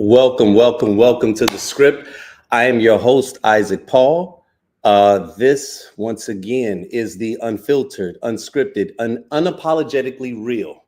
Welcome to the script. I am your host, Isaac Paul. This, once again, is the Unfiltered, Unscripted, Unapologetically Real.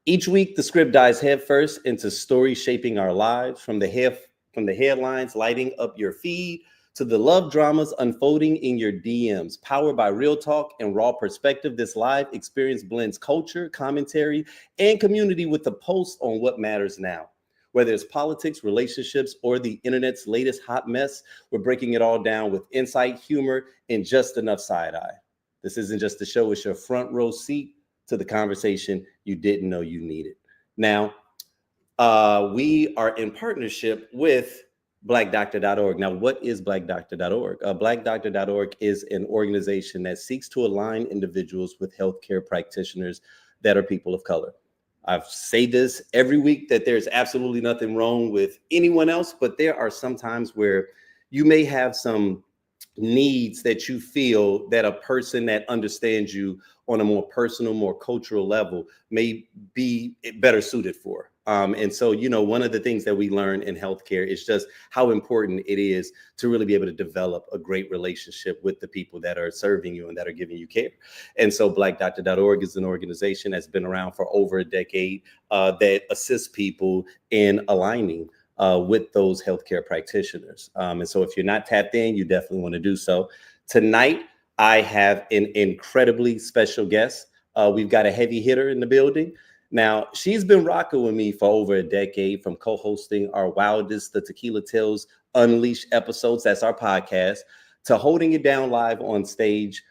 Each week, the script dives headfirst into stories shaping our lives, from the headlines lighting up your feed to the love dramas unfolding in your DMs. Powered by real talk and raw perspective, this live experience blends culture, commentary, and community with a pulse on what matters now. Whether it's politics, relationships, or the internet's latest hot mess, we're breaking it all down with insight, humor, and just enough side eye. This isn't just a show, it's your front row seat to the conversation you didn't know you needed. Now, we are in partnership with blackdoctor.org. Now, what is blackdoctor.org? Blackdoctor.org is an organization that seeks to align individuals with healthcare practitioners that are people of color. I say this every week that there's absolutely nothing wrong with anyone else, but there are some times where you may have some needs that you feel that a person that understands you on a more personal, more cultural level may be better suited for. And so, one of the things that we learn in healthcare is just how important it is to really be able to develop a great relationship with the people that are serving you and that are giving you care. And so blackdoctor.org is an organization that's been around for over a decade that assists people in aligning with those healthcare practitioners. And so if you're not tapped in, you definitely want to do so. Tonight, I have an incredibly special guest. We've got a heavy hitter in the building. Now, she's been rocking with me for over a decade, from co-hosting our Wildest, the Tequila Tales Unleashed episodes, that's our podcast, to holding it down live on stage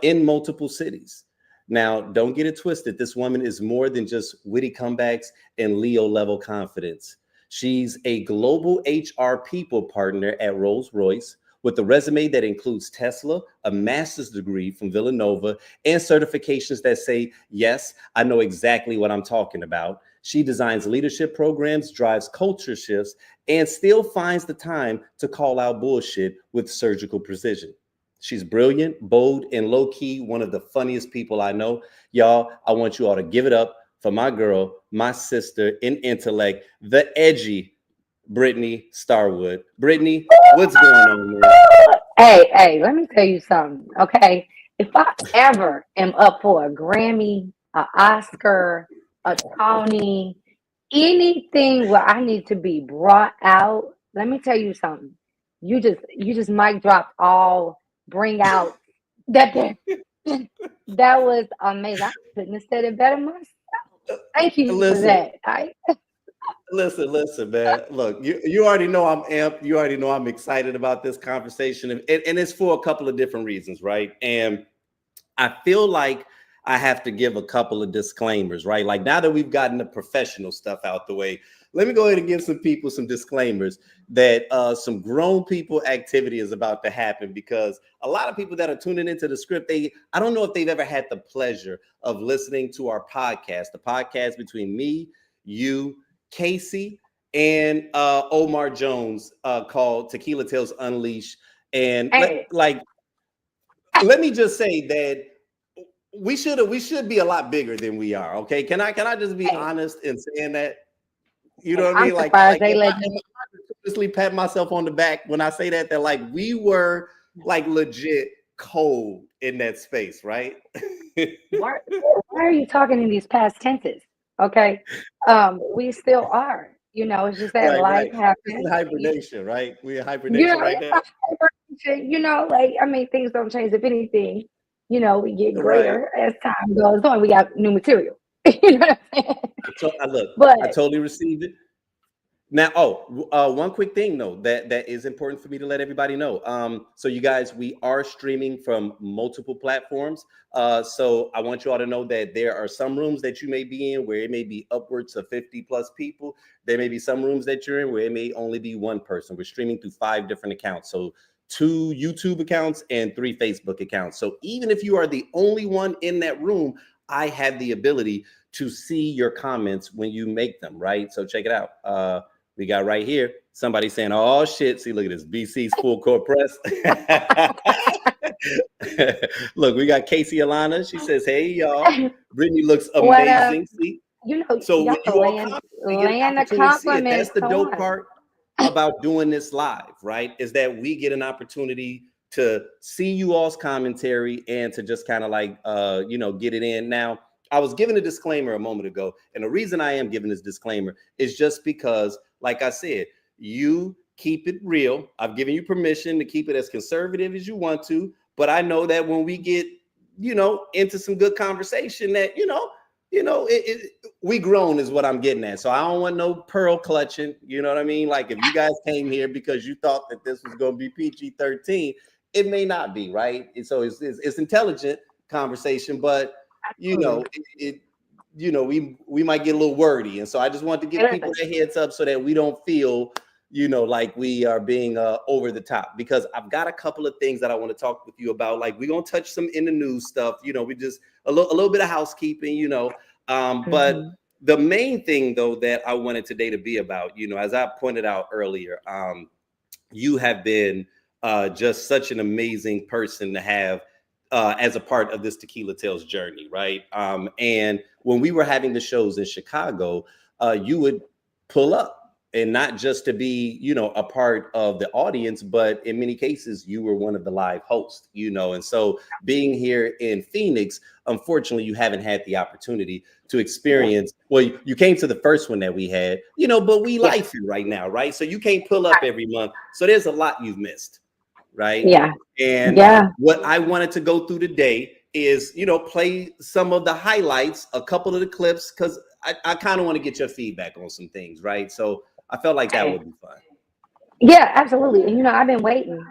in multiple cities. Now, don't get it twisted. This woman is more than just witty comebacks and Leo-level confidence. She's a global HR people partner at Rolls-Royce, with a resume that includes Tesla, a master's degree from Villanova, and certifications that say, yes, I know exactly what I'm talking about. She designs leadership programs, drives culture shifts, and still finds the time to call out bullshit with surgical precision. She's brilliant, bold, and low-key, one of the funniest people I know. Y'all, I want you all to give it up for my girl, my sister in intellect, the edgy Brittney Starwood. Brittney, what's going on, man? Hey, let me tell you something, okay? If I ever am up for a Grammy, an Oscar, a Tony, anything where I need to be brought out, let me tell you something. You just mic drop all, bring out that that was amazing. I couldn't have said it better myself. Thank you for that. Listen, man. Look, you already know I'm amped. You already know I'm excited about this conversation. And it's for a couple of different reasons, right? And I feel like I have to give a couple of disclaimers, right? Like, now that we've gotten the professional stuff out the way, let me go ahead and give some people some disclaimers that some grown people activity is about to happen, because a lot of people that are tuning into the script, I don't know if they've ever had the pleasure of listening to our podcast, the podcast between me, you, Casey, and Omar Jones, called Tequila Tales Unleashed. And let me just say that we should be a lot bigger than we are. Okay, can I just be honest in saying that? You know what I mean? Like I honestly pat myself on the back when I say that like we were like legit cold in that space, right? Why are you talking in these past tenses? Okay. We still are. It's just that life happens. Hibernation, right? We're in hibernation right now. Things don't change. If anything, we get greater as time goes on. We got new material. You know what I'm saying? I totally received it. Now, one quick thing though that is important for me to let everybody know. So you guys, we are streaming from multiple platforms. So I want you all to know that there are some rooms that you may be in where it may be upwards of 50 plus people. There may be some rooms that you're in where it may only be one person. We're streaming through 5 different accounts. So 2 YouTube accounts and 3 Facebook accounts. So even if you are the only one in that room, I have the ability to see your comments when you make them, right? So check it out. We got right here somebody saying, "Oh shit!" See, look at this. BC's full court press. Look, we got Casey Alana. She says, "Hey y'all, Brittney looks amazing." See, So when y'all you all land comment, we get an the opportunity to see it. That's compliments. the Come dope on. part about doing this live, right? Is that we get an opportunity to see you all's commentary and to just kind of like get it in. Now, I was giving a disclaimer a moment ago, and the reason I am giving this disclaimer is just because, like I said, you keep it real. I've given you permission to keep it as conservative as you want to, but I know that when we get into some good conversation, that we grown is what I'm getting at. So I don't want no pearl clutching. You know what I mean? Like if you guys came here because you thought that this was going to be PG-13, it may not be, right? And so it's intelligent conversation, but Absolutely. we might get a little wordy. And so I just want to give people a heads up so that we don't feel like we are being over the top, because I've got a couple of things that I want to talk with you about. Like we're going to touch some in the news stuff, we just a little bit of housekeeping, but the main thing though that I wanted today to be about, as I pointed out earlier, you have been just such an amazing person to have as a part of this Tequila Tales journey, right? And when we were having the shows in Chicago, you would pull up, and not just to be, a part of the audience, but in many cases, you were one of the live hosts, and so being here in Phoenix, unfortunately, you haven't had the opportunity to experience. Well, you came to the first one that we had, but we life here right now, right? So you can't pull up every month. So there's a lot you've missed, right? Yeah. And Yeah. what I wanted to go through today is, play some of the highlights, a couple of the clips, because I kind of want to get your feedback on some things, right? So I felt like that would be fun. Yeah, absolutely. And I've been waiting,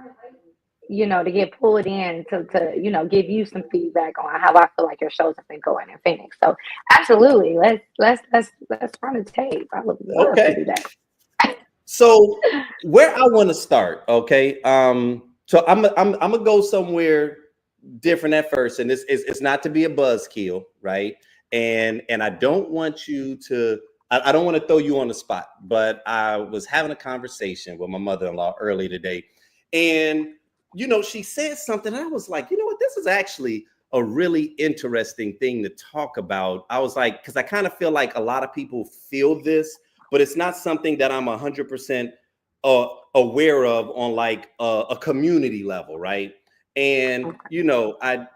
to get pulled in to give you some feedback on how I feel like your shows have been going in Phoenix. So absolutely, let's run a tape. I would love to do that. So where I want to start, okay? So I'm gonna go somewhere different at first, and this is it's not to be a buzzkill, right? And I don't want you to. I don't want to throw you on the spot, but I was having a conversation with my mother-in-law early today, and she said something. And I was like, you know what? This is actually a really interesting thing to talk about. I was like, because I kind of feel like a lot of people feel this, but it's not something that I'm 100% aware of on like a community level, right? And I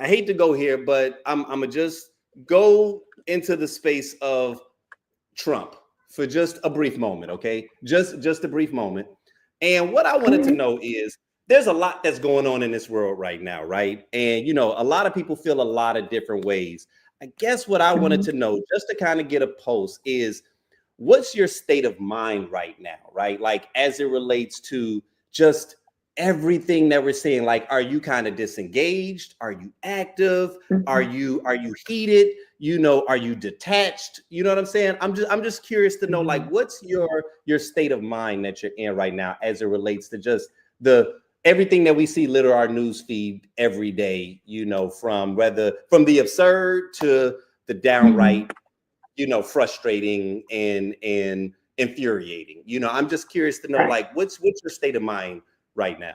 hate to go here, but I'm gonna just go into the space of Trump for just a brief moment, okay? Just a brief moment. And what I wanted to know is there's a lot that's going on in this world right now, right? And a lot of people feel a lot of different ways. I guess what I wanted to know, just to kind of get a pulse, is what's your state of mind right now, right? Like as it relates to just everything that we're seeing. Like, are you kind of disengaged? Are you active? Are you heated? Are you detached? You know what I'm saying? I'm just curious to know, like, what's your state of mind that you're in right now as it relates to just everything that we see litter our news feed every day, from the absurd to the downright frustrating and infuriating. I'm just curious to know, like, what's your state of mind right now?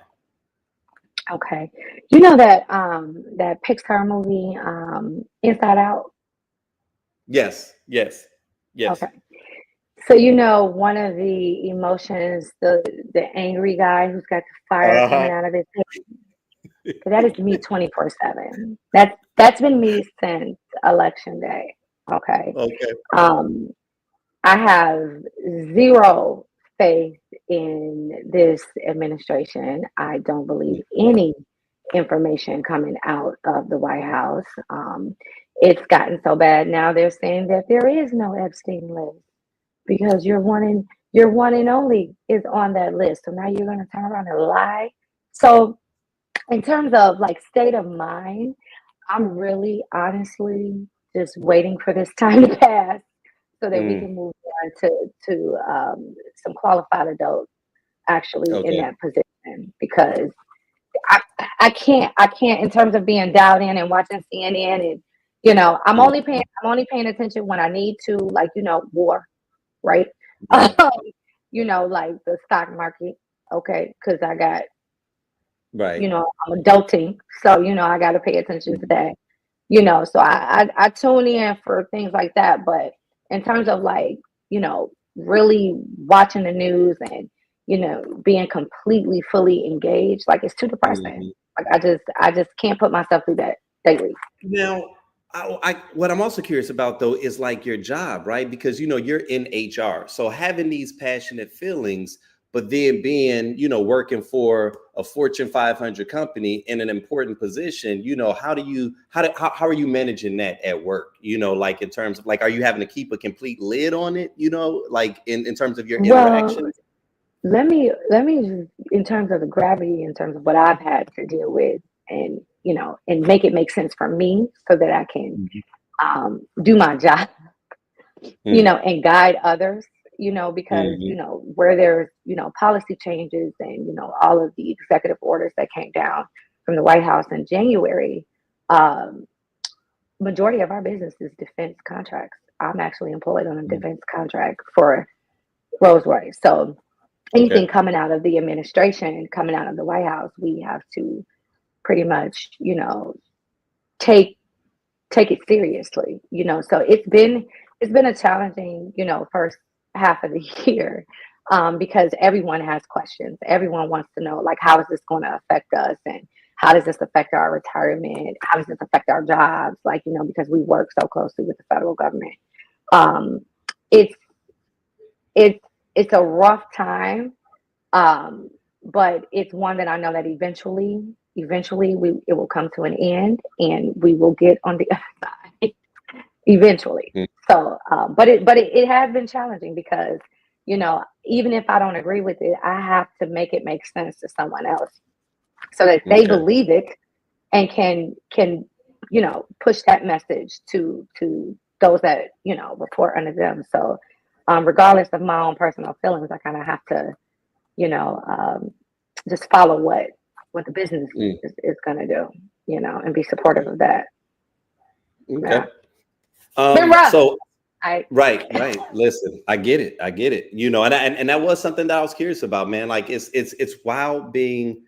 Okay. You know that Pixar movie, Inside Out? Yes. Okay. So one of the emotions, the angry guy who's got the fire coming out of his head, that is me 24/7. That's been me since election day. Okay. I have zero faith in this administration. I don't believe any information coming out of the White House. It's gotten so bad now. They're saying that there is no Epstein list because your one and only is on that list. So now you're going to turn around and lie. So in terms of like state of mind, I'm really honestly just waiting for this time to pass so that we can move on to some qualified adults actually in that position, because I can't in terms of being dialed in and watching CNN, and I'm only paying attention when I need to, like war, right? Like the stock market, okay, because I got I'm adulting, so I got to pay attention to that. So I tune in for things like that. But in terms of like, really watching the news and, being completely fully engaged, like it's too depressing. Mhm. Like I just can't put myself through that daily. Now, what I'm also curious about though is like your job, right? Because you're in HR, so having these passionate feelings, but then being working for a Fortune 500 company in an important position, how are you managing that at work? Like in terms of like, are you having to keep a complete lid on it? Like in terms of your Well, interactions. let me in terms of the gravity, in terms of what I've had to deal with, and and make it make sense for me so that I can Mhm. do my job, Mm, and guide others, because, mhm, where there's, policy changes and, all of the executive orders that came down from the White House in January, um, majority of our business is defense contracts. I'm actually employed on a mm. defense contract for Rolls-Royce. So anything Okay. coming out of the administration, coming out of the White House, we have to pretty much, take take it seriously. So it's been a challenging, first half of the year, because everyone has questions. Everyone wants to know, like, how is this going to affect us, and how does this affect our retirement? How does this affect our jobs? Like, because we work so closely with the federal government. Um, it's it's it's a rough time, um, but it's one that I know that eventually it will come to an end, and we will get on the other side eventually. Mm, So, but it has been challenging because, even if I don't agree with it, I have to make it make sense to someone else so that they okay. believe it and can push that message to those that report under them. So, regardless of my own personal feelings, I kind of have to you know, um, just follow what the business Mm, is going to do, and be supportive of that. okay. Yeah, been rough. So I right. Listen, I get it. I get it. And that was something that I was curious about, man. Like it's wild being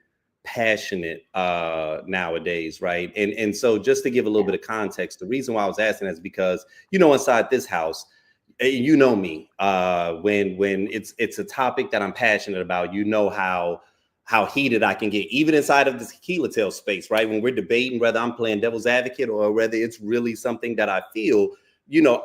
passionate nowadays, right? And so just to give a little yeah, bit of context, the reason why I was asking is because inside this house, me, when it's a topic that I'm passionate about, how heated I can get, even inside of the tequila tail space, right? When we're debating whether I'm playing devil's advocate or whether it's really something that I feel,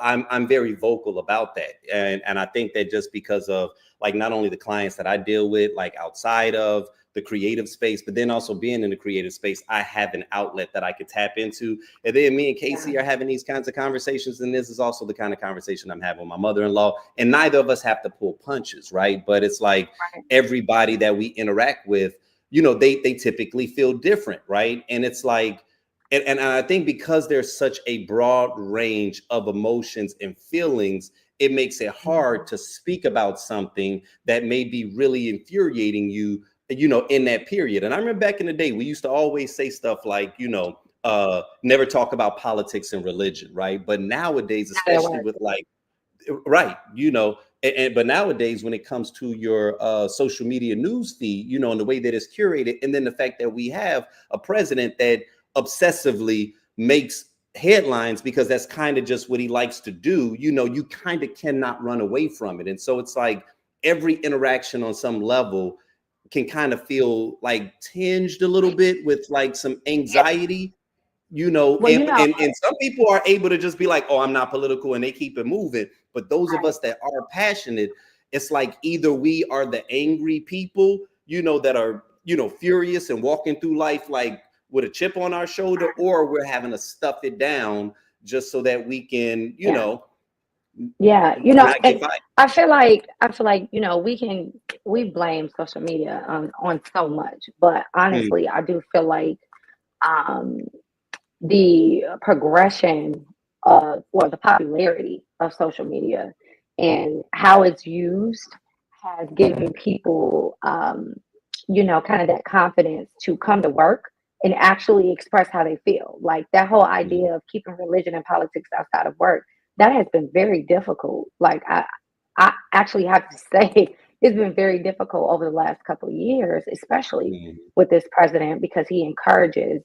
I'm very vocal about that. And I think that just because of like not only the clients that I deal with, like outside of the creative space, but then also being in the creative space, I have an outlet that I could tap into. And then me and yeah, Casey are having these kinds of conversations. And this is also the kind of conversation I'm having with my mother-in-law. And neither of us have to pull punches, right? But it's like right. everybody that we interact with, they typically feel different, right? And it's like, and I think because there's such a broad range of emotions and feelings, it makes it hard Mhm. to speak about something that may be really infuriating you, in that period. And I remember back in the day, we used to always say stuff like, never talk about politics and religion, right? But nowadays, Not at especially work. with like, right, but nowadays when it comes to your social media news feed, and the way that it's curated, and then the fact that we have a president that obsessively makes headlines because that's kind of just what he likes to do, you kind of cannot run away from it. And so it's like every interaction on some level can kind of feel like tinged a little bit with like some Yeah. anxiety, Well, and some people are able to just be like, oh, I'm not political, and they keep it moving. But those of right. us that are passionate, it's like either we are the angry people, that are, furious and walking through life like with a chip on our shoulder, or we're having to stuff it down just so that we can, Yeah. Yeah. not get And fired. I feel like, we blame social media on so much, but Mm, honestly, I do feel like um the progression of, or the popularity of social media and how it's used has given people, kind of that confidence to come to work and actually express how they feel. Like that whole mm, idea of keeping religion and politics outside of work, that has been very difficult. Like I actually have to say, it's been very difficult over the last couple of years, especially mm, with this president, because he encourages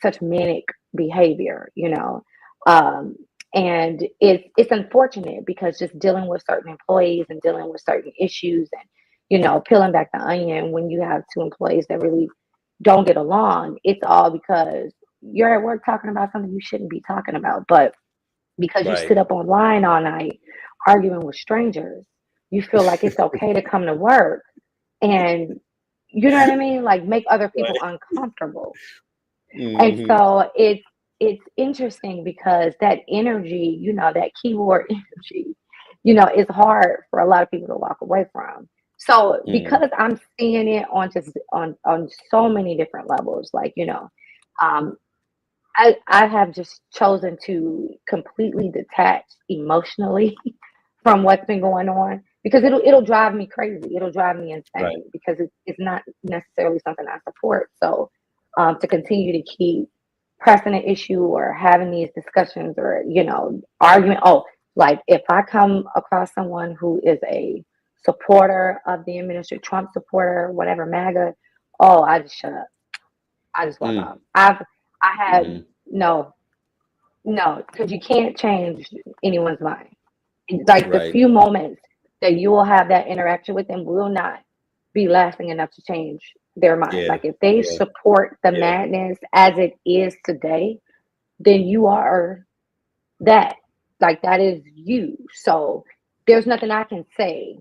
such manic behavior, Um, and it's unfortunate because just dealing with certain employees and dealing with certain issues and, peeling back the onion when you have two employees that really don't get along, it's all because you're at work talking about something you shouldn't be talking about. But because you sit Right. up online all night arguing with strangers, you feel like it's okay to come to work and, you know what I mean? Like, make other people Right. uncomfortable. And Hmm. so it's interesting because that energy, that keyword energy, is hard for a lot of people to walk away from. So Mm. because I'm seeing it on just on so many different levels, like, um, I have just chosen to completely detach emotionally from what's been going on because it'll drive me crazy. It'll drive me Right. insane because it's not necessarily something I support. So to continue to keep pressing an issue or having these discussions or argument. Oh, like if I come across someone who is a supporter of the administration, Trump supporter, whatever, MAGA, oh, I just shut up. I just walk Mm. off. I had Hmm. no, no, because you can't change anyone's mind. Like the Right. few moments that you will have that interaction with them will not be lasting enough to change their mind. Yeah. Like if they Yeah. support the Yeah. madness as it is today, then you are that. Like that is you. So there's nothing I can say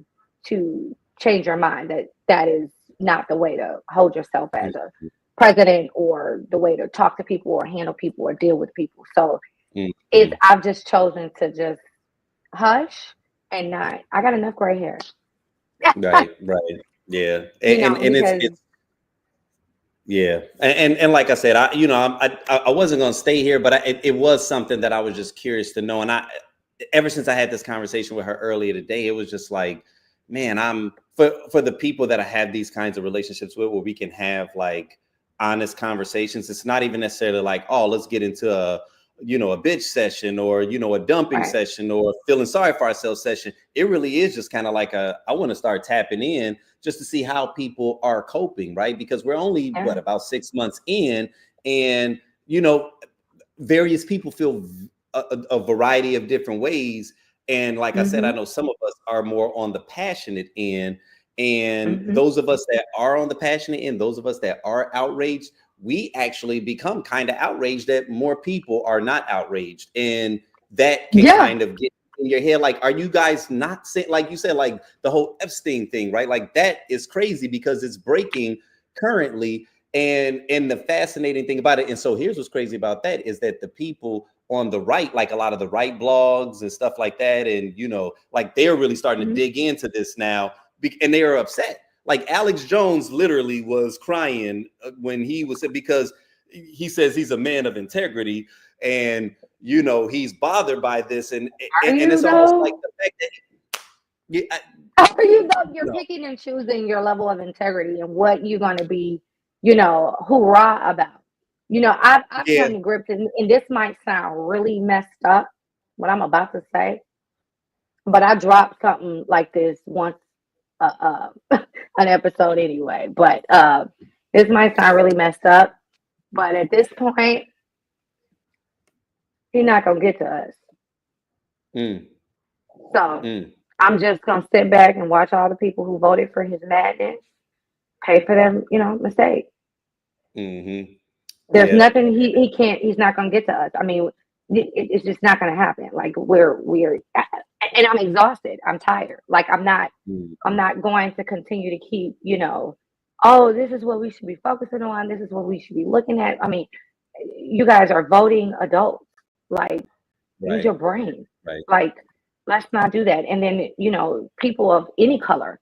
to change your mind that is not the way to hold yourself as a president or the way to talk to people or handle people or deal with people. So it's Mm-hmm. I've just chosen to just hush and not. I got enough gray hair, Right. Right. Yeah. And because it's yeah. And like I said, I wasn't gonna stay here, but it was something that I was just curious to know. And I ever since I had this conversation with her earlier today, it was just like, man, I'm for the people that I have these kinds of relationships with, where we can have like honest conversations. It's not even necessarily like, oh, let's get into a bitch session or a dumping right, session or feeling sorry for ourselves session. It really is just kind of like I want to start tapping in just to see how people are coping, right? Because we're only yeah, about 6 months in, and you know various people feel a variety of different ways. And like I said, I mhm, know some of us are more on the passionate end. And mhm, those of us that are on the passionate end, those of us that are outraged, we actually become kind of outraged that more people are not outraged. And that can yeah, kind of get in your head. Like, are you guys not saying, like you said, like the whole Epstein thing, right? Like that is crazy because it's breaking currently. And the fascinating thing about it, and so here's what's crazy about that, is that the people on the right, like a lot of the right blogs and stuff like that, and like they're really starting to mhm, dig into this now, and they are upset. Like Alex Jones literally was crying when he was, because he says he's a man of integrity, and he's bothered by this, and are and you it's almost like though? the fact that yeah, Are you though? You're no, picking and choosing your level of integrity and what you're going to be, hoorah about. I've yeah, come to grips, and this might sound really messed up, what I'm about to say, but I dropped something like this once, an episode anyway. But this might sound really messed up, but at this point, he's not gonna get to us. mm, So mm, I'm just gonna sit back and watch all the people who voted for his madness pay for their, mistake. mm-hmm, There's yeah, nothing he's not gonna get to us. I mean, it's just not gonna happen. Like we're and I'm exhausted. I'm tired. Like I'm mm-hmm, not going to continue to keep, oh, this is what we should be focusing on. This is what we should be looking at. I mean, you guys are voting adults. Like, use right, your brain. right, Like, let's not do that. And then, people of any color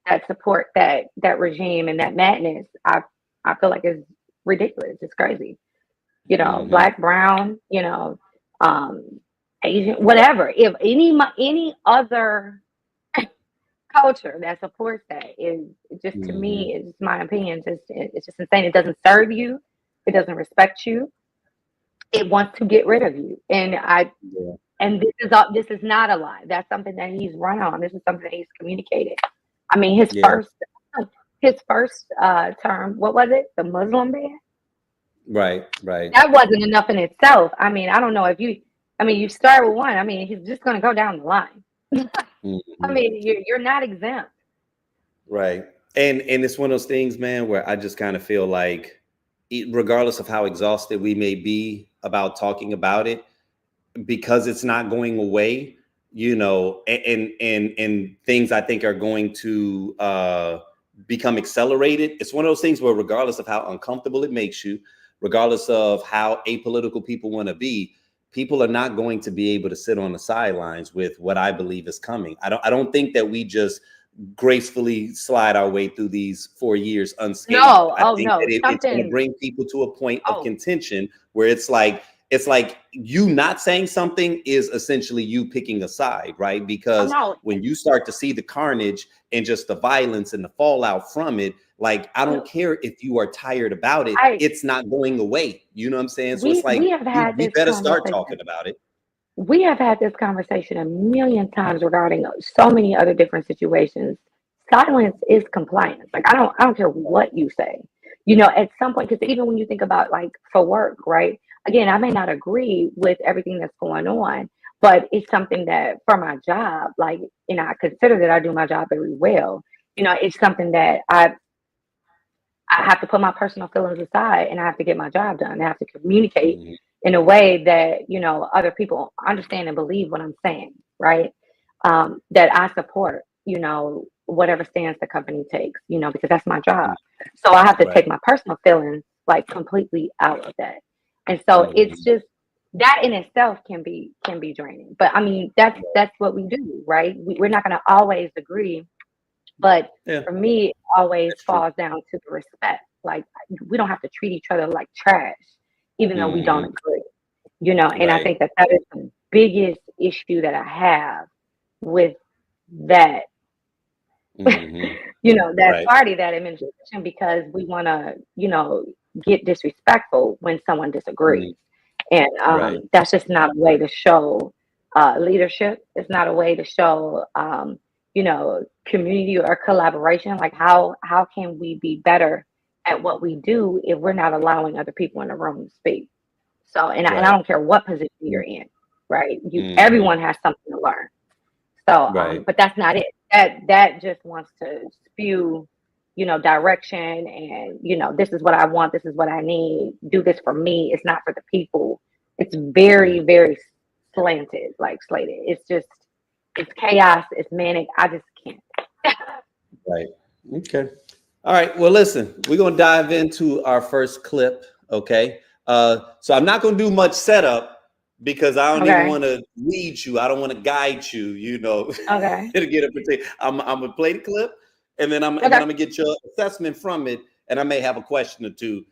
that support that regime and that madness, I feel like is ridiculous. It's crazy. mm-hmm, Black, brown, um, Asian, whatever. If any other culture that supports that is just, to mm-hmm, me, it's my opinion, it's just insane. It doesn't serve you, it doesn't respect you, it wants to get rid of you. yeah, And this is not a lie. That's something that he's run on. This is something that he's communicated. I mean, yeah. his first term, what was it? The Muslim ban? Right, right. That wasn't enough in itself. I mean, I don't know if you start with one. I mean, he's just going to go down the line. I Mhm. mean, you're not exempt. Right. And it's one of those things, man, where I just kind of feel like, regardless of how exhausted we may be about talking about it, because it's not going away, and things I think are going to become accelerated. It's one of those things where, regardless of how uncomfortable it makes you, regardless of how apolitical people want to be, people are not going to be able to sit on the sidelines with what I believe is coming. I don't think that we just gracefully slide our way through these 4 years unscathed. No, I oh think that no, it's going to something. bring people to a point of Oh, contention where it's like you not saying something is essentially you picking a side, right? oh Because no. when you start to see the carnage and just the violence and the fallout from it, like, I don't care if you are tired about it, I it's not going away. You know what I'm saying? So it's we like have we had we this better start conversation. talking about it. We have had this conversation a million times regarding so many other different situations. Silence is compliance. Like I don't care what you say. At some point, because even when you think about like for work, right? Again, I may not agree with everything that's going on, but it's something that for my job, like, I consider that I do my job very well. It's something that I have to put my personal feelings aside and I have to get my job done. I have to communicate Mhm. in a way that, other people understand and believe what I'm saying, right? That I support, whatever stance the company takes, because that's my job. So I have to Right. take my personal feelings like completely out of that. And so it's Mhm. just that in itself can be draining. But I mean, that's what we do, right? We're not going to always agree, but Yeah, for me, it always that's true. falls down to the respect. Like we don't have to treat each other like trash, even though we don't Mhm. agree. And I Right. think that is the biggest issue that I have with that, Mhm. that Right. party, that administration, because we want to, get disrespectful when someone disagrees. Mhm. And Right. that's just not a way to show leadership. It's not a way to show, community or collaboration. Like how can we be better at what we do if we're not allowing other people in the room to speak? So, and I Right. don't care what position you're in, right? Mhm. Everyone has something to learn. So, Right. but that's not it. That just wants to spew, direction, and this is what I want, this is what I need, do this for me. It's not for the people. It's very, Mhm. very slanted, like slated. It's chaos. It's manic. I just can't. Right. Okay. All right. Well, listen, we're gonna dive into our first clip. Okay. So I'm not gonna do much setup because I don't even Okay. want to lead you. I don't want to guide you. Okay. To get a particular. I'm gonna play the clip, and then Okay. I'm gonna get your assessment from it, and I may have a question or two,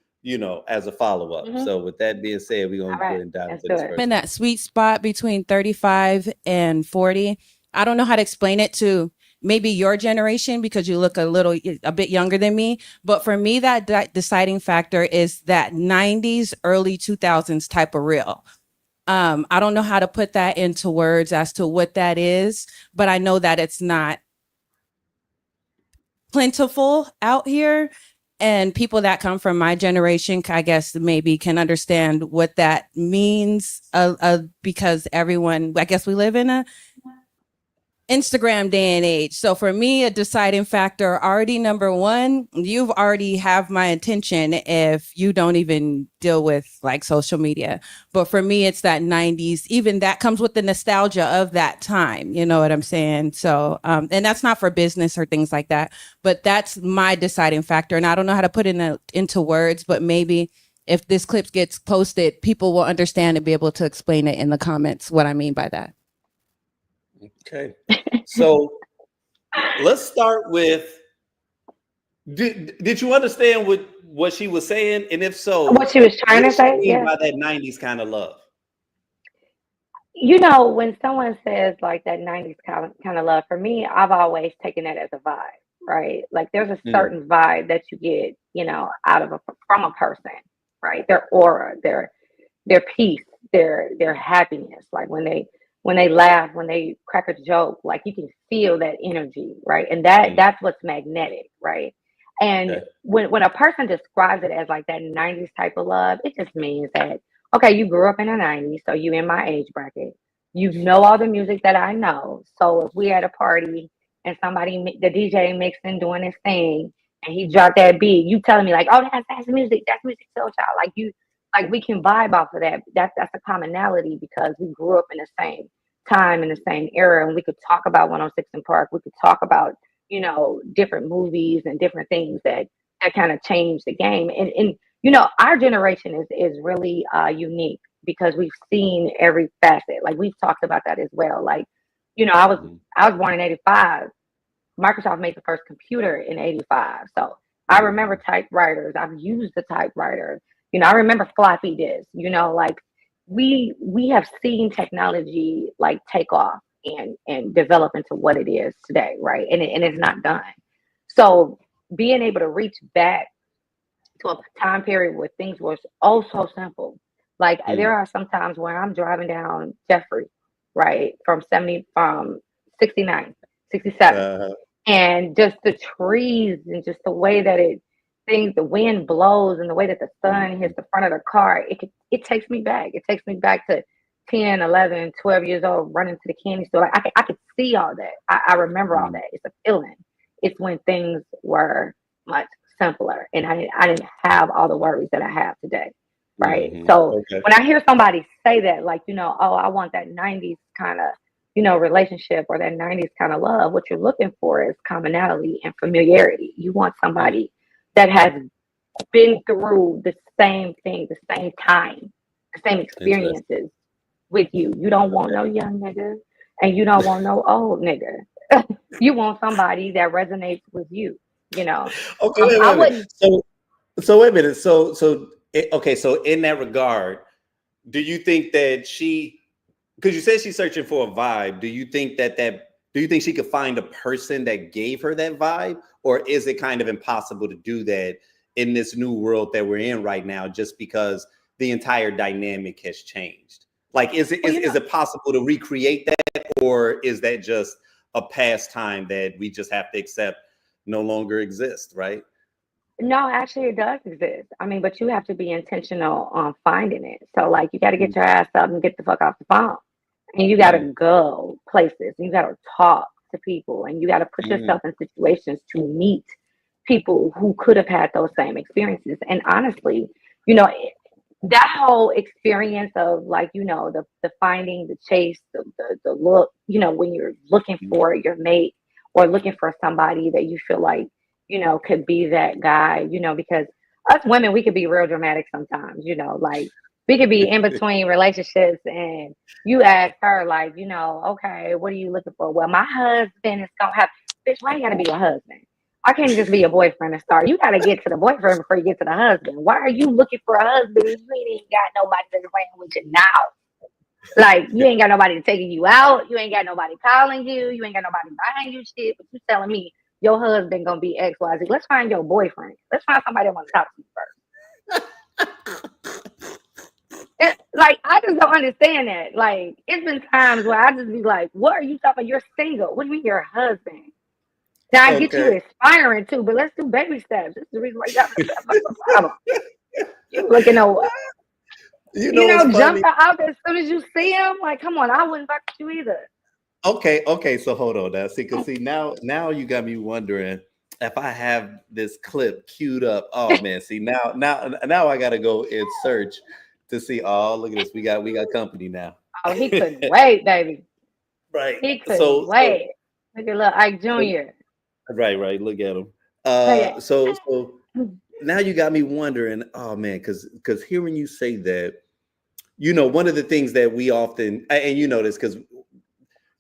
as a follow up. Hmm. So with that being said, we're All gonna go right. ahead and dive Let's into do this it. first In clip. that sweet spot between 35 and 40. I don't know how to explain it to maybe your generation because you look a bit younger than me. But for me, that deciding factor is that 90s, early 2000s type of reel. I don't know how to put that into words as to what that is, but I know that it's not plentiful out here. And people that come from my generation, I guess, maybe can understand what that means because everyone, I guess we live in a Instagram day and age. So for me, a deciding factor already number one, you've already have my attention if you don't even deal with like social media. But for me, it's that 90s, even that comes with the nostalgia of that time. You know what I'm saying? So, and that's not for business or things like that, but that's my deciding factor. And I don't know how to put it into words, but maybe if this clip gets posted, people will understand and be able to explain it in the comments what I mean by that. Okay. So let's start with. Did you understand what she was saying? And if What so, she was trying what to does she say, mean yeah. by that 90s kind of love? When someone says like that 90s kind of love, for me, I've always taken that as a vibe, right? Like there's a Mm, certain vibe that you get, out of from a person, right? Their aura, their peace, their happiness. Like when they laugh, when they crack a joke, like you can feel that energy, right? And mm, that's what's magnetic, right? And Okay. when a person describes it as like that 90s type of love, it just means that, okay, you grew up in the 90s, so you in my age bracket. You know all the music that I know. So if we at a party and the DJ mixing, doing his thing, and he dropped that beat, you telling me like, oh, that's music, that's music, so child. Like like we can vibe off of that. That's a commonality because we grew up in the same time in the same era, and we could talk about 106 in Park. We could talk about different movies and different things that kind of changed the game. And our generation is really unique because we've seen every facet. Like we've talked about that as well. Like, I was born in '85. Microsoft made the first computer in '85. So I remember typewriters. I've used the typewriter. I remember floppy disks. Like we have seen technology like take off and develop into what it is today, right? And it's not done. So being able to reach back to a time period where things were oh so simple. Like there are some times where I'm driving down Jeffrey, right, from 69, 67, Uh, and just the trees and just the way that the wind blows and the way that the sun hits the front of the car, it takes me back. It takes me back to 10, 11, 12 years old running to the candy store. Like I could see all that. I remember all that. It's a feeling. It's when things were much simpler and I didn't have all the worries that I have today. Right. So okay. when I hear somebody say that, like, oh, I want that 90s kind of, relationship or that 90s kind of love, what you're looking for is commonality and familiarity. You want somebody that has been through the same thing, the same time, the same experiences with you. You don't want no young nigga and you don't want no old nigga. You want somebody that resonates with you, Okay, wait, I wait, wait. wouldn't. So wait a minute. Okay, so in that regard, do you think that because you said she's searching for a vibe, do you think she could find a person that gave her that vibe, or is it kind of impossible to do that in this new world that we're in right now, just because the entire dynamic has changed? Like, is it possible to recreate that, or is that just a pastime that we just have to accept no longer exists, right? No, actually, it does exist. I mean, but you have to be intentional on finding it. So, like, you got to get your ass up and get the fuck off the phone. And you got to go places. And you got to talk to people. And you got to put yourself in situations to meet people who could have had those same experiences. And honestly, that whole experience of like, the finding, the chase, the look, when you're looking for your mate or looking for somebody that you feel like, could be that guy, because us women, we could be real dramatic sometimes, like we could be in between relationships and you ask her like, okay, what are you looking for? Well, my husband is gonna have, bitch, why you gotta be your husband? Why can't you just be a boyfriend and start? You gotta get to the boyfriend before you get to the husband. Why are you looking for a husband if you ain't even got nobody that's playing with you now? Like, you ain't got nobody taking you out. You ain't got nobody calling you. You ain't got nobody buying you shit. But you telling me your husband gonna be X, Y, Z. Let's find your boyfriend. Let's find somebody that wants to talk to you first. Like, I just don't understand that. Like, it's been times where I just be like, what are you talking about? You're single. What do you mean you're a husband? Now I get you aspiring too, but let's do baby steps. This is the reason why you got a problem. You looking over. Jump out as soon as you see him. Like, come on, I wouldn't fuck with you either. Okay. So hold on now. See, now you got me wondering if I have this clip queued up. Oh man, see now I gotta go and search to see. Oh, look at this. We got company now. Oh, he couldn't wait, baby. Right. He couldn't wait. Look at little Ike Jr. Right. Look at him. Okay. So now you got me wondering. Oh man, because hearing you say that, one of the things that we often, and this because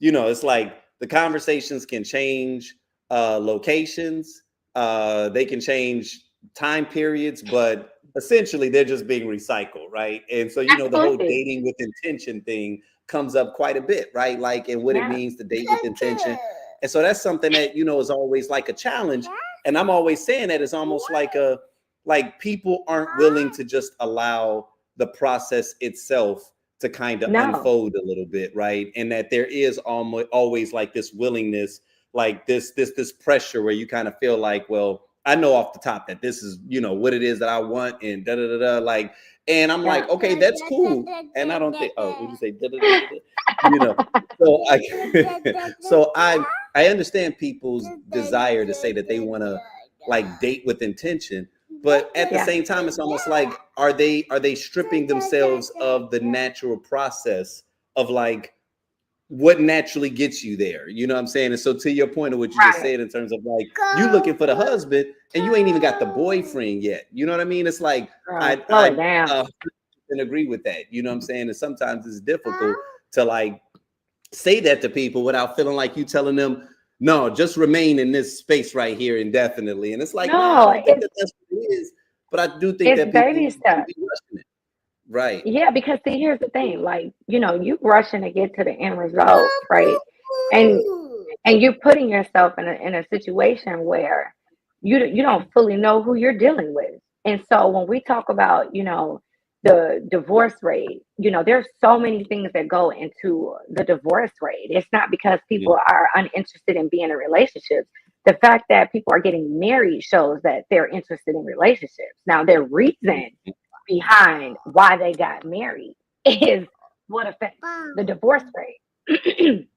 it's like the conversations can change locations, they can change time periods, but essentially they're just being recycled, right? And so the whole dating with intention thing comes up quite a bit, right? Like, and what it means to date with intention. And so that's something that is always like a challenge. And I'm always saying that it's almost like people aren't willing to just allow the process itself to kind of unfold a little bit, right? And that there is always like this willingness, like this pressure where you kind of feel like, well, I know off the top that this is, you know, what it is that I want and da da da da. Like, and I'm like, okay, that's cool. And I don't think, oh, would you say da da da da? You know, so I understand people's desire to say that they want to like date with intention, but at the same time, it's almost like, are they stripping themselves of the natural process of like what naturally gets you there? You know what I'm saying? And so to your point of what you just said in terms of like you looking for the husband and you ain't even got the boyfriend yet. You know what I mean? It's like I can agree with that. You know what I'm saying? And sometimes it's difficult to like say that to people without feeling like you telling them, no, just remain in this space right here indefinitely. And it's like, no, I don't think that's what it is. But I do think that people baby steps. be rushing it. Right. Yeah, because see, here's the thing, like, you know, you rushing to get to the end result, right? And you're putting yourself in a situation where you don't fully know who you're dealing with. And so when we talk about, you know, the divorce rate, you know, there's so many things that go into the divorce rate. It's not because people are uninterested in being in relationships. The fact that people are getting married shows that they're interested in relationships. Now, their reason behind why they got married is what affects the divorce rate.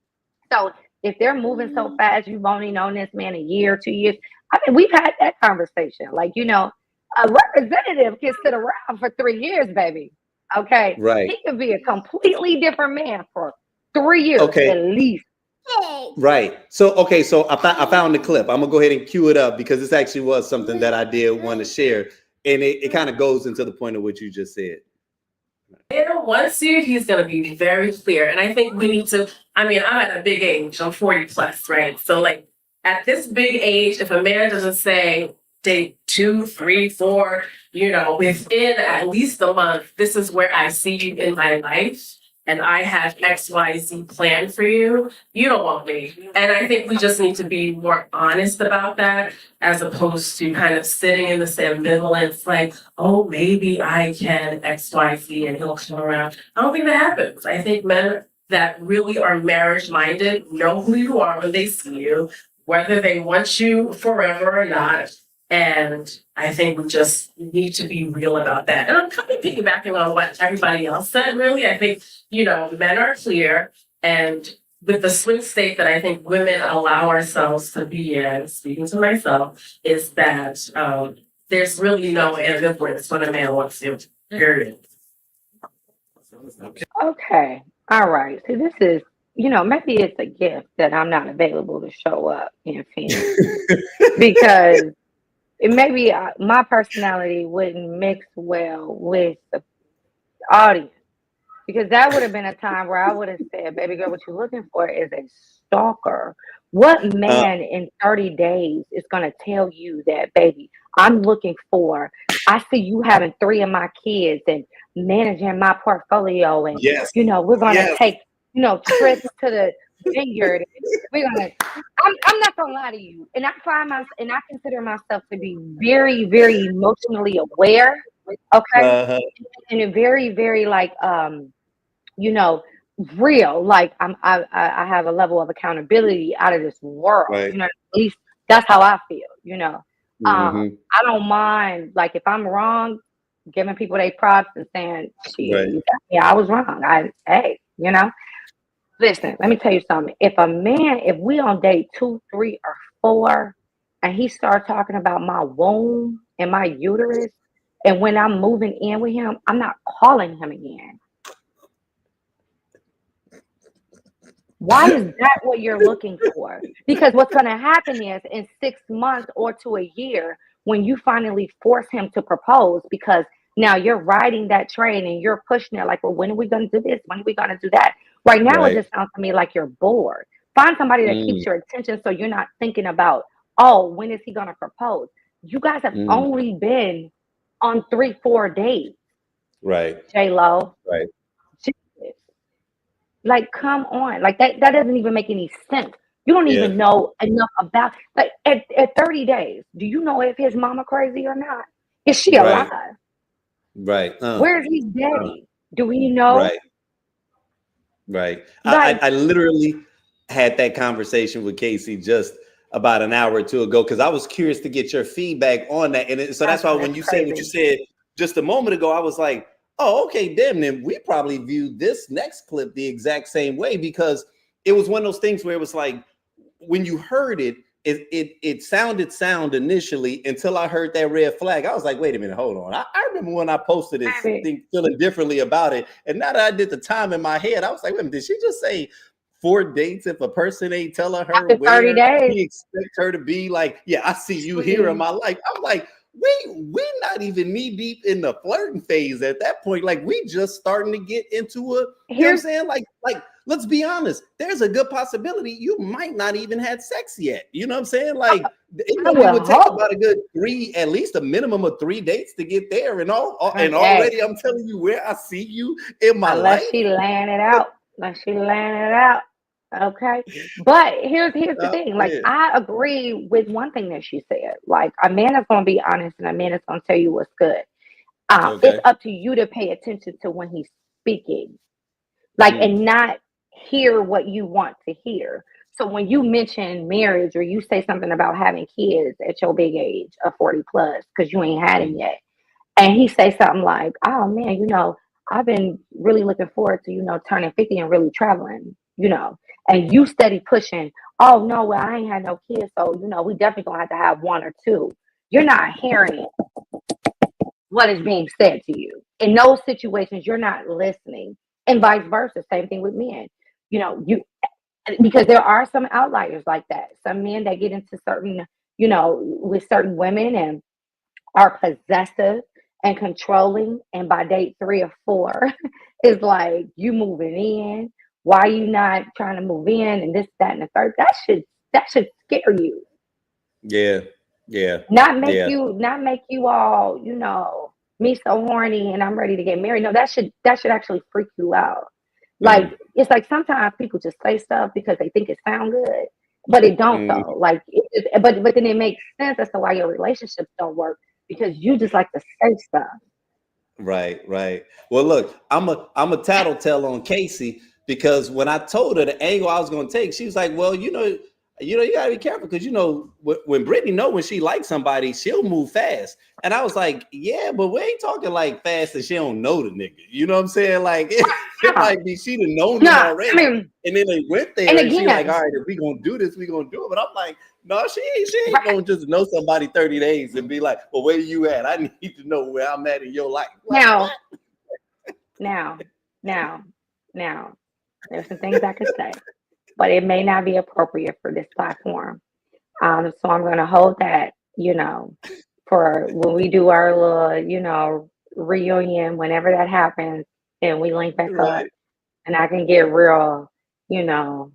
So if they're moving so fast, you've only known this man a year, 2 years. I mean, we've had that conversation. Like, you know, a representative can sit around for 3 years, baby. Okay. Right. He could be a completely different man for 3 years at least. Right. So, okay. So I found the clip. I'm gonna go ahead and cue it up because this actually was something that I did want to share. And it kind of goes into the point of what you just said. Once he's going to be very clear. And I think we need to, I mean, I'm at a big age. I'm 40 plus, right? So like at this big age, if a man doesn't say date 2, 3, 4, you know, within at least a month, this is where I see you in my life. And I have XYZ planned for you, you don't want me. And I think we just need to be more honest about that as opposed to kind of sitting in this ambivalence like, oh, maybe I can XYZ and he'll come around. I don't think that happens. I think men that really are marriage minded know who you are when they see you, whether they want you forever or not. And I think we just need to be real about that. And I'm kind of piggybacking on what everybody else said, really. I think, you know, men are clear. And with the swing state that I think women allow ourselves to be in, speaking to myself, is that there's really no ambivalence when a man wants to, period. Okay. All right. So this is, you know, maybe it's a gift that I'm not available to show up in Phoenix because maybe my personality wouldn't mix well with the audience, because that would have been a time where I would have said, baby girl, what you're looking for is a stalker. What man in 30 days is going to tell you that, baby, I'm looking for, I see you having 3 of my kids and managing my portfolio. And, you know, we're going to take, you know, trips to the vineyard. We're going to, I'm not going to lie to you. And I consider myself to be very, very emotionally aware. Okay. And a very, very like, you know, real, like I have a level of accountability out of this world. You know, at least that's how I feel, you know. I don't mind, like, if I'm wrong, giving people their props and saying, yeah, I was wrong. Hey, you know, listen, let me tell you something. If we on day 2, 3, or 4, and he starts talking about my womb and my uterus, and when I'm moving in with him, I'm not calling him again. Why is that what you're looking for? Because what's going to happen is in 6 months or to a year, when you finally force him to propose, because now you're riding that train and you're pushing it like, well, when are we going to do this? When are we going to do that? Right now, it just sounds to me like you're bored. Find somebody that keeps your attention so you're not thinking about, oh, when is he going to propose? You guys have only been on 3, 4 dates. Right. J-Lo. Right. Like, come on. Like, that doesn't even make any sense. You don't even know enough about, like, at 30 days, do you know if his mama crazy or not? Is she alive? Right. Where's his daddy? Do we know? Right. I literally had that conversation with Casey just about an hour or two ago because I was curious to get your feedback on that. And so that's why when you said what you said just a moment ago, I was like, oh, okay, damn, then we probably viewed this next clip the exact same way, because it was one of those things where it was like, when you heard it, it sounded sound initially until I heard that red flag. I was like, wait a minute, hold on. I remember when I posted this thing feeling differently about it. And now that I did the time in my head, I was like, wait a minute, did she just say 4 dates if a person ain't telling her after 30 where days, he expects her to be? Like, yeah, I see you here in my life. I'm like, we're not even knee deep in the flirting phase at that point. Like, we just starting to get into a, you know what I'm saying? Like, let's be honest, there's a good possibility you might not even had sex yet. You know what I'm saying? Like, it probably would take about a good 3, at least a minimum of 3 dates to get there. And and already I'm telling you where I see you in my life. Unless she laying it out. Okay. But here's the thing. Like, I agree with one thing that she said. Like, a man is going to be honest and a man is going to tell you what's good. It's up to you to pay attention to when he's speaking. Like, and not hear what you want to hear. So when you mention marriage or you say something about having kids at your big age of 40 plus, because you ain't had it yet, and he say something like, oh man, you know, I've been really looking forward to, you know, turning 50 and really traveling, you know, and you steady pushing, oh no, well, I ain't had no kids, so, you know, we definitely gonna have to have 1 or 2. You're not hearing what is being said to you. In those situations, you're not listening. And vice versa, same thing with men. You know, because there are some outliers like that. Some men that get into certain, you know, with certain women and are possessive and controlling. And by date 3 or 4, it's like, you moving in. Why are you not trying to move in? And this, that, and the third. That should scare you. Yeah. Not make you all, you know, me so horny and I'm ready to get married. No, that should actually freak you out. Like, it's like sometimes people just say stuff because they think it sounds good, but it don't though. Like, but then it makes sense as to why your relationships don't work, because you just like to say stuff. Right. Well, look, I'm a tattletale on Casey, because when I told her the angle I was going to take, she was like, well, you know, you gotta be careful, because, you know, when Brittney know when she likes somebody, she'll move fast. And I was like, yeah, but we ain't talking like fast and she don't know the nigga. You know what I'm saying? Like, it might be she done known him already. I mean, and then they went there and she like, all right, if we gonna do this, we gonna do it. But I'm like, no, she ain't gonna just know somebody 30 days and be like, well, where you at? I need to know where I'm at in your life. Like, now, there's some things I could say, but it may not be appropriate for this platform. So I'm going to hold that, you know, for when we do our little, you know, reunion, whenever that happens, and we link back up, and I can get real, you know,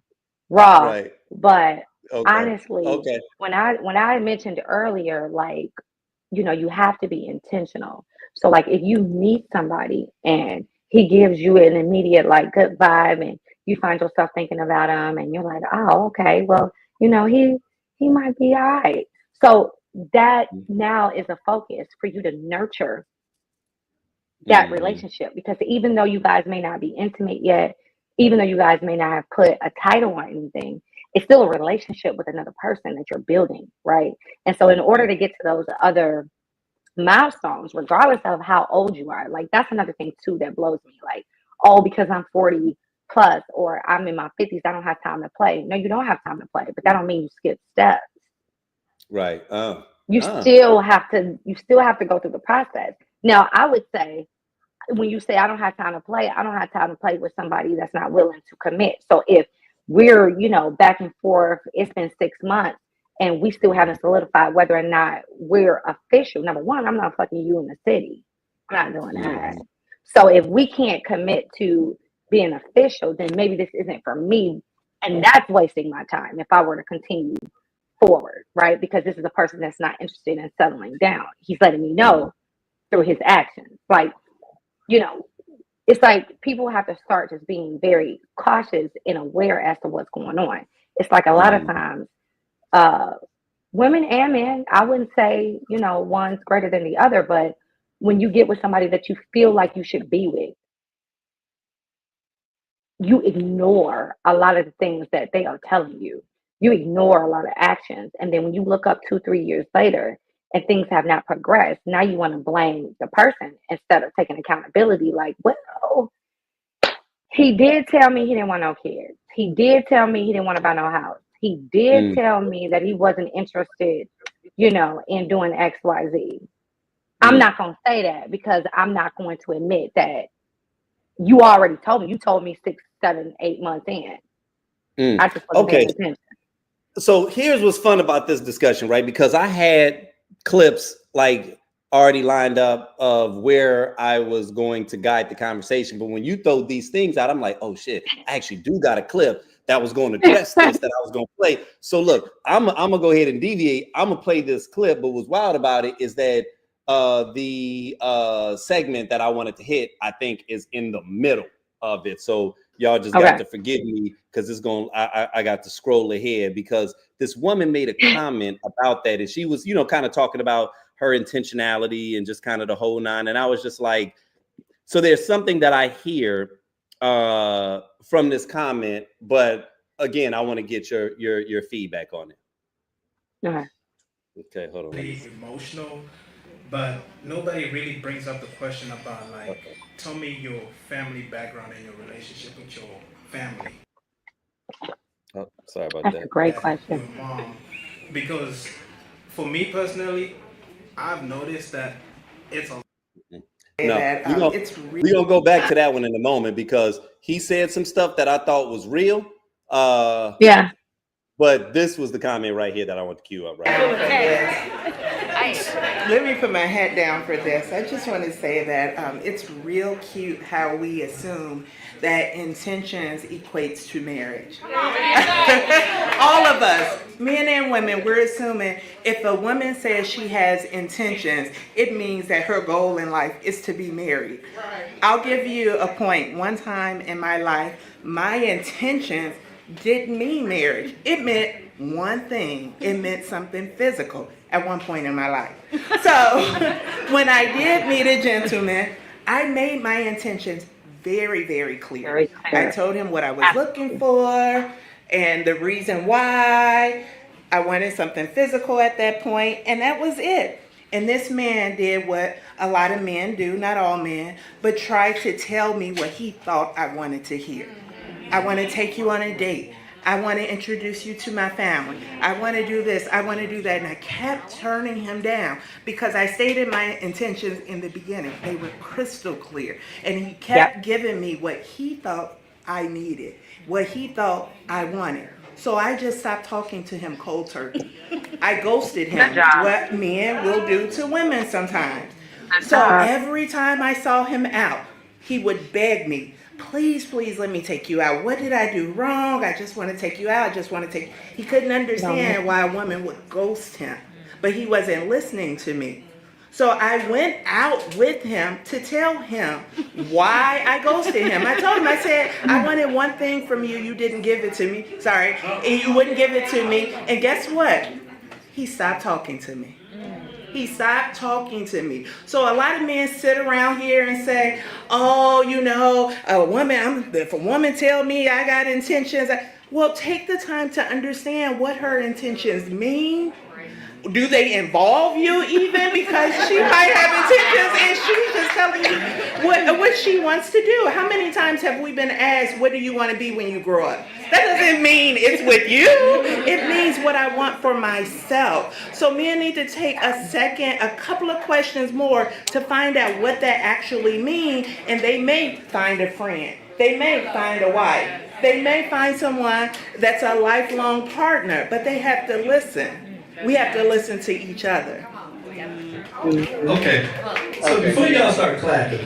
raw. But honestly, when I mentioned earlier, like, you know, you have to be intentional. So like, if you meet somebody and he gives you an immediate like good vibe, and you find yourself thinking about him, and you're like, oh, okay, well, you know, he might be all right. So that now is a focus for you to nurture that relationship, because even though you guys may not be intimate yet, even though you guys may not have put a title on anything, it's still a relationship with another person that you're building, right? And so in order to get to those other milestones, regardless of how old you are, like, that's another thing too that blows me. Like, oh, because I'm 40 plus or I'm in my 50s, I don't have time to play. No, you don't have time to play, but that don't mean you skip steps. Right. You still have to go through the process. Now, I would say, when you say I don't have time to play, I don't have time to play with somebody that's not willing to commit. So if we're, you know, back and forth, it's been 6 months and we still haven't solidified whether or not we're official. Number one, I'm not fucking you in the city. I'm not doing that. So if we can't commit to being official, then maybe this isn't for me. And that's wasting my time if I were to continue forward, right? Because this is a person that's not interested in settling down. He's letting me know through his actions. Like, you know, it's like people have to start just being very cautious and aware as to what's going on. It's like a lot of times, women and men, I wouldn't say, you know, one's greater than the other, but when you get with somebody that you feel like you should be with, you ignore a lot of the things that they are telling you. You ignore a lot of actions. And then when you look up 2, 3 years later and things have not progressed, now you want to blame the person instead of taking accountability. Like, well, he did tell me he didn't want no kids. He did tell me he didn't want to buy no house. He did Mm, tell me that he wasn't interested, in doing X, Y, Z. I'm mm, not going to say that because I'm not going to admit that you already told me. You told me 6, 7, 8 months in. mm. I just wasn't Okay. paying attention. So here's what's fun about this discussion, right? Because I had clips like already lined up of where I was going to guide the conversation. But when you throw these things out, I'm like, oh shit, I actually do got a clip that was going to address this that I was going to play. So look, I'm gonna go ahead and deviate. I'm gonna play this clip. But what's wild about it is that the segment that I wanted to hit, I think, is in the middle of it. So y'all just got Okay. to forgive me because it's going. I got to scroll ahead because this woman made a comment about that, and she was, kind of talking about her intentionality and just kind of the whole nine. And I was just like, so there's something that I hear from this comment, but again, I want to get your feedback on it. Okay. Okay, hold on. Emotional, but nobody really brings up the question about like, tell me your family background and your relationship with your family. Oh, sorry about That's a that. great Your question. mom, because for me personally, I've noticed that it's a No, that we gonna go back to that one in a moment because he said some stuff that I thought was real. Yeah. But this was the comment right here that I want to cue up right now. let me put my hat down for this. I just want to say that it's real cute how we assume that intentions equates to marriage. All of us, men and women, we're assuming if a woman says she has intentions, it means that her goal in life is to be married. I'll give you a point. One time in my life, my intentions didn't mean marriage. It meant one thing. It meant something physical at one point in my life. So when I did meet a gentleman, I made my intentions very, very clear. Very clear. I told him what I was looking for and the reason why. I wanted something physical at that point, and that was it. And this man did what a lot of men do, not all men, but try to tell me what he thought I wanted to hear. I want to take you on a date. I want to introduce you to my family. I want to do this. I want to do that. And I kept turning him down because I stated my intentions in the beginning. They were crystal clear. And he kept giving me what he thought I needed, what he thought I wanted. So I just stopped talking to him cold turkey. I ghosted him. Good job. What men will do to women sometimes. Good So job. every time I saw him out, he would beg me, please, please let me take you out. What did I do wrong? I just want to take you out. I just want to take. He couldn't understand why a woman would ghost him, but he wasn't listening to me. So I went out with him to tell him why I ghosted him. I told him, I said, I wanted one thing from you. You didn't give it to me. Sorry. And you wouldn't give it to me. And guess what? He stopped talking to me. He stopped talking to me. So a lot of men sit around here and say, oh, if a woman tell me I got intentions, well, take the time to understand what her intentions mean. Do they involve you even? Because she might have intentions and she's just telling you what she wants to do. How many times have we been asked, what do you want to be when you grow up? That doesn't mean it's with you. It means what I want for myself. So men need to take a couple of questions more to find out what that actually means. And they may find a friend. They may find a wife. They may find someone that's a lifelong partner, but they have to listen. We have to listen to each other. okay. So before y'all start clapping,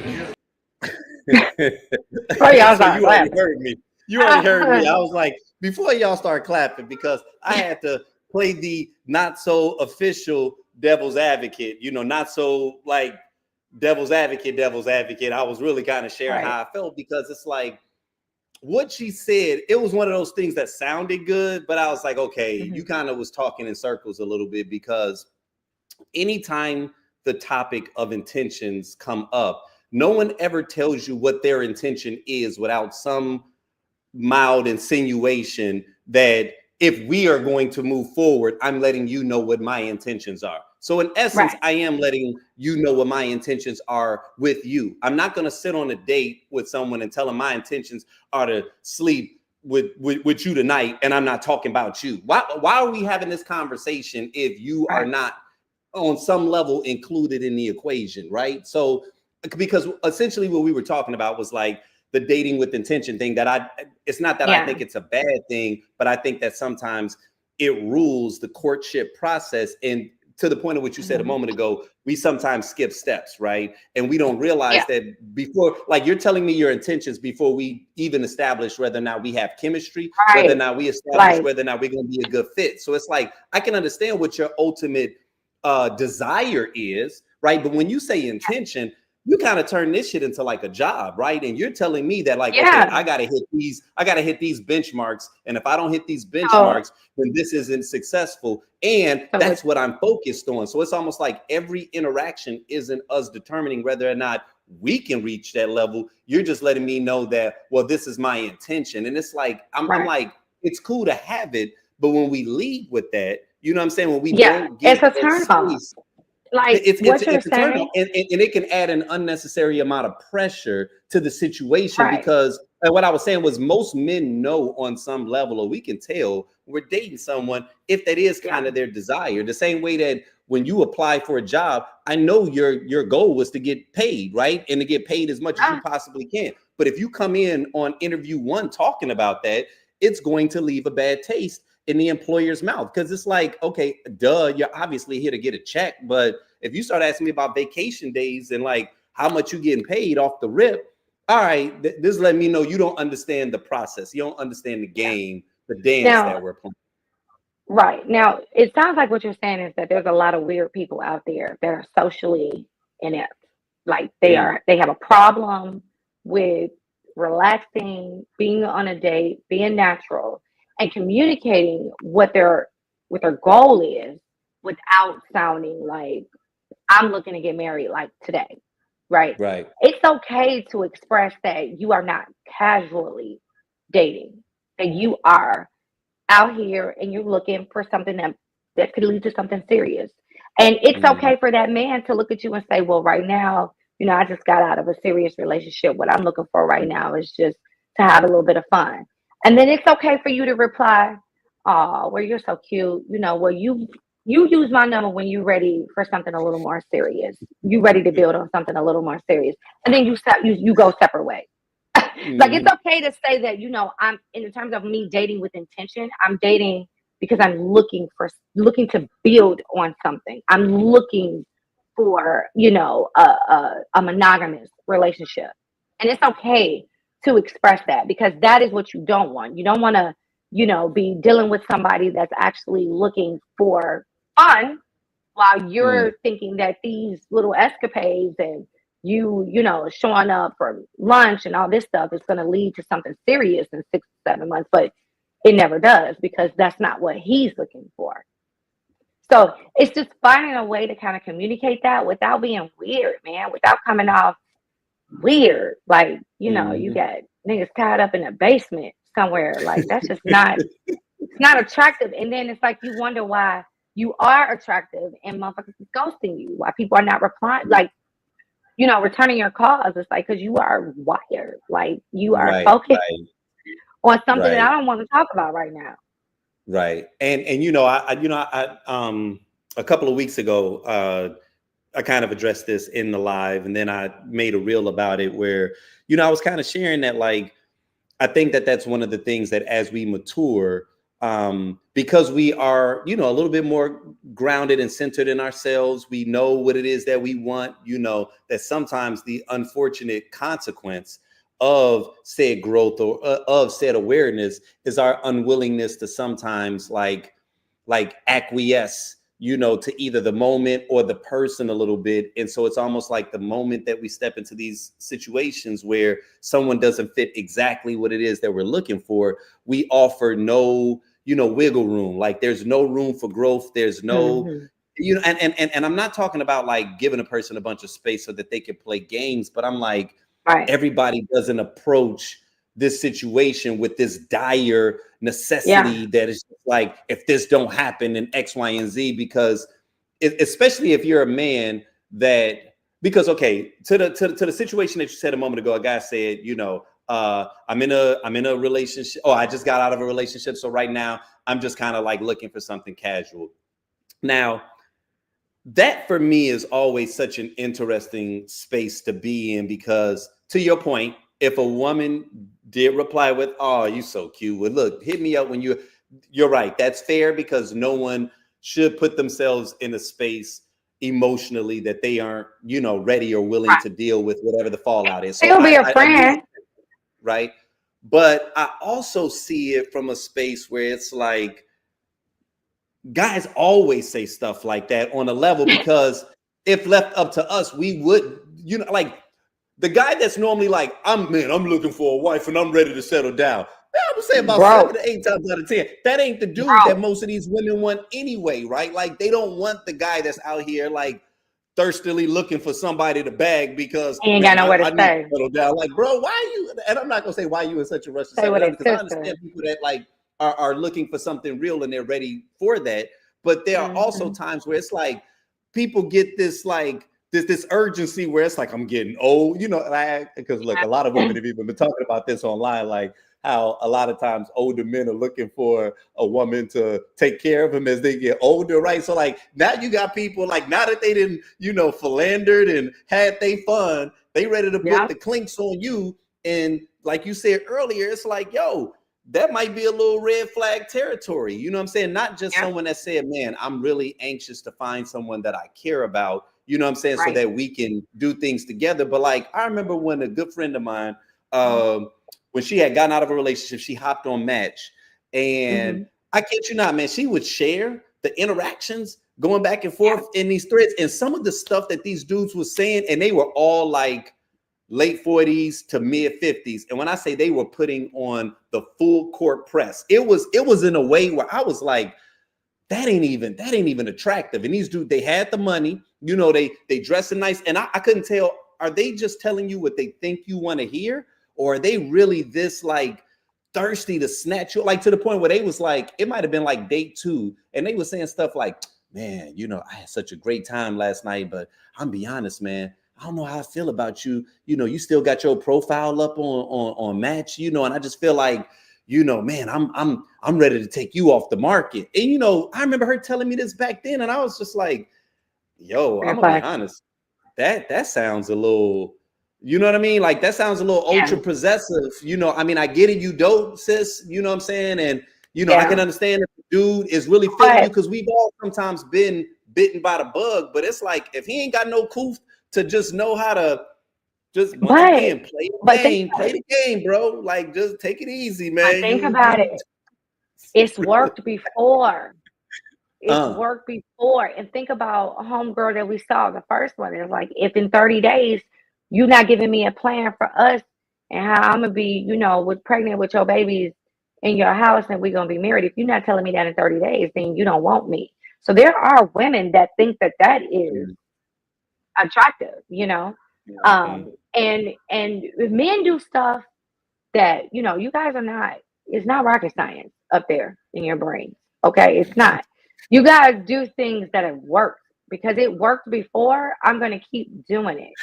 Before y'all So start you already clapping. heard me. You already heard me. I was like, before y'all start clapping, because I had to play the not so official devil's advocate, not so like devil's advocate. I was really kind of sharing how I felt because it's like what she said, it was one of those things that sounded good, but I was like, okay, you kind of was talking in circles a little bit because anytime the topic of intentions come up, no one ever tells you what their intention is without some mild insinuation that if we are going to move forward, I'm letting you know what my intentions are. So in essence, Right. I am letting you know what my intentions are with you. I'm not going to sit on a date with someone and tell them my intentions are to sleep with you tonight, and I'm not talking about you. Why are we having this conversation if you are Right. not on some level included in the equation, right? So because essentially what we were talking about was like the dating with intention thing, that it's not that I Yeah. think it's a bad thing, but I think that sometimes it rules the courtship process. And to the point of what you said a moment ago, we sometimes skip steps, right? And we don't realize Yeah. that before, like you're telling me your intentions before we even establish whether or not we have chemistry, whether or Right. not we establish Like, whether or not we're going to be a good fit. So it's like, I can understand what your ultimate desire is, right? But when you say intention, you kind of turn this shit into like a job, right? And you're telling me that like, okay, yeah. I gotta hit these benchmarks. And if I don't hit these So, benchmarks, then this isn't successful. And so that's what I'm focused on. So it's almost like every interaction isn't us determining whether or not we can reach that level. You're just letting me know that, well, this is my intention. And it's like, I'm right. like, it's cool to have it, but when we lead with that, you know what I'm saying? When we Yeah. don't give It's a that turn off. space, Like what you're it's a turn saying. on, and it can add an unnecessary amount of pressure to the situation, Right. because what I was saying was most men know on some level, or we can tell when we're dating someone if that is kind Yeah. of their desire. The same way that when you apply for a job, I know your goal was to get paid, right? And to get paid as much as you Yeah. possibly can. But if you come in on interview one talking about that, it's going to leave a bad taste in the employer's mouth, because it's like, okay, duh, you're obviously here to get a check, but if you start asking me about vacation days and like how much you getting paid off the rip, all right, this let me know you don't understand the process, you don't understand the Yeah. game, the dance Now, that we're playing. right. Now, it sounds like what you're saying is that there's a lot of weird people out there that are socially inept. Like they have a problem with relaxing, being on a date, being natural, and communicating what their goal is without sounding like I'm looking to get married like today. Right? Right. It's okay to express that you are not casually dating, that you are out here and you're looking for something that could lead to something serious. And it's okay for that man to look at you and say, well, right now, I just got out of a serious relationship. What I'm looking for right now is just to have a little bit of fun. And then it's okay for you to reply, oh, well, you're so cute. Well, you use my number when you're ready for something a little more serious. You ready to build on something a little more serious. And then you go separate ways. Like it's okay to say that, I'm in terms of me dating with intention, I'm dating because I'm looking to build on something. I'm looking for, a monogamous relationship. And it's okay to express that, because that is what you don't want. You don't want to, be dealing with somebody that's actually looking for fun while you're thinking that these little escapades and showing up for lunch and all this stuff is going to lead to something serious in 6 to 7 months, but it never does, because that's not what he's looking for. So it's just finding a way to kind of communicate that without being weird, man, without coming off weird. Like, you got niggas tied up in a basement somewhere. Like, that's just it's not attractive. And then it's like, you wonder why you are attractive and motherfuckers is ghosting you, why people are not replying, like, returning your calls. It's like, because you are wired, like you are focused on something that I don't want to talk about right now. Right. And I a couple of weeks ago, I kind of addressed this in the live, and then I made a reel about it where, I was kind of sharing that, like, I think that that's one of the things that as we mature, because we are, a little bit more grounded and centered in ourselves, we know what it is that we want, that sometimes the unfortunate consequence of said growth or of said awareness is our unwillingness to sometimes like acquiesce, to either the moment or the person a little bit. And so it's almost like the moment that we step into these situations where someone doesn't fit exactly what it is that we're looking for, we offer no, wiggle room. Like there's no room for growth. There's no, and I'm not talking about like giving a person a bunch of space so that they can play games, but I'm like, Right. everybody doesn't approach this situation with this dire necessity that is like, if this don't happen, then X, Y, and Z, because especially if you're a man that, because okay, to the situation that you said a moment ago, a guy said, you know, I'm in a relationship. Oh, I just got out of a relationship, so right now I'm just kind of like looking for something casual. Now, that for me is always such an interesting space to be in, because to your point, if a woman did reply with, "Oh, you so cute," well, look, hit me up when you're right. That's fair, because no one should put themselves in a space emotionally that they aren't, you know, ready or willing to deal with whatever the fallout is. So She'll be a friend. right? But I also see it from a space where it's like, guys always say stuff like that on a level, because if left up to us, we would, you know, like the guy that's normally like, I'm looking for a wife and I'm ready to settle down. I would say about 7 to 8 times out of 10, that ain't the dude that most of these women want anyway, right? Like, they don't want the guy that's out here like thirstily looking for somebody to bag, because he ain't got nowhere to stay. Settle down. Like, bro, why you? And I'm not gonna say why you in such a rush to settle down, because I understand people that like are looking for something real and they're ready for that. But there are also times where it's like people get this like this urgency where it's like, I'm getting old, you know, because look, a lot of women have even been talking about this online, like how a lot of times older men are looking for a woman to take care of them as they get older, right? So like now you got people like, now that they didn't, you know, philandered and had they fun, they ready to put the clinks on you. And like you said earlier, it's like, yo, that might be a little red flag territory. You know what I'm saying? Not just someone that said, man, I'm really anxious to find someone that I care about, you know what I'm saying? So that we can do things together. But like, I remember when a good friend of mine, when she had gotten out of a relationship, she hopped on Match, and I kid you not, man, she would share the interactions going back and forth in these threads, and some of the stuff that these dudes were saying, and they were all like late 40s to mid 50s. And when I say they were putting on the full court press, it was in a way where I was like, that ain't even attractive. And these dudes, they had the money, you know, they dressing nice, and I couldn't tell, are they just telling you what they think you want to hear? Or are they really this like thirsty to snatch you? Like to the point where they was like, it might have been like date 2, and they were saying stuff like, man, you know, I had such a great time last night, but I'm be honest, man, I don't know how I feel about you. You know, you still got your profile up on Match, you know, and I just feel like, you know, man, I'm ready to take you off the market. And you know, I remember her telling me this back then, and I was just like, yo, I'm gonna be honest, that sounds a little, you know what I mean? Like that sounds a little ultra possessive. You know, I mean, I get it, you dope, sis. You know what I'm saying? And you know, I can understand if the dude is really feeling you, because we've all sometimes been bitten by the bug. But it's like, if he ain't got no coof to just know how to just once again play the game, bro. Like, just take it easy, man. Think about it. It's worked before. It's worked before. And think about a homegirl that we saw, the first one. It's like, if in 30 days you're not giving me a plan for us and how I'm gonna be, you know, pregnant with your babies in your house and we're gonna be married, if you're not telling me that in 30 days, then you don't want me. So there are women that think that that is attractive, you know. And if men do stuff that, you know, you guys are not, it's not rocket science up there in your brains. Okay, it's not. You guys do things that have worked because it worked before. I'm gonna keep doing it.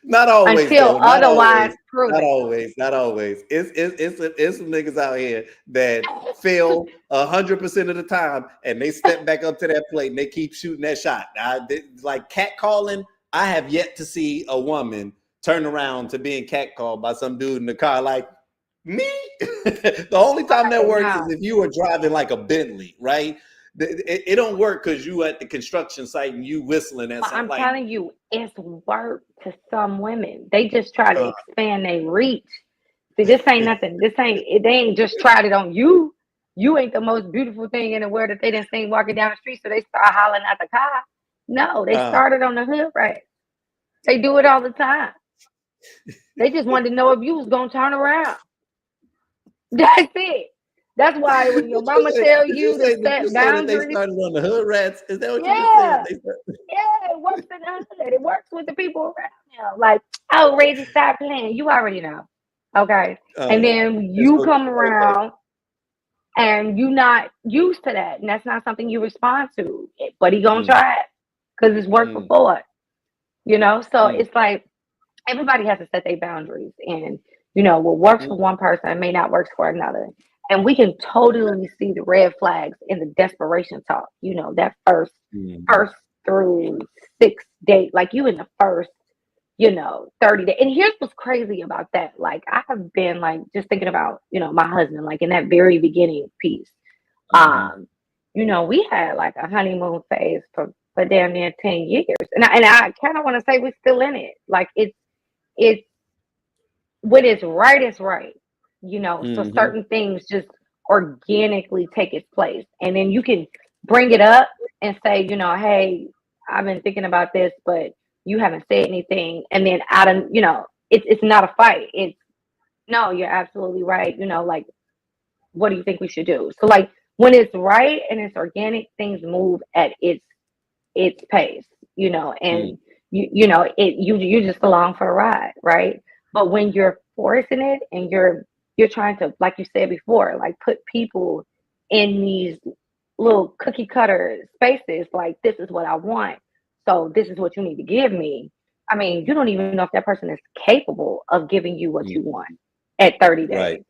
Not always, until otherwise proven. Not always. It's some niggas out here that fail 100% of the time, and they step back up to that plate and they keep shooting that shot. Like catcalling, I have yet to see a woman turn around to being catcalled by some dude in the car like me. The only time that works is if you are driving like a Bentley, right? It don't work because you at the construction site and you whistling at something. I'm telling you, it's work to some women. They just try to expand their reach. See, this ain't nothing. They ain't just tried it on you. You ain't the most beautiful thing in the world that they didn't see walking down the street, so they start hollering at the car. No, they started on the hood right. They do it all the time. They just wanted to know if you was gonna turn around. That's it. That's why when your mama tell you to set boundaries, they started on the hood rats. Is that what you just said? Yeah, it works in the hood. It works with the people around now. Like, oh, Reggie, stop playing. You already know. Okay. And then Let's you go. come Okay. around and you not used to that. And that's not something you respond to. But he gonna Mm, try it because it's worked mm, before. So mm, it's like everybody has to set their boundaries. And what works for mm. one person may not work for another. And we can totally see the red flags in the desperation talk. That first Mhm, first through sixth date, like you in the first 30 days. And here's what's crazy about that. Like I have been like just thinking about, my husband, like in that very beginning piece. mhm, We had like a honeymoon phase for damn near 10 years. And I kind of want to say we're still in it. Like it's when it's right, it's right. So mhm, certain things just organically take its place. And then you can bring it up and say, hey, I've been thinking about this, but you haven't said anything. And then out of, it's not a fight. It's no, you're absolutely right. Like, what do you think we should do? So like when it's right and it's organic, things move at its pace, mm, and you just along for a ride, right? But when you're forcing it and you're trying to, like you said before, like put people in these little cookie cutter spaces, like this is what I want, so this is what you need to give me. I mean, you don't even know if that person is capable of giving you what mm. you want at 30 days. Right.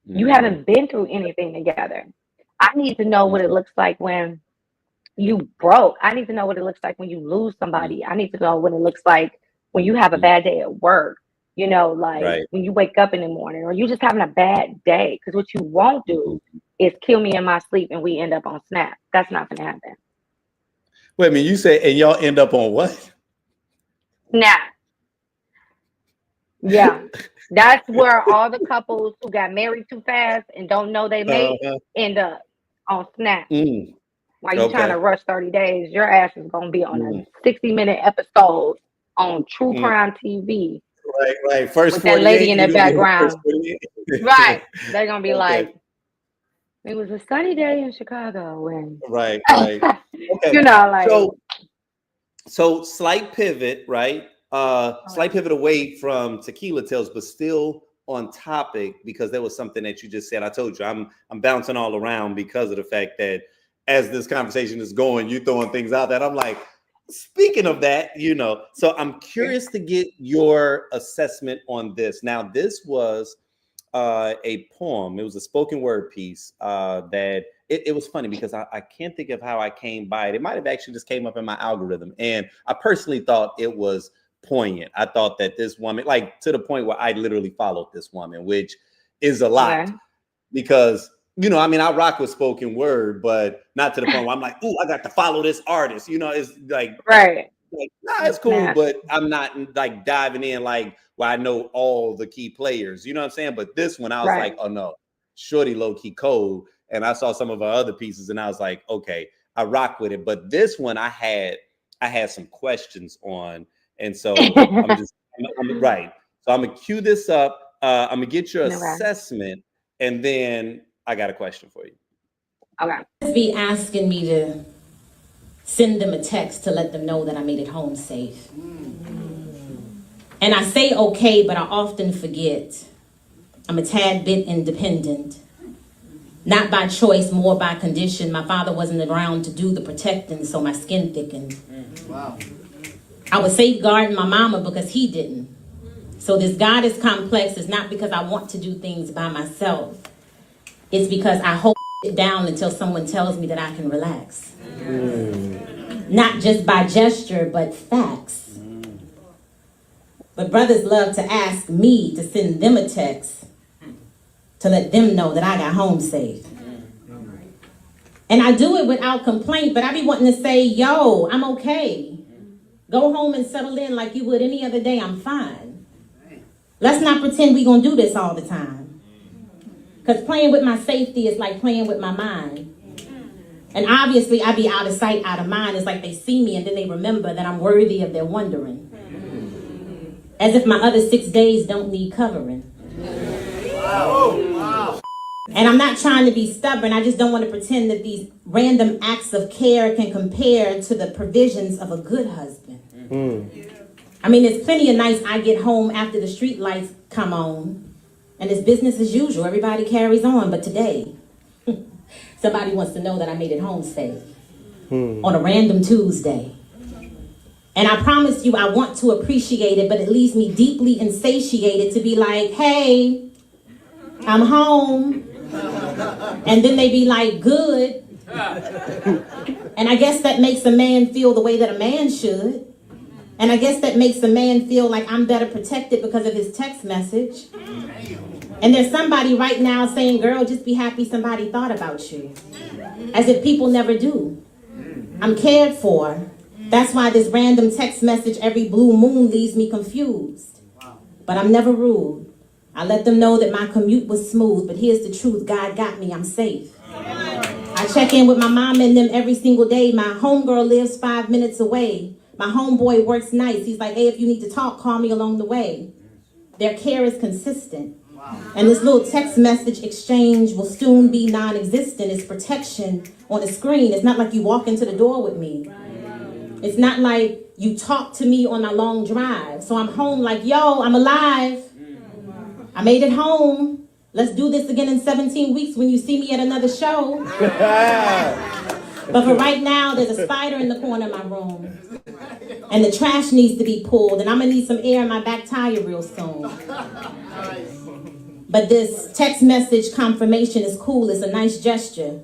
You Mhm, haven't been through anything together. I need to know what it mhm, looks like when you broke. I need to know what it looks like when you lose mm, somebody. I need to know what it looks like when you have a mm. bad day at work, like Right. when you wake up in the morning or you just having a bad day. Because what you won't do Mhm. is kill me in my sleep and we end up on Snap. That's not going to happen. Wait a minute, you say, and y'all end up on what? Snap. Yeah. That's where all the couples who got married too fast and don't know they mate Uh-huh. end up on Snap. Mm, While you trying to okay. rush 30 days, your ass is going to be on a Mm, 60-minute episode on True mm. Crime TV Right, right. First with that lady 48, in you're the gonna be on the first background. 48. Right. They're going to be Okay. like, it was a sunny day in Chicago. And, Right, right. Okay. like, So slight pivot, right? Slight pivot away from tequila tales, but still on topic because there was something that you just said. I told you I'm bouncing all around because of the fact that as this conversation is going, you throwing things out that I'm like, speaking of that, so I'm curious to get your assessment on this. Now, this was a poem. It was a spoken word piece that it was funny because I can't think of how I came by it. It might have actually just came up in my algorithm. And I personally thought it was poignant. I thought that this woman, like to the point where I literally followed this woman, which is a lot okay. because, I mean, I rock with spoken word, but not to the point where I'm like, ooh, I got to follow this artist. It's Right. like, nah, it's cool, Snap. but I'm not like diving in like where I know all the key players. You know what I'm saying? But this one, I was Right. like, oh no, shorty low key cold. And I saw some of our other pieces, and I was like, okay, I rock with it. But this one, I had some questions on, and so I'm right. So I'm gonna cue this up. I'm gonna get your Okay. assessment, and then I got a question for you. Okay. Be asking me to send them a text to let them know that I made it home safe. And I say okay, but I often forget. I'm a tad bit independent. Not by choice, more by condition. My father wasn't around to do the protecting, so my skin thickened. Wow. I was safeguarding my mama because he didn't. So this goddess complex is not because I want to do things by myself. It's because I hold it down until someone tells me that I can relax. Not just by gesture, but facts. But brothers love to ask me to send them a text to let them know that I got home safe. And I do it without complaint, but I be wanting to say, yo, I'm okay. Go home and settle in like you would any other day, I'm fine. Let's not pretend we gonna do this all the time. Because playing with my safety is like playing with my mind. And obviously I be out of sight, out of mind. It's like they see me and then they remember that I'm worthy of their wondering. As if my other 6 days don't need covering. Wow. And I'm not trying to be stubborn. I just don't want to pretend that these random acts of care can compare to the provisions of a good husband. I mean, there's plenty of nights I get home after the street lights come on, and it's business as usual. Everybody carries on, but today, somebody wants to know that I made it home safe on a random Tuesday. And I promise you, I want to appreciate it, but it leaves me deeply insatiated to be like, hey, I'm home. And then they be like, good. And I guess that makes a man feel the way that a man should. And I guess that makes a man feel like I'm better protected because of his text message. And there's somebody right now saying, girl, just be happy somebody thought about you. As if people never do. I'm cared for. That's why this random text message every blue moon leaves me confused. But I'm never rude. I let them know that my commute was smooth, but here's the truth, God got me, I'm safe. I check in with my mom and them every single day. My homegirl lives 5 minutes away. My homeboy works nights. He's like, hey, if you need to talk, call me along the way. Their care is consistent. And this little text message exchange will soon be non-existent. It's protection on the screen. It's not like you walk into the door with me. It's not like you talk to me on a long drive. So I'm home like, yo, I'm alive. I made it home. Let's do this again in 17 weeks when you see me at another show. But for right now, there's a spider in the corner of my room. And the trash needs to be pulled. And I'm going to need some air in my back tire real soon. But this text message confirmation is cool. It's a nice gesture.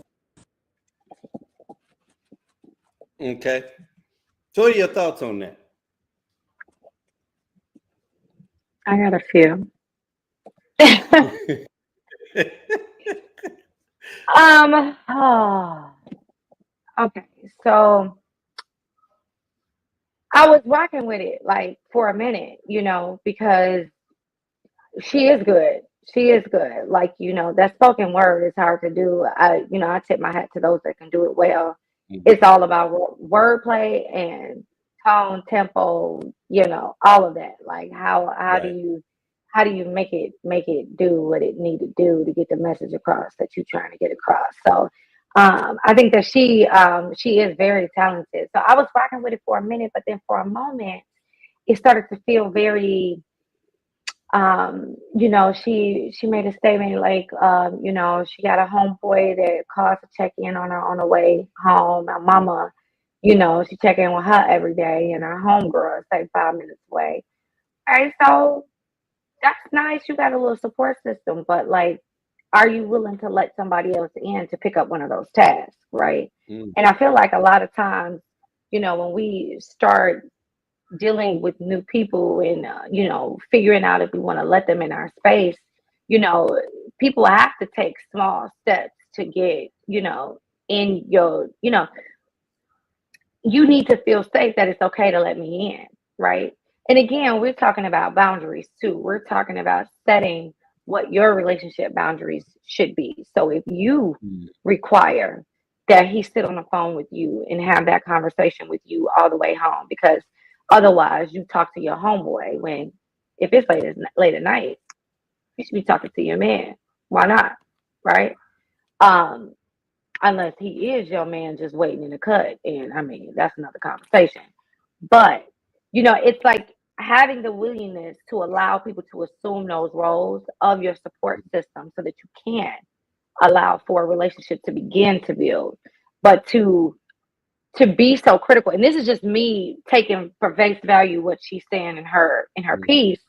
Okay. So what are your thoughts on that? I got a few. Okay, so I was rocking with it like for a minute, because she is good. She is good. Like, that spoken word is hard to do. I tip my hat to those that can do it well. It's all about wordplay and tone, tempo, all of that. Like how do you make it do what it need to do to get the message across that you're trying to get across. So I think that she is very talented. So I was rocking with it for a minute, but then for a moment it started to feel very she made a statement like, she got a homeboy that calls to check in on her on the way home. My mama, she check in with her every day, and her homegirl is like 5 minutes away. And so that's nice. You got a little support system, but like, are you willing to let somebody else in to pick up one of those tasks, right? And I feel like a lot of times, when we start dealing with new people and figuring out if we want to let them in our space, people have to take small steps to get in your you need to feel safe that it's okay to let me in, right? And again, we're talking about boundaries too. We're talking about setting what your relationship boundaries should be. So if you require that he sit on the phone with you and have that conversation with you all the way home, because otherwise, you talk to your homeboy if it's late at night, you should be talking to your man. Why not? Right? Unless he is your man just waiting in the cut. And I mean, that's another conversation. But, it's like having the willingness to allow people to assume those roles of your support system so that you can allow for a relationship to begin to build. But to be so critical, and this is just me taking for face value what she's saying in her piece.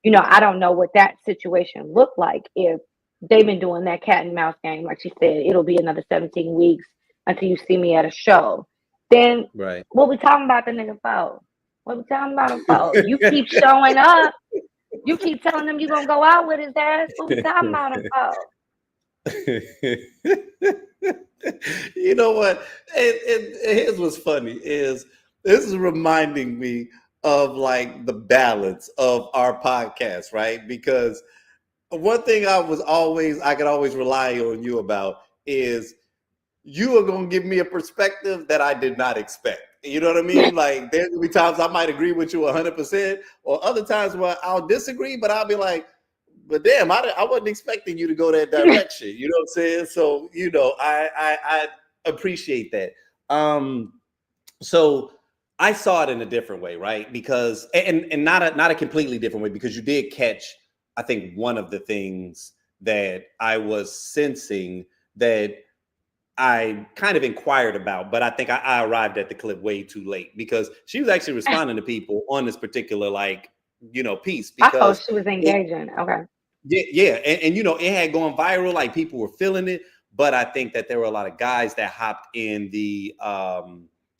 I don't know what that situation looked like if they've been doing that cat and mouse game. Like she said, it'll be another 17 weeks until you see me at a show. Then what we talking about the nigga for? What we talking about him for? You keep showing up. You keep telling him you're gonna go out with his ass. What we talking about him for? You know what? And here's what's funny is this is reminding me of like the balance of our podcast, right? Because one thing I could always rely on you about is you are going to give me a perspective that I did not expect. You know what I mean? Like there's going to be times I might agree with you 100%, or other times where I'll disagree, but I'll be like, but damn, I wasn't expecting you to go that direction. You know what I'm saying? So, I appreciate that. So I saw it in a different way, right? Because, and not a completely different way, because you did catch I think one of the things that I was sensing that I kind of inquired about, but I think I arrived at the clip way too late, because she was actually responding to people on this particular, like, piece, Oh, because she was it, engaging. Okay. yeah, and it had gone viral, like people were feeling it, but I think that there were a lot of guys that hopped in the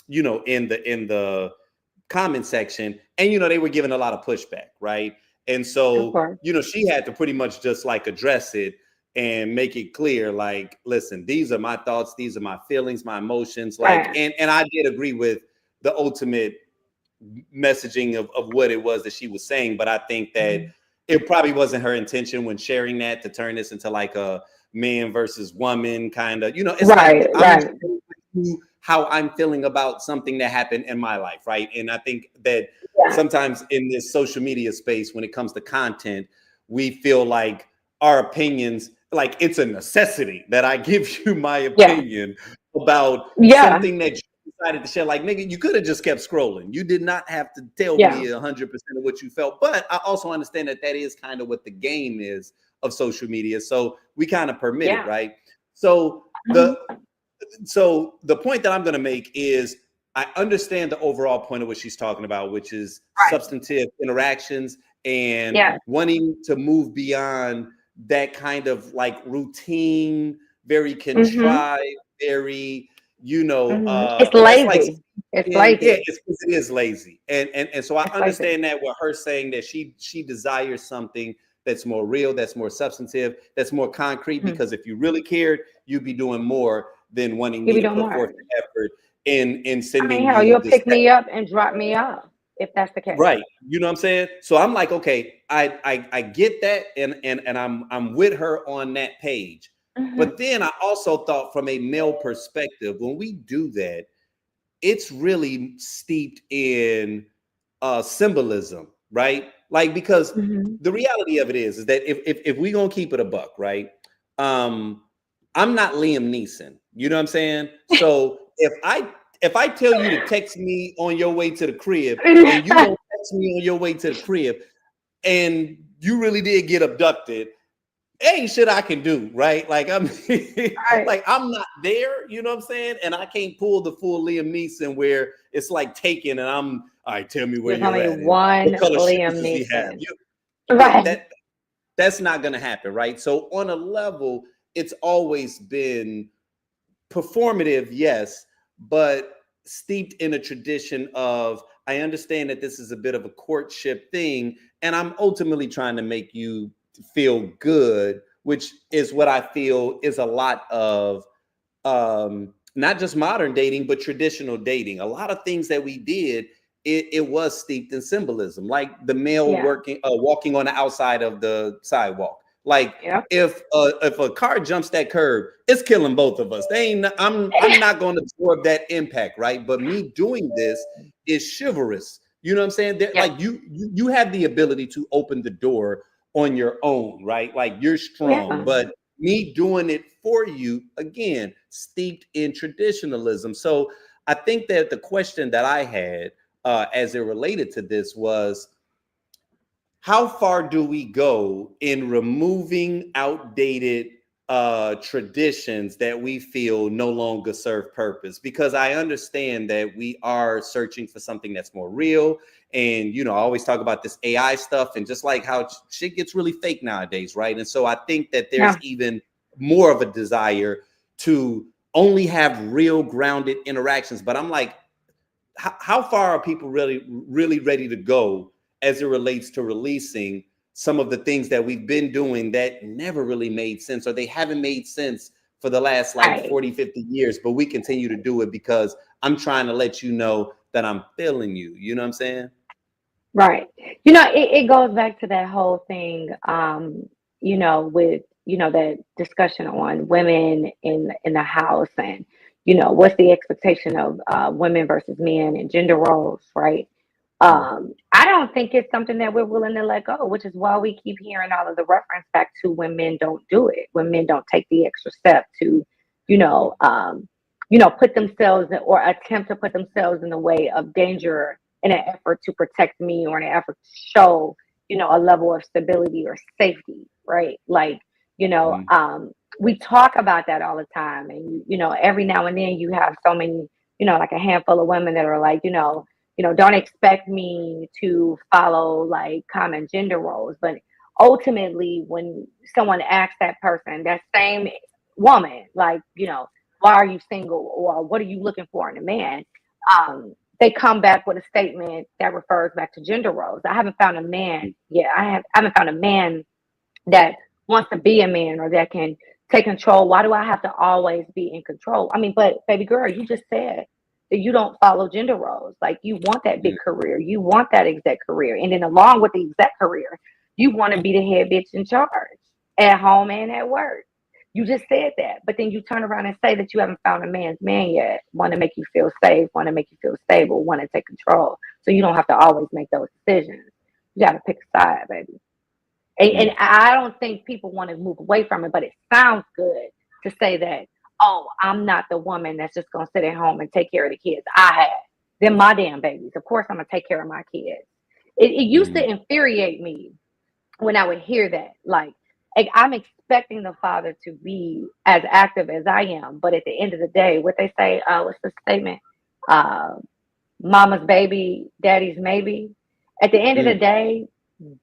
in the comment section, and they were giving a lot of pushback, right? And Of so course. she had to pretty much just like address it and make it clear, like, listen, these are my thoughts, these are my feelings, my emotions, like, Right. and I did agree with the ultimate messaging of what it was that she was saying, but I think that it probably wasn't her intention when sharing that to turn this into like a man versus woman kind of, it's like, Right. I'm Right. how I'm feeling about something that happened in my life, right? And I think that Yeah. sometimes in this social media space, when it comes to content, we feel like our opinions, like it's a necessity that I give you my Yeah. opinion about Yeah. something that you decided to share. Like, nigga, you could have just kept scrolling. You did not have to tell Yeah. me 100% of what you felt. But I also understand that is kind of what the game is of social media. So we kind of permit it, Yeah. right? So Mhm. the point that I'm going to make is I understand the overall point of what she's talking about, which is Right. substantive interactions and Yeah. wanting to move beyond that kind of like routine, very Mhm. contrived, very, It's almost like, lazy. It's and yeah, lazy. it is lazy. And so I It's lazy. understand that with her saying that she desires something that's more real, that's more substantive, that's more concrete, Mhm. because if you really cared, you'd be doing more than wanting You me be to doing put forth more. the effort in I mean, sending hell, you you'll this pick text. me up and drop me off if that's the case. Right. You know what I'm saying? So I'm like, okay, I get that, and I'm with her on that page. Mhm. But then I also thought, from a male perspective, when we do that, it's really steeped in symbolism, right? Like, because Mhm. the reality of it is that if we gonna keep it a buck, right? Um, I'm not Liam Neeson. You know what I'm saying? So if I tell you to text me on your way to the crib, and you don't text me on your way to the crib, and you really did get abducted, ain't shit I can do, right? Like, I'm Right. like, I'm not there, you know what I'm saying? And I can't pull the full Liam Neeson where it's like Taken, and I'm, all right, tell me where There's you're only at and one what color shoes Liam does he have. Neeson. Yeah, Right. that's not gonna happen, right? So on a level, it's always been performative, yes, but steeped in a tradition of, I understand that this is a bit of a courtship thing, and I'm ultimately trying to make you feel good, which is what I feel is a lot of not just modern dating, but traditional dating. A lot of things that we did, it was steeped in symbolism, like the male Yeah. walking on the outside of the sidewalk. Like, Yep. if a car jumps that curb, it's killing both of us. They ain't. I'm not going to absorb that impact, right? But me doing this is chivalrous. You know what I'm saying? Yeah. Like, you have the ability to open the door on your own, right? Like, you're strong, Yeah. but me doing it for you, again, steeped in traditionalism. So I think that the question that I had as it related to this was, how far do we go in removing outdated traditions that we feel no longer serve purpose? Because I understand that we are searching for something that's more real. And, I always talk about this AI stuff, and just like how shit gets really fake nowadays, right? And so I think that there's Yeah. even more of a desire to only have real grounded interactions. But I'm like, how far are people really ready to go as it relates to releasing some of the things that we've been doing that never really made sense, or they haven't made sense for the last like Right. 40-50 years, but we continue to do it because I'm trying to let you know that I'm feeling you. You know what I'm saying? Right. It goes back to that whole thing, with, that discussion on women in the house, and, what's the expectation of women versus men and gender roles, right? I don't think it's something that we're willing to let go, which is why we keep hearing all of the reference back to when men don't do it, when men don't take the extra step to, you know, um, put themselves or attempt to put themselves in the way of danger in an effort to protect me, or in an effort to show a level of stability or safety, right? Like, we talk about that all the time. And, every now and then you have so many, like a handful of women that are like, don't expect me to follow like common gender roles. But ultimately, when someone asks that person, that same woman, like, why are you single, or what are you looking for in a man? They come back with a statement that refers back to gender roles. I haven't found a man. Yeah, I haven't found a man that wants to be a man or that can take control. Why do I have to always be in control? I mean, but baby girl, you just said that you don't follow gender roles. Like, you want that big career, you want that exec career, and then along with the exec career, you want to be the head bitch in charge at home and at work. You just said that, but then you turn around and say that you haven't found a man's man yet. Want to make you feel safe, want to make you feel stable, want to take control, so you don't have to always make those decisions. You got to pick a side, baby. And I don't think people want to move away from it, but it sounds good to say that, oh, I'm not the woman that's just going to sit at home and take care of the kids. They're my damn babies. Of course, I'm going to take care of my kids. It used to infuriate me when I would hear that. Like, I'm expecting the father to be as active as I am. But at the end of the day, what they say, what's the statement? Mama's baby, daddy's maybe. At the end of the day,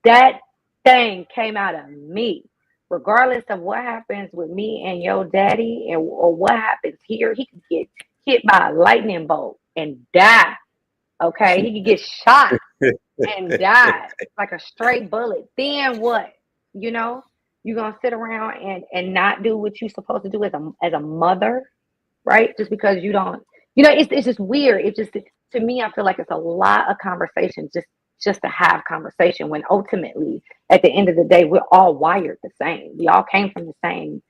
that thing came out of me. Regardless of what happens with me and your daddy, or what happens here, he could get hit by a lightning bolt and die. Okay, he could get shot and die like a stray bullet. Then what? You're gonna sit around and not do what you're supposed to do as a mother, right? Just because you don't, it's just weird. It just, to me, I feel like it's a lot of conversation just to have conversation, when ultimately at the end of the day, we're all wired the same. We all came from the same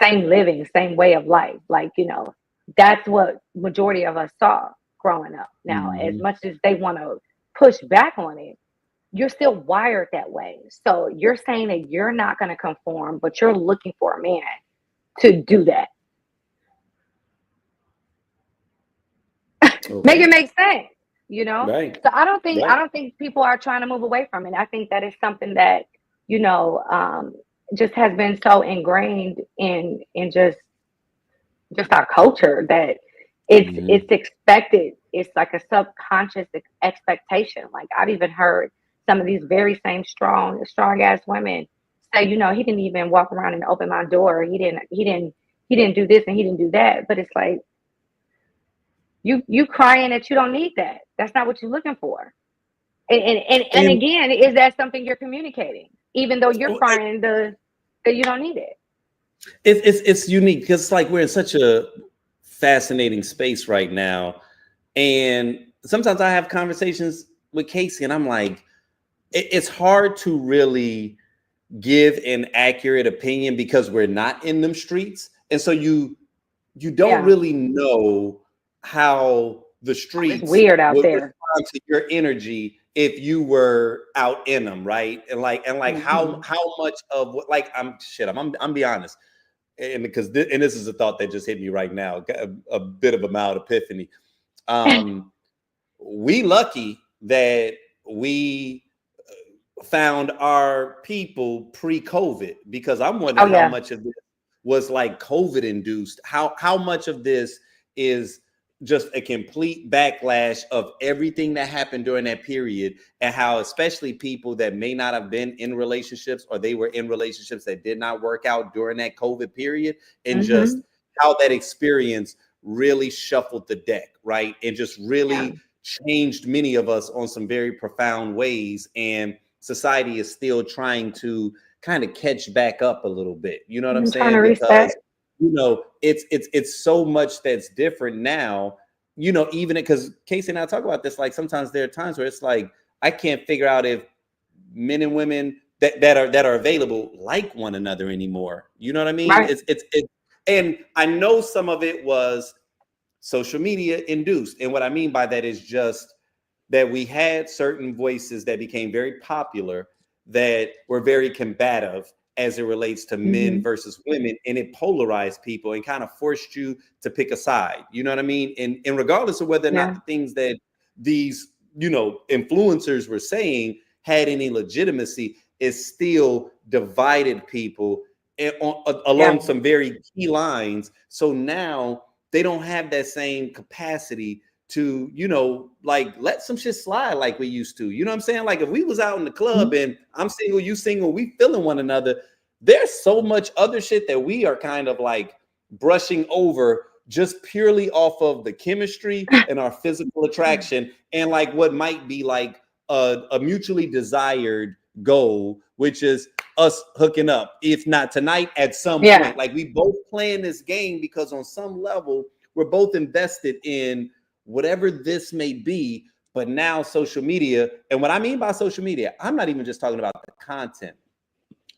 living, same way of life. Like, that's what majority of us saw growing up. Now, as much as they want to push back on it, you're still wired that way. So you're saying that you're not going to conform, but you're looking for a man to do that. Okay. Make it make sense. Right. So I don't think people are trying to move away from it. I think that is something that just has been so ingrained in just our culture that it's expected. It's like a subconscious expectation. Like, I've even heard some of these very same strong ass women say, he didn't even walk around and open my door. He didn't do this and he didn't do that. But it's like, you crying that you don't need that. That's not what you're looking for. And again, is that something you're communicating, even though you're crying that you don't need it? It's unique because, like, we're in such a fascinating space right now, and sometimes I have conversations with Casey, and I'm like, it's hard to really give an accurate opinion because we're not in them streets, and so you don't really know how the streets it's weird out there respond to your energy if you were out in them, right? And how much of what, like, I'm be honest, and because this is a thought that just hit me right now, a bit of a mild epiphany. We lucky that we found our people pre-COVID, because I'm wondering how much of this was like COVID induced, how much of this is just a complete backlash of everything that happened during that period, and how especially people that may not have been in relationships, or they were in relationships that did not work out during that COVID period, and just how that experience really shuffled the deck, right? And just really changed many of us on some very profound ways. And society is still trying to kind of catch back up a little bit. You know what I'm saying? Because it's so much that's different now, even because Casey and I talk about this, like, sometimes there are times where it's like, I can't figure out if men and women that are available like one another anymore. You know what I mean? Right. It's and I know some of it was social media induced. And what I mean by that is just that we had certain voices that became very popular that were very combative as it relates to men versus women, and it polarized people and kind of forced you to pick a side. You know what I mean? And regardless of whether or not the things that these, influencers were saying had any legitimacy, it still divided people along some very key lines. So now they don't have that same capacity to, you know, like let some shit slide like we used to. You know what I'm saying? Like if we was out in the club and I'm single, you single, we feeling one another. There's so much other shit that we are kind of like brushing over just purely off of the chemistry and our physical attraction and like what might be like a mutually desired goal, which is us hooking up, if not tonight, at some point. Like we both playing this game because on some level we're both invested in whatever this may be. But now social media, and what I mean by social media, I'm not even just talking about the content.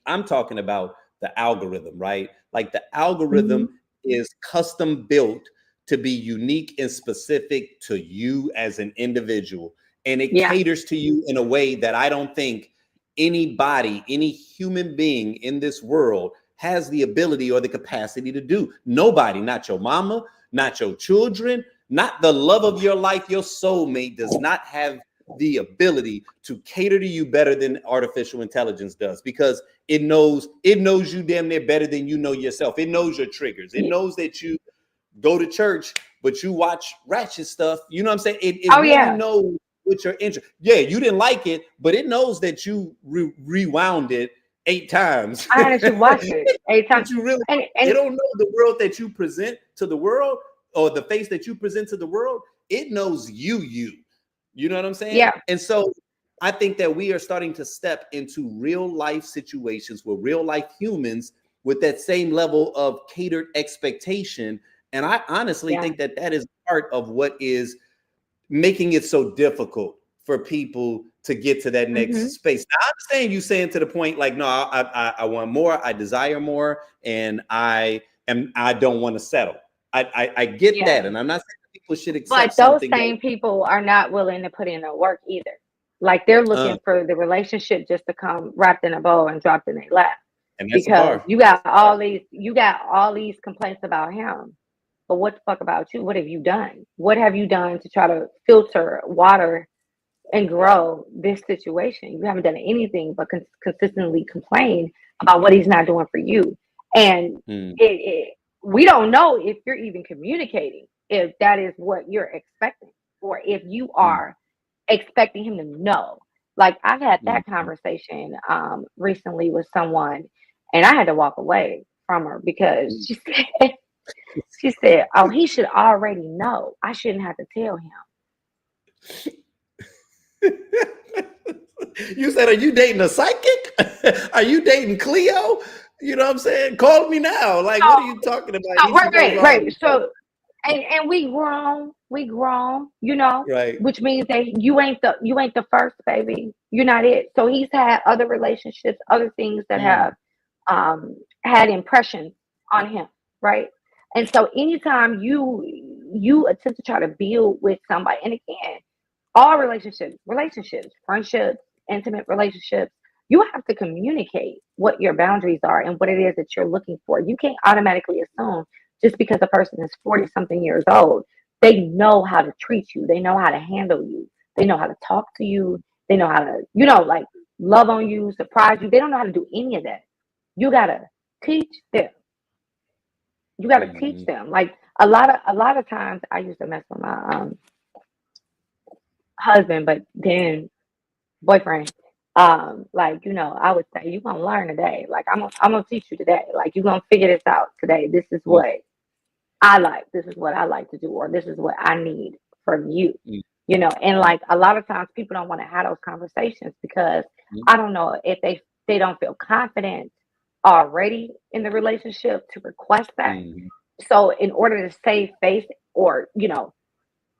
I'm talking about the algorithm, right? Like the algorithm is custom built to be unique and specific to you as an individual. And it caters to you in a way that I don't think anybody, any human being in this world has the ability or the capacity to do. Nobody, not your mama, not your children, not the love of your life, your soulmate does not have the ability to cater to you better than artificial intelligence does, because it knows you damn near better than you know yourself. It knows your triggers. It knows that you go to church, but you watch ratchet stuff. You know what I'm saying? It really knows what your interest. Yeah, you didn't like it, but it knows that you rewound it 8 times. I had to watch it 8 times. You really, and it don't know the world that you present to the world or the face that you present to the world. It knows you. You know what I'm saying? Yeah. And so I think that we are starting to step into real life situations with real life humans with that same level of catered expectation. And I honestly think that that is part of what is making it so difficult for people to get to that next space. Now, I understand you saying to the point like, no, I want more, I desire more, and I don't want to settle. I get that, and I'm not saying people should accept. But those same people are not willing to put in the work either. Like they're looking for the relationship just to come wrapped in a bow and dropped in their lap. And that's because you got all these complaints about him. But what the fuck about you? What have you done? What have you done to try to filter, water, and grow this situation? You haven't done anything but consistently complain about what he's not doing for you. And we don't know if you're even communicating, if that is what you're expecting, or if you are expecting him to know. Like I've had that conversation recently with someone, and I had to walk away from her because she said, oh, he should already know. I shouldn't have to tell him. You said, are you dating a psychic? Are you dating Cleo? You know what I'm saying? Call me now. Like, what are you talking about? Right. So, and we grown, you know, which means that you ain't the first, baby. You're not it. So he's had other relationships, other things that have had impressions on him, right? And so anytime you attempt to try to build with somebody, and again, all relationships, friendships, intimate relationships, you have to communicate what your boundaries are and what it is that you're looking for. You can't automatically assume just because a person is 40-something years old, they know how to treat you. They know how to handle you. They know how to talk to you. They know how to, like love on you, surprise you. They don't know how to do any of that. You got to teach them. You got to teach them. Like a lot of times I used to mess with my husband, but then boyfriend. Like, I would say, you're gonna learn today. Like I'm gonna teach you today. Like you're gonna figure this out today. This is what I like. This is what I like to do, or this is what I need from you. And like a lot of times people don't want to have those conversations because I don't know if they don't feel confident already in the relationship to request that. So in order to save face, or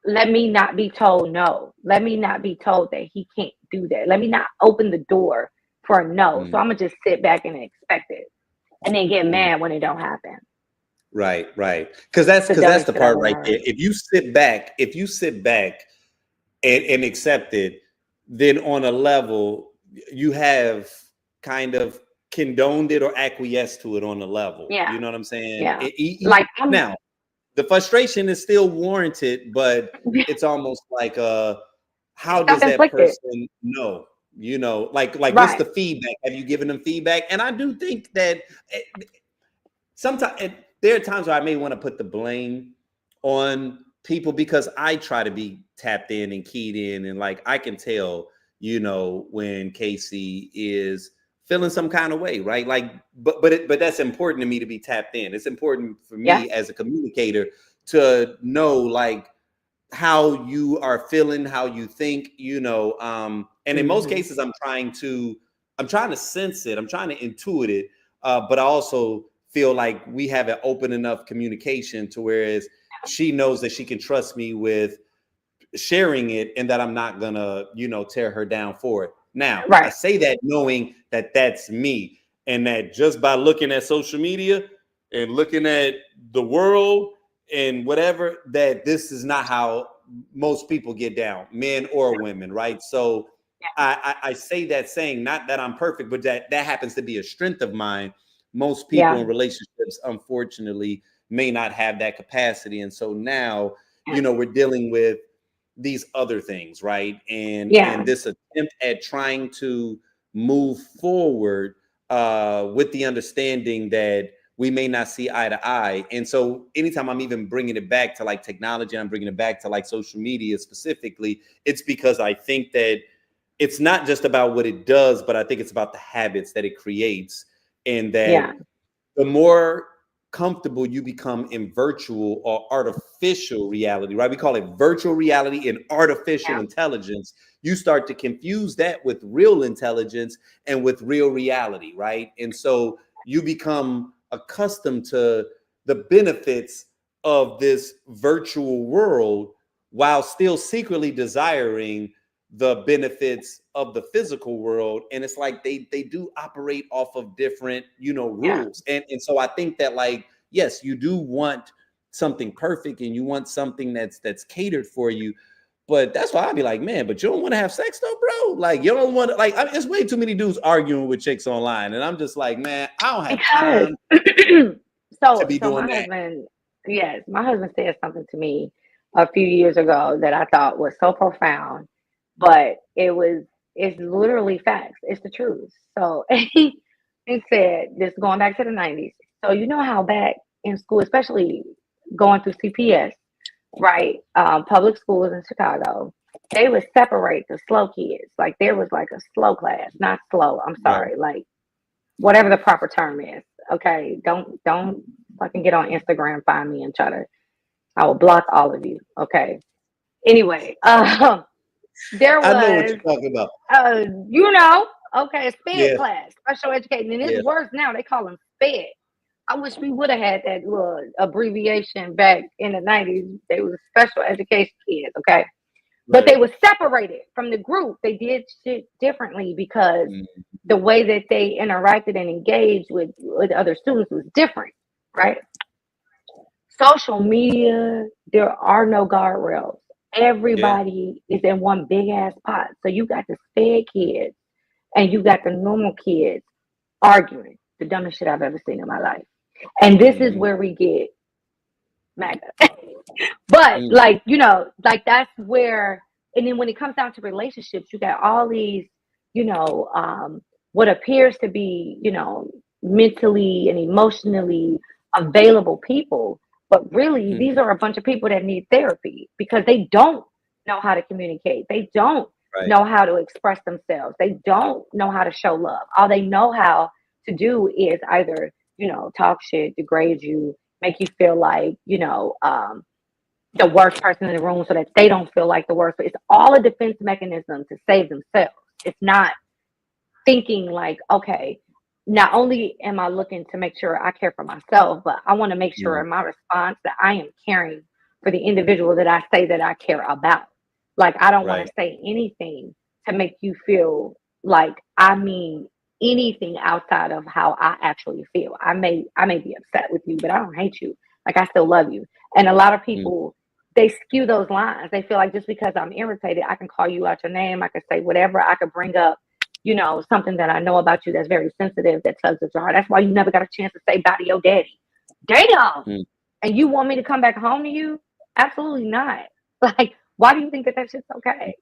let me not be told no. Let me not be told that he can't do that. Let me not open the door for a no. So I'm gonna just sit back and expect it, and then get mad when it don't happen. Right. Because that's the part right there. If you sit back and accept it, then on a level you have kind of condoned it or acquiesced to it on a level. Yeah. You know what I'm saying? Yeah. Now, the frustration is still warranted, but it's almost like how does that person know? You know, like what's Right. the feedback? Have you given them feedback? And I do think that sometimes there are times where I may want to put the blame on people because I try to be tapped in and keyed in, and like I can tell, you know, when Casey is feeling some kind of way, right? Like, but that's important to me to be tapped in. It's important for Yeah. me as a communicator to know like how you are feeling, how you think, you know. And in most cases, I'm trying to sense it, I'm trying to intuit it, but I also feel like we have an open enough communication to whereas she knows that she can trust me with sharing it and that I'm not gonna, you know, tear her down for it. Now, I Right. say that knowing that that's me and that just by looking at social media and looking at the world and whatever, that this is not how most people get down, men or women, right? So I say that saying not that I'm perfect, but that happens to be a strength of mine. Most people Yeah. in relationships, unfortunately, may not have that capacity. And so now, you know, we're dealing with these other things, right? And this attempt at trying to move forward with the understanding that we may not see eye to eye. And so anytime I'm even bringing it back to like technology, I'm bringing it back to like social media specifically, it's because I think that it's not just about what it does, but I think it's about the habits that it creates, and that the more comfortable you become in virtual or artificial reality, right? We call it virtual reality and artificial intelligence. You start to confuse that with real intelligence and with real reality, right? And so you become accustomed to the benefits of this virtual world while still secretly desiring the benefits of the physical world. And it's like they do operate off of different, you know, rules. And so I think that like, yes, you do want something perfect and you want something that's catered for you. But that's why I'd be like, man, but you don't want to have sex though, bro. Like you don't want to, like, I mean, there's way too many dudes arguing with chicks online. And I'm just like, man, I don't have time to be So doing my that. husband, yes, my husband said something to me a few years ago that I thought was so profound, but it's literally facts. It's the truth. So he said, this going back to the 90s. So you know how back in school, especially going through CPS, right? Public schools in Chicago, they would separate the slow kids. Like there was like a slow class, not slow. I'm Right. sorry, like whatever the proper term is. Okay, don't fucking get on Instagram, find me and try to. I will block all of you. Okay. Anyway, there I know what was you're talking about. you know, okay, SPED Yeah. class, special education, and it's Yeah. worse now. They call them SPED. I wish we would have had that little abbreviation back in the 90s. They were special education kids, okay? But Right. they were separated from the group. They did shit differently because Mm. the way that they interacted and engaged with other students was different, right? Social media, there are no guardrails. Yeah. Everybody is in one big ass pot. So you got the SPED kids and you got the normal kids arguing. The dumbest shit I've ever seen in my life. And this is Mhm. where we get MAGA. But Mm. like, you know, like that's where, and then when it comes down to relationships, you got all these, you know, what appears to be, you know, mentally and emotionally available people, but really Mhm. these are a bunch of people that need therapy because they don't know how to communicate. They don't Right. know how to express themselves. They don't know how to show love. All they know how to do is either, you know, talk shit, degrade you, make you feel like, you know, the worst person in the room so that they don't feel like the worst. But it's all a defense mechanism to save themselves. It's not thinking like, okay, not only am I looking to make sure I care for myself, but I want to make sure Mhm. in my response that I am caring for the individual that I say that I care about. Like, I don't want Right. to say anything to make you feel like I mean anything outside of how I actually feel. I may be upset with you, but I don't hate you. Like, I still love you. And a lot of Mm. people, they skew those lines. They feel like just because I'm irritated, I can call you out your name. I can say whatever. I could bring up, you know, something that I know about you that's very sensitive, that tugs at your heart. That's why you never got a chance to say bye to your daddy. Damn. Mm. And you want me to come back home to you? Absolutely not. Like, why do you think that shit's okay?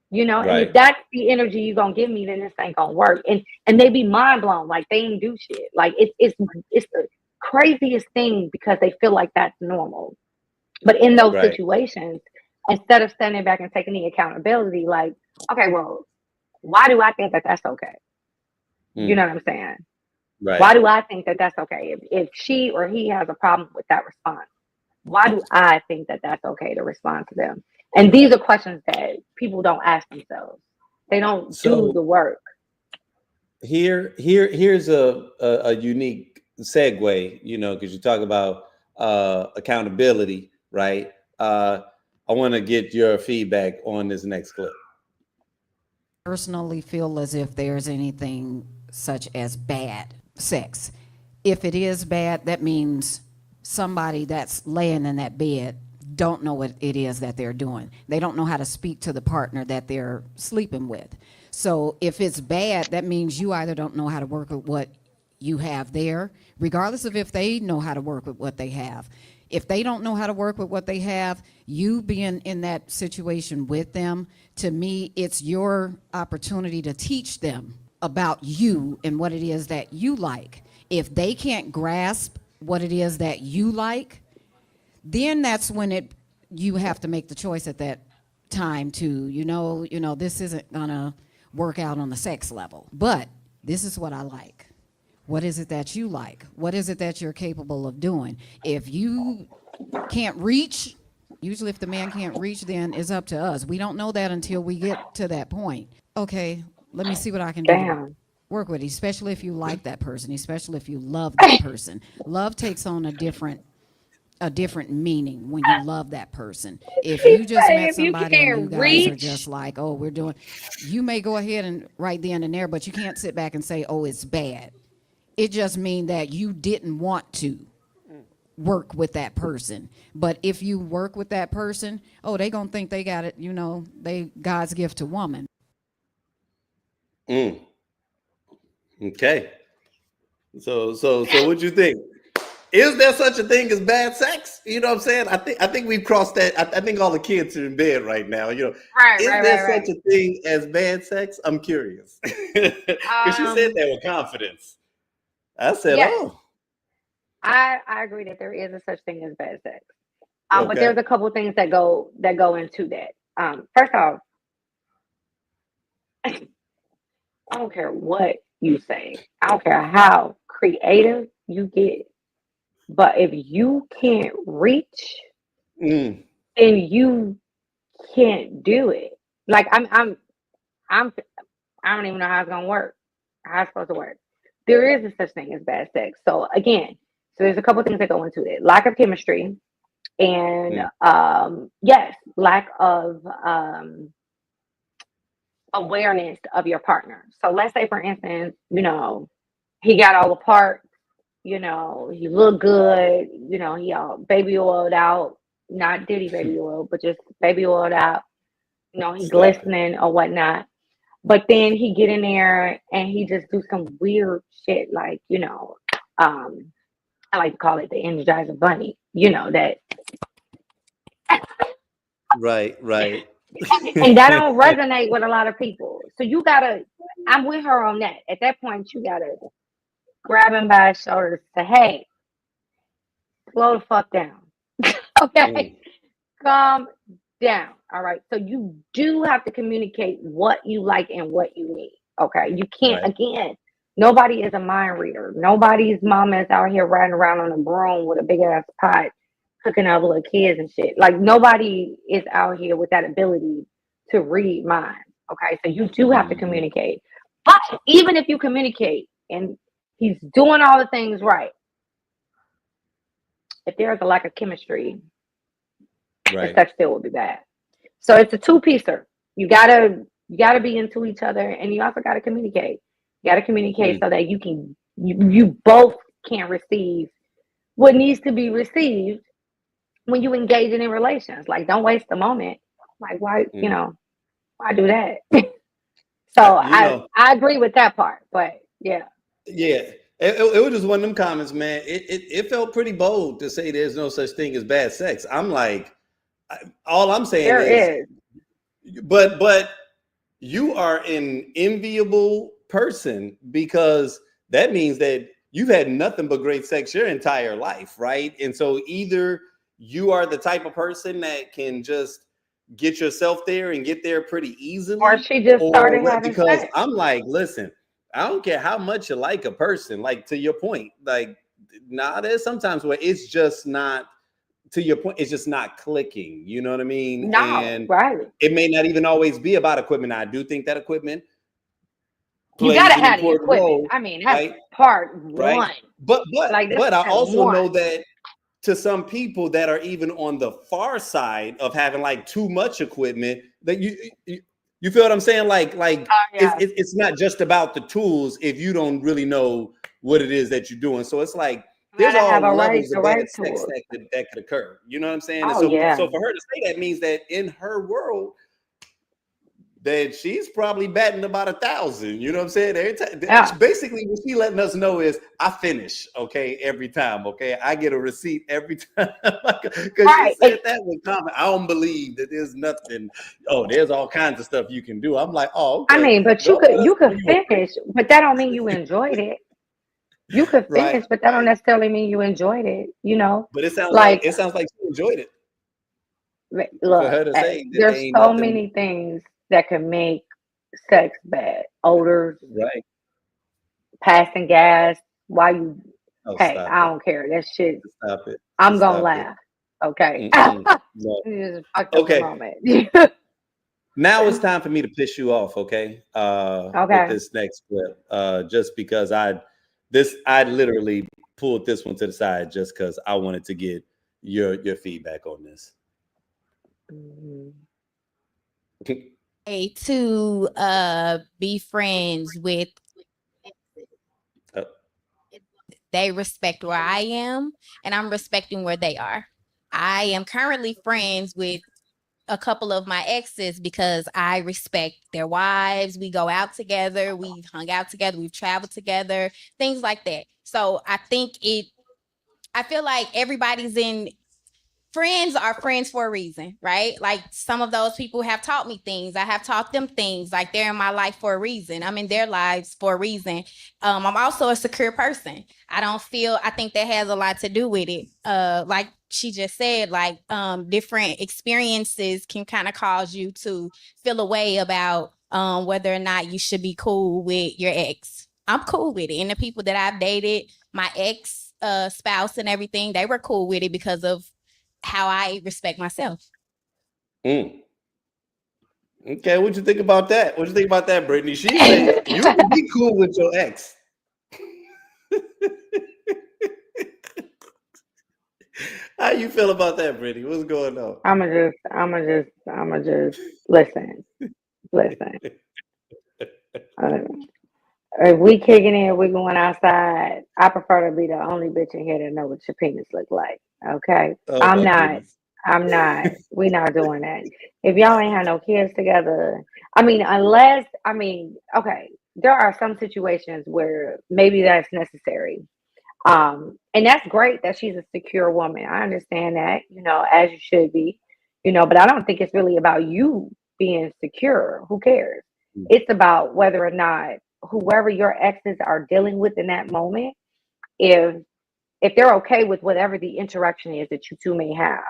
You know, and if Right. that's the energy you're gonna give me, then this ain't gonna work. And they be mind blown, like they ain't do shit. Like it's the craziest thing because they feel like that's normal. But in those Right. situations, instead of standing back and taking the accountability, like, okay, well, why do I think that that's okay? You Mm. know what I'm saying? Why Right. do I think that that's okay? If she or he has a problem with that response, why do I think that that's okay to respond to them? And these are questions that people don't ask themselves. They don't do So the work. here's a unique segue, you know, because you talk about accountability, right? I want to get your feedback on this next clip. Personally feel as if there's anything such as bad sex. If it is bad, that means somebody that's laying in that bed don't know what it is that they're doing. They don't know how to speak to the partner that they're sleeping with. So if it's bad, that means you either don't know how to work with what you have there, regardless of if they know how to work with what they have. If they don't know how to work with what they have, you being in that situation with them, to me, it's your opportunity to teach them about you and what it is that you like. If they can't grasp what it is that you like, then that's when you have to make the choice at that time to, this isn't gonna work out on the sex level, but this is what I like. What is it that you like? What is it that you're capable of doing? If you can't reach, usually if the man can't reach, then it's up to us. We don't know that until we get to that point. Okay, let me see what I can do to Damn. work with, especially if you like that person, especially if you love that person. Love takes on a different meaning when you love that person. If you just met If you somebody and you can't guys are just reach, like, oh, you may go ahead and right then and there, but you can't sit back and say, oh, it's bad. It just means that you didn't want to work with that person. But if you work with that person, oh, they gonna think they got it, they God's gift to woman. Mm. Okay. So what you think? Is there such a thing as bad sex? You know what I'm saying? I think we've crossed that. I think all the kids are in bed right now. You know, is there such a thing as bad sex? I'm curious. Because she said that with confidence. I said, yes, oh, I agree that there is a such thing as bad sex. But okay. there's a couple things that go into that. First off, I don't care what you say. I don't care how creative you get. But if you can't reach, Mm, then you can't do it. Like I'm I don't even know how it's gonna work. How it's supposed to work. There is a such thing as bad sex. So again, so there's a couple things that go into it. Lack of chemistry and mm, yes, lack of awareness of your partner. So let's say for instance, he got all the parts, he looked good, he all baby oiled out, not Diddy baby oil, but just baby oiled out, he slap it. glistening or whatnot. But then he get in there and he just do some weird shit like, I like to call it the Energizer Bunny, that Right, right. and that don't resonate with a lot of people. So you gotta, I'm with her on that. At that point, you gotta grab him by his shoulders and say, hey, slow the fuck down. Okay. Mm, Calm down. All right. So you do have to communicate what you like and what you need. Okay. You can't, right. again, nobody is a mind reader. Nobody's mama is out here riding around on a broom with a big ass pot cooking up little kids and shit. Like nobody is out here with that ability to read minds. Okay. So you do have to Mhm. communicate. But even if you communicate and he's doing all the things right, if there's a lack of chemistry, the Right. sex still will be bad. So it's a two-piecer. You gotta be into each other, and you also gotta communicate. You gotta communicate Mm, so that you both can receive what needs to be received when you engage in relations. Like, don't waste the moment. Like, why mm. why do that? So You know, I agree with that part, but yeah, yeah. It was just one of them comments, man. It felt pretty bold to say there's no such thing as bad sex. I'm like, all I'm saying there is, is. but you are an enviable person, because that means that you've had nothing but great sex your entire life, right? And so either you are the type of person that can just get yourself there and get there pretty Or easily, she just or started what? having Because sex. I'm like, listen, I don't care how much you like a person, like, to your point, like, nah, there's sometimes where it's just not, to your point, it's just not clicking. You know what I mean? No, And right. it may not even always be about equipment. I do think that equipment You gotta plays an have the important equipment. role, I mean, that's right? part Right. one. But Like that's I step also one. know that to some people that are even on the far side of having like too much equipment, that you feel what I'm saying? Like Yeah. it's not just about the tools if you don't really know what it is that you're doing. So it's like You there's gotta have all a right, levels the of bad right sex tools. that could occur. You know what I'm saying? And Oh so yeah. for her to say that means that in her world, that she's probably batting about 1,000. You know what I'm saying? Every time, Yeah. basically, what she letting us know is, I finish, okay, every time, okay, I get a receipt every time, because she Right. said that with comment. I don't believe that there's nothing. Oh, there's all kinds of stuff you can do. I'm like, oh, I okay, mean, but go let us you know could you a finish, but that don't mean you enjoyed it. You could right, finish, but that don't necessarily mean you enjoyed it. but Like it sounds like she enjoyed it for look, her to say that there there's ain't so nothing many things that can make sex bad. Odors, right. passing gas. Why you? Oh, Hey, stop I it, don't care. That shit. stop it, I'm just gonna stop it. laugh. Okay. No. You just fucked up the Okay. moment. Now it's time for me to piss you off, okay? With Okay. this next clip, just because I literally pulled this one to the side just because I wanted to get your feedback on this. Mhm. To be friends with, Uh, they respect where I am and I'm respecting where they are. I am currently friends with a couple of my exes because I respect their wives. We go out together, we've hung out together, we've traveled together, things like that. So I feel like friends are friends for a reason, right? Like some of those people have taught me things. I have taught them things. Like they're in my life for a reason. I'm in their lives for a reason. I'm also a secure person. I think that has a lot to do with it. Like she just said, like different experiences can kind of cause you to feel a way about whether or not you should be cool with your ex. I'm cool with it. And the people that I've dated, my ex spouse and everything, they were cool with it because of how I respect myself. mm. Okay, what you think about that? What you think about that, Brittany? She said you can be cool with your ex. How you feel about that, Brittany? What's going on? I'ma just listen. Listen. Uh, if we kicking it, we going outside. I prefer to be the only bitch in here that know what your penis look like. Okay, Oh I'm my not. goodness. I'm not. We not doing that. If y'all ain't had no kids together, I mean, okay, there are some situations where maybe that's necessary. And that's great that she's a secure woman. I understand that, as you should be, but I don't think it's really about you being secure. Who cares? It's about whether or not whoever your exes are dealing with in that moment, if they're okay with whatever the interaction is that you two may have.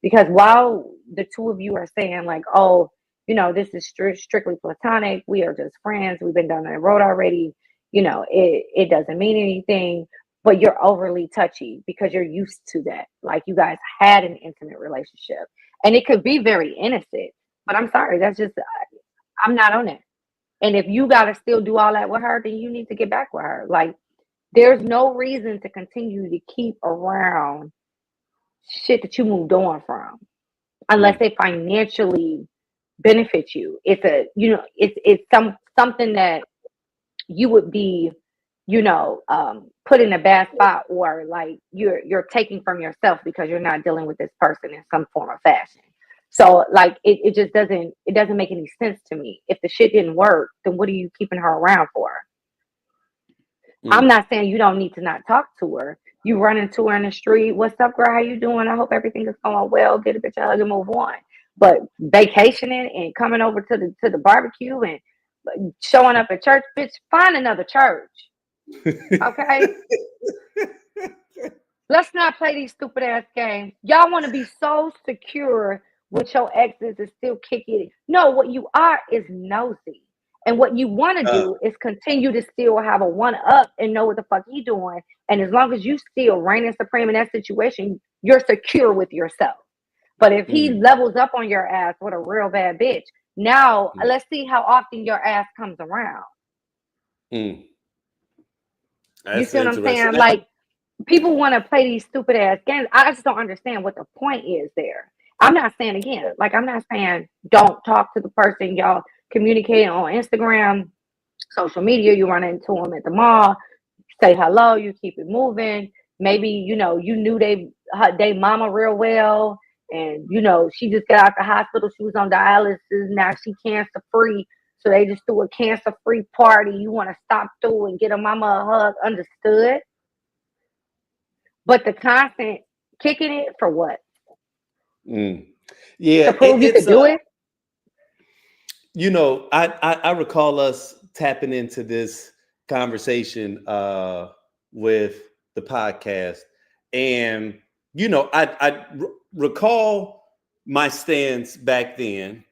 Because while the two of you are saying like, oh, this is strictly platonic, we are just friends, we've been down that road already, it doesn't mean anything, but you're overly touchy because you're used to that. Like you guys had an intimate relationship and it could be very innocent, but I'm sorry, that's just, I'm not on it. And if you got to still do all that with her, then you need to get back with her. Like, there's no reason to continue to keep around shit that you moved on from unless they financially benefit you. It's something that you would be, put in a bad spot, or like you're taking from yourself because you're not dealing with this person in some form of fashion. So like it doesn't make any sense to me. If the shit didn't work, then what are you keeping her around for? I'm not saying you don't need to not talk to her. You run into her in the street. What's up, girl? How you doing? I hope everything is going well. Get a bitch a hug and move on. But vacationing and coming over to the barbecue and showing up at church, bitch, find another church. Okay? Let's not play these stupid ass games. Y'all want to be so secure with your exes and still kick it. No, what you are is nosy. And what you want to do is continue to still have a one up and know what the fuck you doing. And as long as you still reigning supreme in that situation, you're secure with yourself. But if he levels up on your ass with a real bad bitch, now let's see how often your ass comes around. You see what I'm saying? Like, people want to play these stupid ass games. I just don't understand what the point is there. I'm not saying again, like, I'm not saying don't talk to the person. Y'all communicate on Instagram, social media. You run into them at the mall, say hello, you keep it moving. Maybe, you knew they mama real well. And, she just got out the hospital. She was on dialysis. Now she cancer free. So they just threw a cancer free party. You want to stop through and get a mama a hug. Understood. But the constant kicking it for what? Yeah. To prove you could do it? I recall us tapping into this conversation with the podcast. And, I recall my stance back then,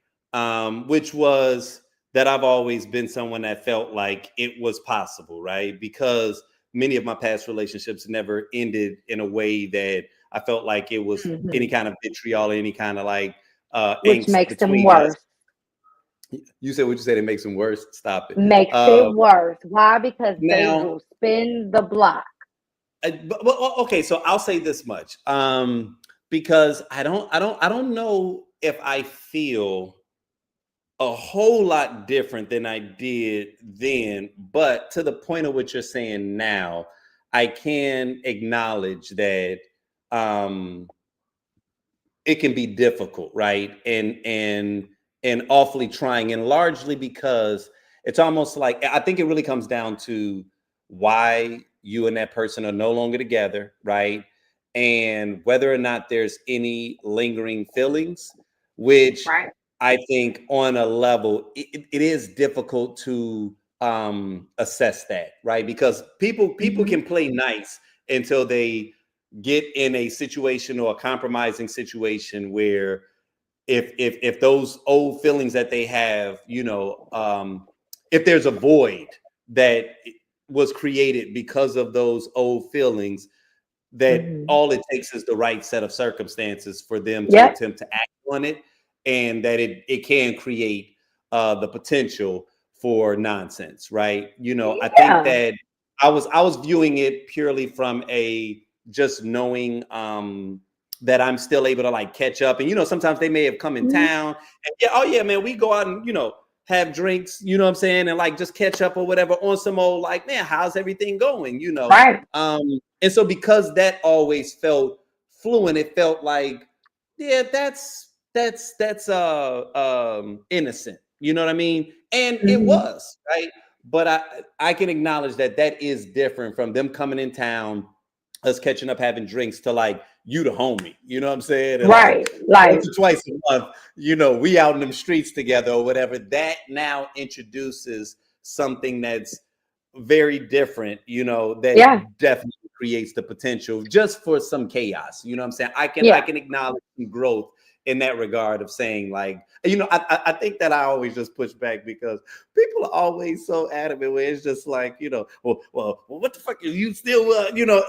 which was that I've always been someone that felt like it was possible, right? Because many of my past relationships never ended in a way that I felt like it was any kind of vitriol, any kind of like which angst makes them between worse. us. You said what you said, it makes them worse. Stop it. Makes it worse. Why? Because they now, will spin the block. Okay, so I'll say this much. Because I don't know if I feel a whole lot different than I did then, but to the point of what you're saying now, I can acknowledge that it can be difficult, right? And awfully trying, and largely because it's almost like, I think it really comes down to why you and that person are no longer together, right? And whether or not there's any lingering feelings, which Right. I think on a level, it is difficult to assess that, right? Because people can play nice until they get in a situation or a compromising situation where if those old feelings that they have, if there's a void that was created because of those old feelings, that all it takes is the right set of circumstances for them to attempt to act on it, and that it can create the potential for nonsense, right? I think that I was viewing it purely from a just knowing that I'm still able to like catch up. And sometimes they may have come in town and oh yeah, man, we go out and have drinks, you know what I'm saying, and like just catch up or whatever on some old like, man, how's everything going? Right. And so because that always felt fluent, it felt like, yeah, that's innocent. You know what I mean? And it was, right? But I can acknowledge that is different from them coming in town, us catching up, having drinks, to like you the homie. You know what I'm saying? And right. Like once or twice a month, we out in them streets together or whatever. That now introduces something that's very different, that definitely creates the potential just for some chaos. You know what I'm saying? I can acknowledge some growth in that regard of saying like, I think that I always just push back because people are always so adamant where it's just like, well, what the fuck are you still,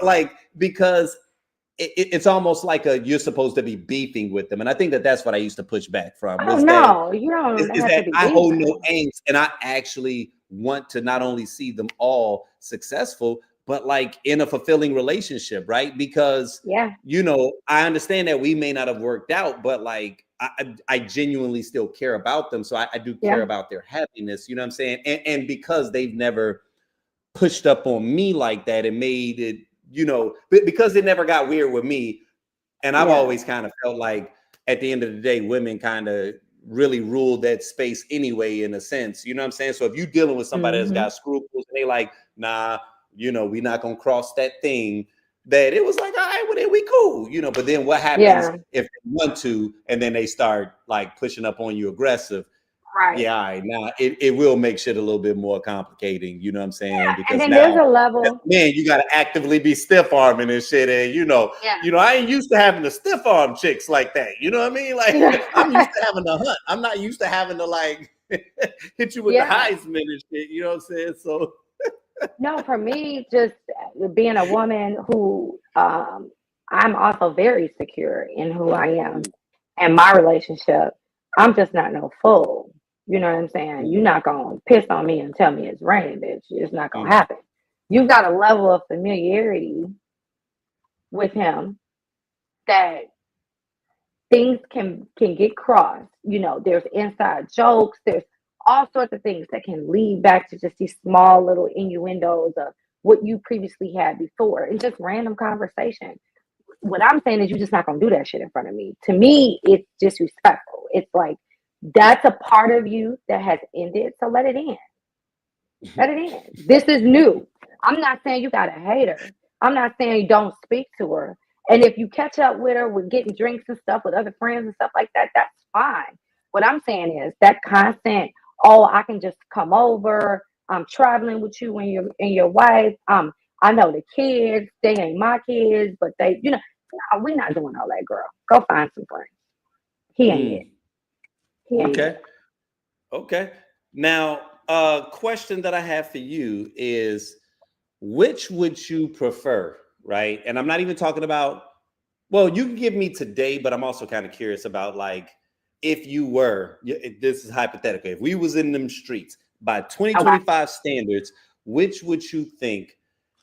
like, because it's almost like you're supposed to be beefing with them. And I think that's what I used to push back from. Oh, no, you don't have that to be I hold no beefing. angst, and I actually want to not only see them all successful, but like in a fulfilling relationship, right? Because I understand that we may not have worked out, but like I genuinely still care about them. So I do care about their happiness, you know what I'm saying? And because they've never pushed up on me like that and made it, because it never got weird with me. And I've always kind of felt like at the end of the day, women kind of really rule that space anyway, in a sense, you know what I'm saying? So if you're dealing with somebody that's got scruples and they like, nah, we're not going to cross that thing, that it was like, all right, well then we cool, you know. But then what happens Yeah. if they want to, and then they start like pushing up on you aggressive? Right. Yeah, all right, now it will make shit a little bit more complicating, you know what I'm saying? And Because then there's a now, level. man, you got to actively be stiff arming and shit, and Yeah. I ain't used to having to stiff arm chicks like that. You know what I mean? Like I'm used to having to hunt. I'm not used to having to like hit you with the Yeah. Heisman and shit. You know what I'm saying? So No, for me, just being a woman who I'm also very secure in who I am and my relationship. I'm just not no fool. You know what I'm saying? You're not gonna piss on me and tell me it's raining, bitch. It's not gonna happen. You've got a level of familiarity with him that things can get crossed. You know, there's inside jokes, there's all sorts of things that can lead back to just these small little innuendos of what you previously had before and just random conversation. What I'm saying is you're just not gonna do that shit in front of me. To me, it's disrespectful. It's like that's a part of you that has ended, so let it in. Let it in. This is new. I'm not saying you gotta hate her. I'm not saying you don't speak to her. And if you catch up with her with getting drinks and stuff with other friends and stuff like that, that's fine. What I'm saying is that constant, oh, I can just come over. I'm traveling with you and your wife. I know the kids, they ain't my kids, but they, no, we're not doing all that, girl. Go find some friends. He ain't it. He ain't it. Okay. Now, question that I have for you is, which would you prefer, right? And I'm not even talking about, well, you can give me today, but I'm also kind of curious about like, if you were, this is hypothetical, if we was in them streets by 2025 standards, which would you think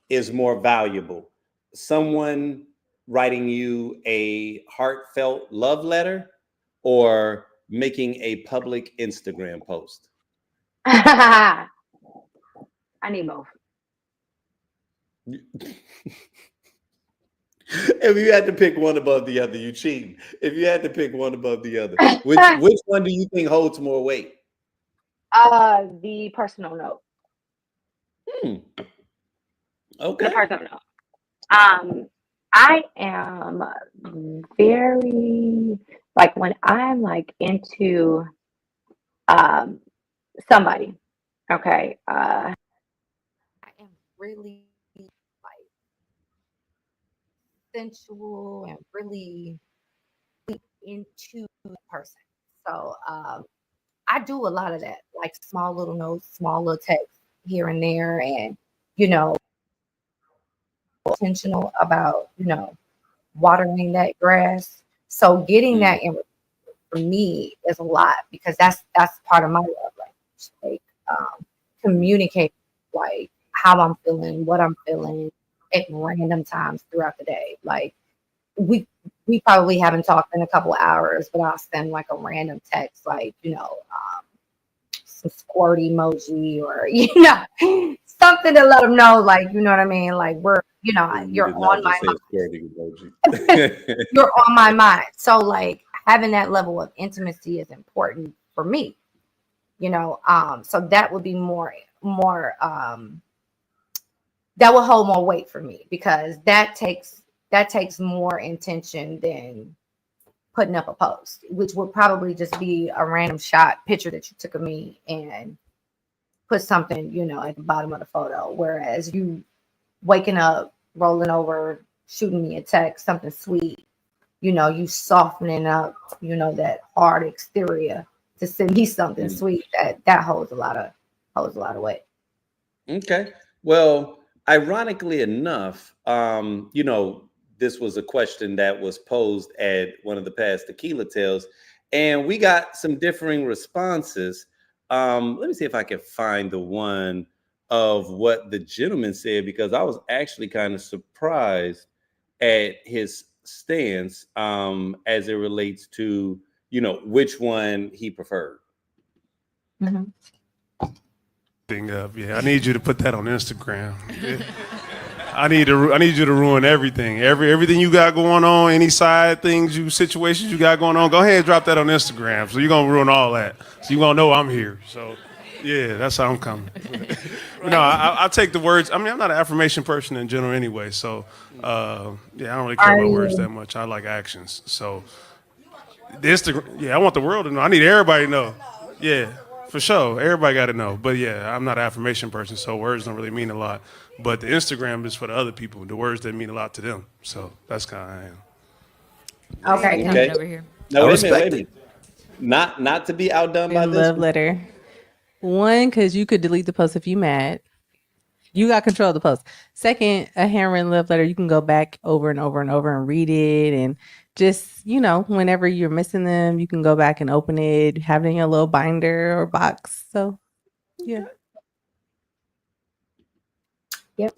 is more valuable? Someone writing you a heartfelt love letter or making a public Instagram post? I need both. If you had to pick one above the other, you cheating. If you had to pick one above the other, which one do you think holds more weight? The personal note. Okay. The personal note. I am very like when I'm like into somebody, okay. I am really like sensual and really into the person. So I do a lot of that, like small little notes, small little texts here and there, and intentional about watering that grass. So getting that in for me is a lot because that's part of my love language. Like communicate like how I'm feeling, what I'm feeling at random times throughout the day. Like we probably haven't talked in a couple hours, but I'll send like a random text, like some squirt emoji or something to let them know, like you know what I mean. Like we're you're on my mind. You're on my mind. So like having that level of intimacy is important for me. So that would be more that will hold more weight for me because that takes more intention than putting up a post, which would probably just be a random shot picture that you took of me and put something, at the bottom of the photo. Whereas you waking up, rolling over, shooting me a text, something sweet, you softening up, that hard exterior to send me something sweet that holds a lot of weight. Okay. Well, ironically enough, this was a question that was posed at one of the past tequila tales, and we got some differing responses. Let me see if I can find the one of what the gentleman said, because I was actually kind of surprised at his stance as it relates to, which one he preferred. Mm-hmm. Yeah, I need you to put that on Instagram. I need you to ruin everything. Everything you got going on, any side things, situations you got going on. Go ahead and drop that on Instagram. So you're gonna ruin all that. So you're gonna know I'm here. So Yeah, that's how I'm coming. No, I take the words. I mean, I'm not an affirmation person in general anyway. So, yeah, I don't really care about words that much. I like actions. So, the Instagram, yeah, I want the world to know. I need everybody to know. Yeah, for sure. Everybody got to know. But yeah, I'm not an affirmation person, so words don't really mean a lot. But the Instagram is for the other people, the words that mean a lot to them. So that's kind of how I am. Okay. Okay. Over here. Now I wait a minute, respect wait a minute. Not to be outdone by In this. love letter. One, because you could delete the post if you mad. You got control of the post. Second, a handwritten love letter, you can go back over and over and over and read it. And just, whenever you're missing them, you can go back and open it, have it in your little binder or box. So, yeah.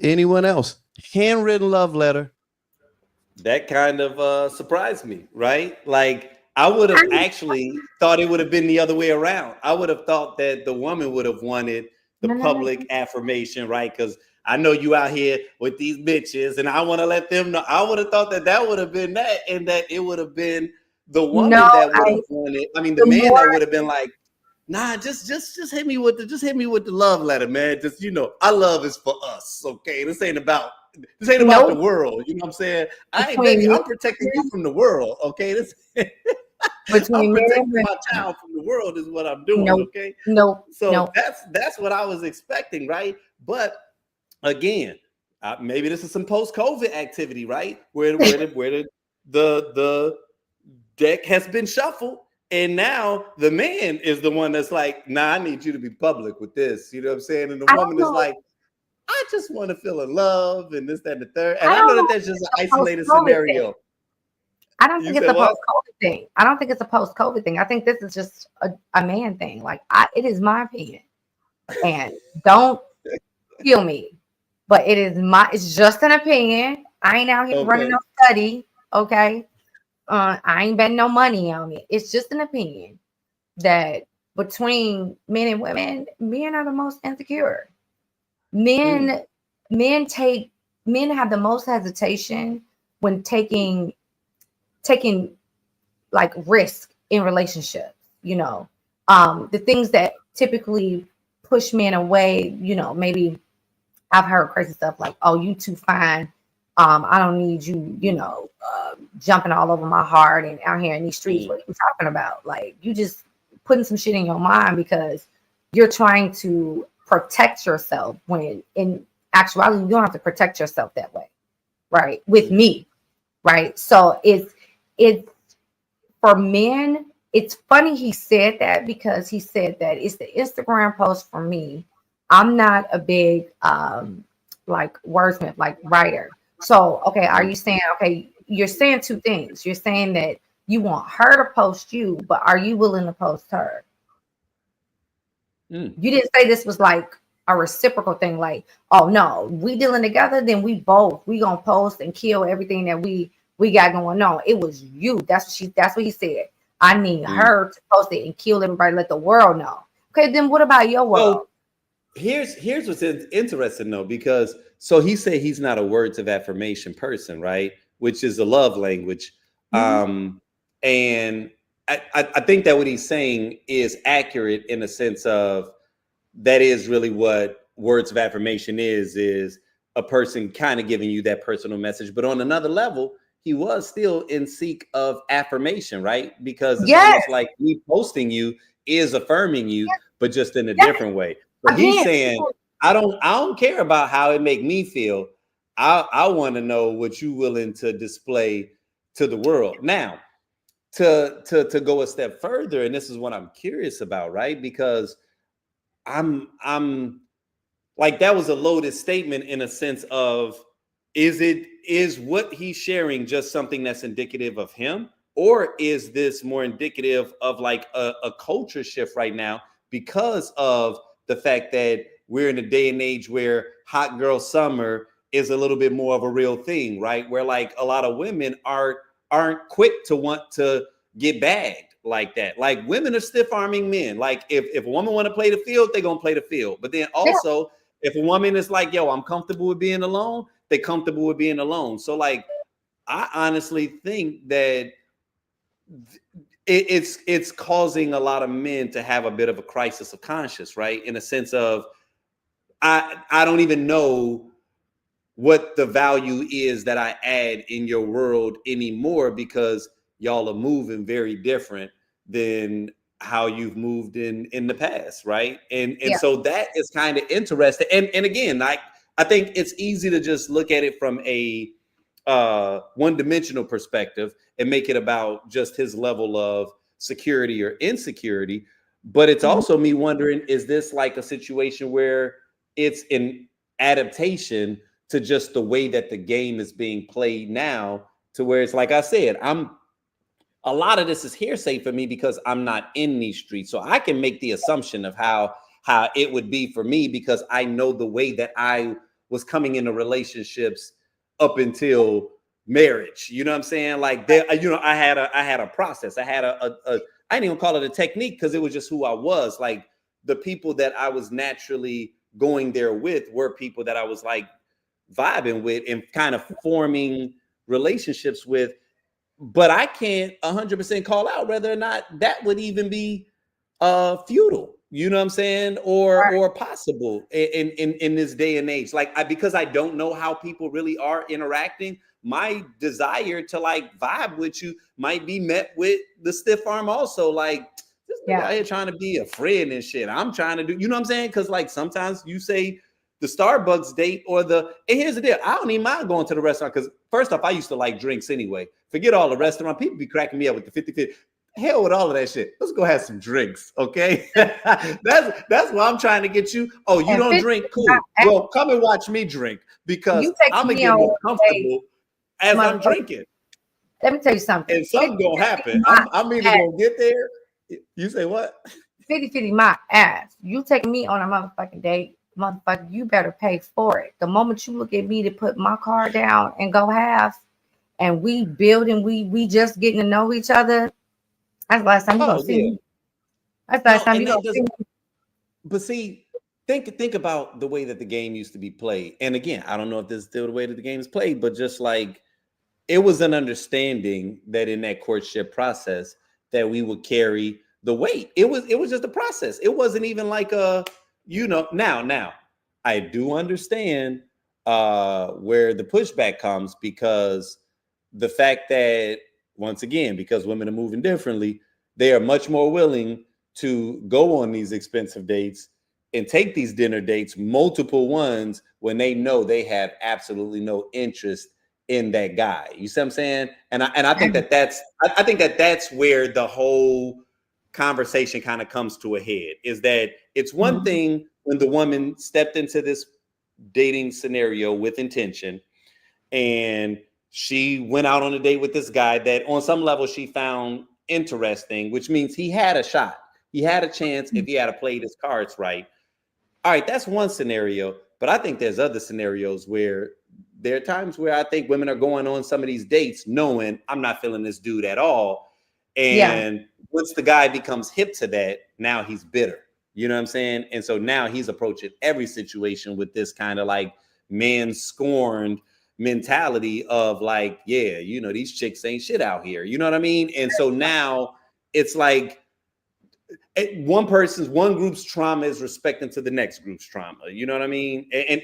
Anyone else? Handwritten love letter. That kind of surprised me, right? Like I would have actually thought it would have been the other way around. I would have thought that the woman would have wanted the public affirmation, right? Because I know you out here with these bitches, and I want to let them know. I would have thought that would have been that, and that it would have been the woman that would have wanted. I mean, the man that would have been like, nah, just hit me with the love letter, man. Just our love is for us, okay? This ain't about the world. You know what I'm saying? I'm protecting you from the world, okay? I'm protecting my child from the world is what I'm doing, okay? So that's what I was expecting, right? But again, maybe this is some post-COVID activity, right? Where the deck has been shuffled. And now the man is the one that's like, nah, I need you to be public with this. You know what I'm saying? And the woman is like, I just want to feel in love and this, that, and the third. And I know that that's just an isolated scenario. I don't think it's a post-COVID thing. I don't think it's a post-COVID thing. I think this is just a man thing. Like, it is my opinion. And don't kill me. But it's just an opinion. I ain't out here running no study. Okay. I ain't betting no money on it. It's just an opinion that between men and women, men are the most insecure. Men have the most hesitation when taking like risk in relationships. The things that typically push men away. Maybe I've heard crazy stuff like, "Oh, you too fine. I don't need you, jumping all over my heart and out here in these streets." What are you talking about? Like, you just putting some shit in your mind because you're trying to protect yourself when in actuality, you don't have to protect yourself that way. Right. With me. Right. So it's for men. It's funny he said that because he said that it's the Instagram post for me. I'm not a big like wordsmith, like writer. So, okay, are you saying, you're saying two things. You're saying that you want her to post you, but are you willing to post her? You didn't say this was like a reciprocal thing, like, oh no, we dealing together, then we gonna post and kill everything that we got going on. It was you. That's what he said. I need her to post it and kill everybody, let the world know. Okay, then what about your world? Well, here's what's interesting though, because so he said he's not a words of affirmation person, right? Which is a love language. And I think that what he's saying is accurate in the sense of that is really what words of affirmation is a person kind of giving you that personal message. But on another level, he was still in seek of affirmation, right? Because it's almost like me posting you is affirming you, but just in a different way. But he's saying, I don't care about how it make me feel. I want to know what you willing to display to the world. Now, to go a step further, and this is what I'm curious about, right? Because I'm like, that was a loaded statement in a sense of, is what he's sharing just something that's indicative of him? Or is this more indicative of like a culture shift right now because of the fact that we're in a day and age where hot girl summer is a little bit more of a real thing, right? Where like a lot of women aren't quick to want to get bagged like that. Like, women are stiff arming men. Like, if a woman want to play the field, they're going to play the field. But then also, if a woman is like, yo, I'm comfortable with being alone, they're comfortable with being alone. So like, I honestly think that it's causing a lot of men to have a bit of a crisis of conscience, right? In a sense of I don't even know what the value is that I add in your world anymore because y'all are moving very different than how you've moved in the past, right? And so that is kind of interesting. And again, like I think it's easy to just look at it from a one-dimensional perspective and make it about just his level of security or insecurity. But it's also me wondering, is this like a situation where it's an adaptation to just the way that the game is being played now, to where it's like I said, a lot of this is hearsay for me because I'm not in these streets. So I can make the assumption of how it would be for me because I know the way that I was coming into relationships up until marriage. You know what I'm saying? Like there, you know, I had a process. I had a I didn't even call it a technique because it was just who I was. Like the people that I was naturally going there with were people that I was like vibing with and kind of forming relationships with. But I can't 100% call out whether or not that would even be futile, you know what I'm saying, or possible in this day and age. Like because I don't know how people really are interacting, my desire to like vibe with you might be met with the stiff arm also. Like this nigga out here trying to be a friend and shit. I'm trying to do, you know what I'm saying? Because like sometimes you say the Starbucks date or and here's the deal. I don't even mind going to the restaurant because first off, I used to like drinks anyway. Forget all the restaurant. People be cracking me up with the 50-50. Hell with all of that shit. Let's go have some drinks, okay? that's why I'm trying to get you. Oh, you don't drink? Cool. Well, come and watch me drink because I'm gonna get more comfortable as I'm drinking. Let me tell you something. And something's gonna happen. I'm either gonna get there. You say what? 50-50 my ass. You taking me on a motherfucking date, motherfucker, you better pay for it. The moment you look at me to put my car down and go half, and we building, we just getting to know each other. That's the last time you gonna see me. That's the last time you gonna see me. But see, think about the way that the game used to be played. And again, I don't know if this is still the way that the game is played, but just like it was an understanding that in that courtship process that we would carry the weight. It was just a process. It wasn't even like a, you know, now I do understand where the pushback comes because the fact that once again, because women are moving differently, they are much more willing to go on these expensive dates and take these dinner dates, multiple ones, when they know they have absolutely no interest in that guy. You see what I'm saying? And I think that's where the whole conversation kind of comes to a head, is that it's one thing when the woman stepped into this dating scenario with intention and she went out on a date with this guy that on some level she found interesting, which means he had a shot. He had a chance if he had played his cards right. All right, that's one scenario. But I think there's other scenarios where there are times where I think women are going on some of these dates knowing I'm not feeling this dude at all. And once the guy becomes hip to that, now he's bitter. You know what I'm saying? And so now he's approaching every situation with this kind of like man scorned mentality of like, yeah, you know, these chicks ain't shit out here. You know what I mean? And so now it's like one group's trauma is respecting to the next group's trauma. You know what I mean? And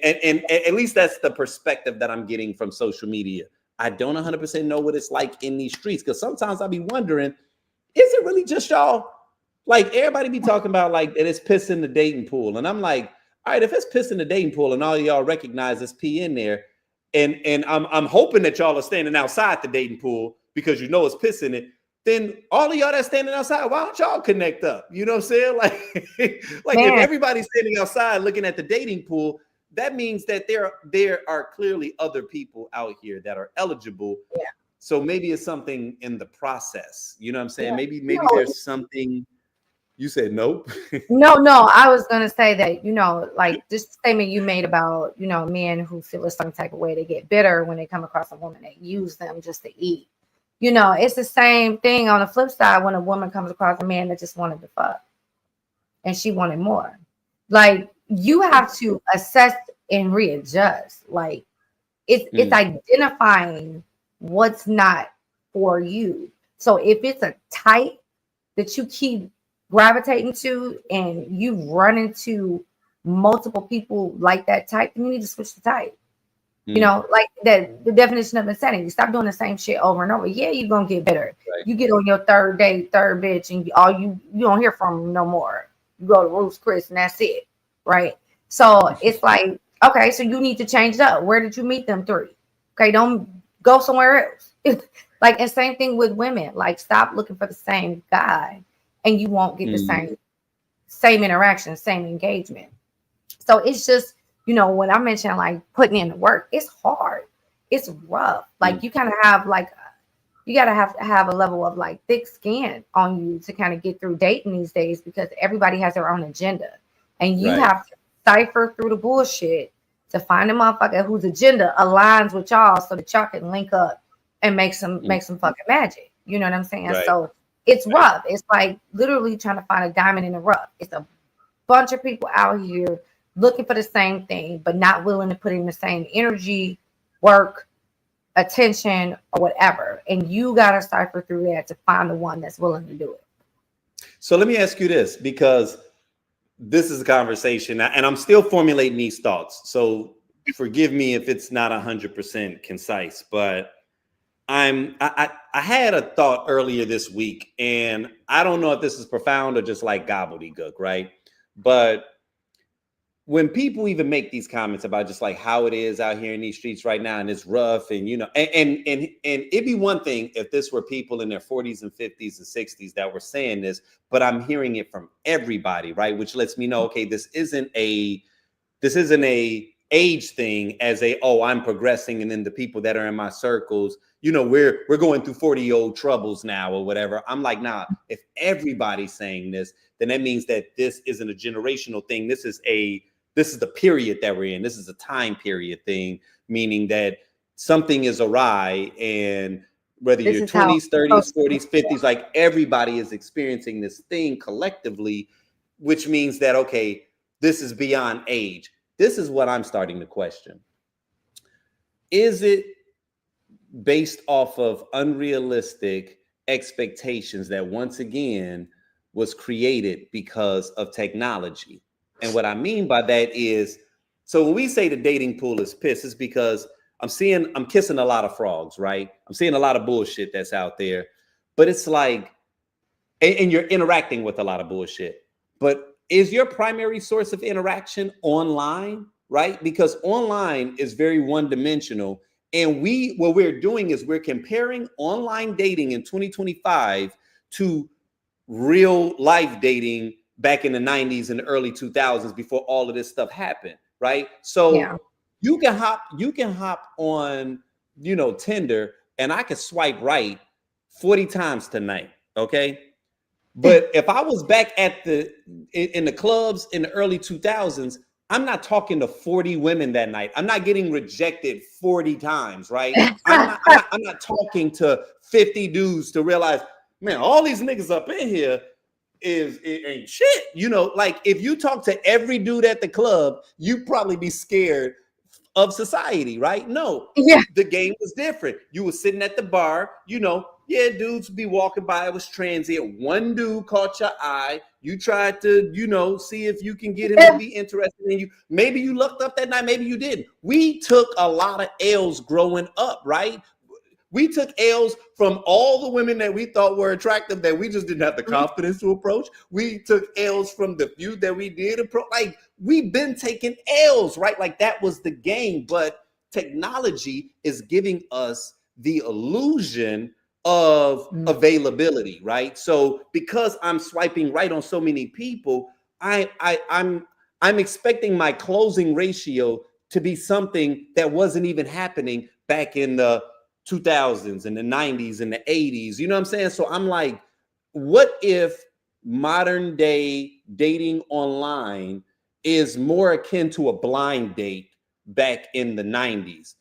at least that's the perspective that I'm getting from social media. I don't 100% know what it's like in these streets because sometimes I'll be wondering, is it really just y'all? Like everybody be talking about like that it's piss in the dating pool. And I'm like, all right, if it's piss in the dating pool and all y'all recognize it's pee in there, and I'm hoping that y'all are standing outside the dating pool because you know it's piss in it, then all of y'all that's standing outside, why don't y'all connect up? You know what I'm saying? Like if everybody's standing outside looking at the dating pool, that means that there are clearly other people out here that are eligible. Yeah. So maybe it's something in the process. You know what I'm saying? Yeah. Maybe there's something. You said nope. No, I was gonna say that, you know, like this statement you made about, you know, men who feel a certain type of way, they get bitter when they come across a woman that use them just to eat. You know, it's the same thing on the flip side when a woman comes across a man that just wanted to fuck and she wanted more. Like you have to assess and readjust. Like it's identifying what's not for you. So if it's a tight that you keep gravitating to and you run into multiple people like that type, then you need to switch the type. You know, like the definition of insanity. You stop doing the same shit over and over. Yeah, you're gonna get better. Right. You get on your third date, third bitch, and you don't hear from them no more. You go to Ruth's Chris and that's it. Right. So it's like, okay, so you need to change it up. Where did you meet them through? Okay, don't go somewhere else. Like, and same thing with women. Like, stop looking for the same guy and you won't get the same interaction, same engagement. So it's just, you know, when I mentioned like putting in the work, it's hard. It's rough. Like you kind of have like, you got to have a level of like thick skin on you to kind of get through dating these days, because everybody has their own agenda and you have to cipher through the bullshit to find a motherfucker whose agenda aligns with y'all so that y'all can link up and make some fucking magic. You know what I'm saying? Right. So it's rough. It's like literally trying to find a diamond in the rough. It's a bunch of people out here looking for the same thing, but not willing to put in the same energy, work, attention, or whatever. And you got to cipher through that to find the one that's willing to do it. So let me ask you this, because this is a conversation and I'm still formulating these thoughts. So forgive me if it's not 100% concise, but I had a thought earlier this week, and I don't know if this is profound or just like gobbledygook, right? But when people even make these comments about just like how it is out here in these streets right now, and it's rough, and you know, and it'd be one thing if this were people in their 40s and 50s and 60s that were saying this, but I'm hearing it from everybody, right? Which lets me know, okay, this isn't a age thing as I'm progressing, and then the people that are in my circles, you know, we're going through 40-year-old troubles now or whatever. I'm like, nah, if everybody's saying this, then that means that this isn't a generational thing. This is the period that we're in. This is a time period thing, meaning that something is awry, and whether you're 20s, 30s, 40s, 50s, like everybody is experiencing this thing collectively, which means that, okay, this is beyond age. This is what I'm starting to question. Is it based off of unrealistic expectations that once again was created because of technology? And what I mean by that is, so when we say the dating pool is pissed, it's because I'm kissing a lot of frogs, right? I'm seeing a lot of bullshit that's out there, but it's like, and you're interacting with a lot of bullshit, but is your primary source of interaction online, right? Because online is very one-dimensional. And what we're doing is we're comparing online dating in 2025 to real life dating back in the 90s and the early 2000s before all of this stuff happened, right? So you can hop on, you know, Tinder, and I can swipe right 40 times tonight, okay? But if I was back in the clubs in the early 2000s, I'm not talking to 40 women that night. I'm not getting rejected 40 times, right? I'm not talking to 50 dudes to realize, man, all these niggas up in here it ain't shit. You know, like if you talk to every dude at the club, you'd probably be scared of society, right? No, the game was different. You were sitting at the bar, you know, dudes would be walking by, it was transient. One dude caught your eye. You tried to, you know, see if you can get him to be interested in you. Maybe you lucked up that night, maybe you didn't. We took a lot of L's growing up, right? We took L's from all the women that we thought were attractive that we just didn't have the confidence to approach. We took L's from the few that we did approach. Like, we've been taking L's, right? Like, that was the game. But technology is giving us the illusion of availability, right? So because I'm swiping right on so many people, I'm expecting my closing ratio to be something that wasn't even happening back in the 2000s and the 90s and the 80s. You know what I'm saying? So I'm like, what if modern day dating online is more akin to a blind date back in the 90s?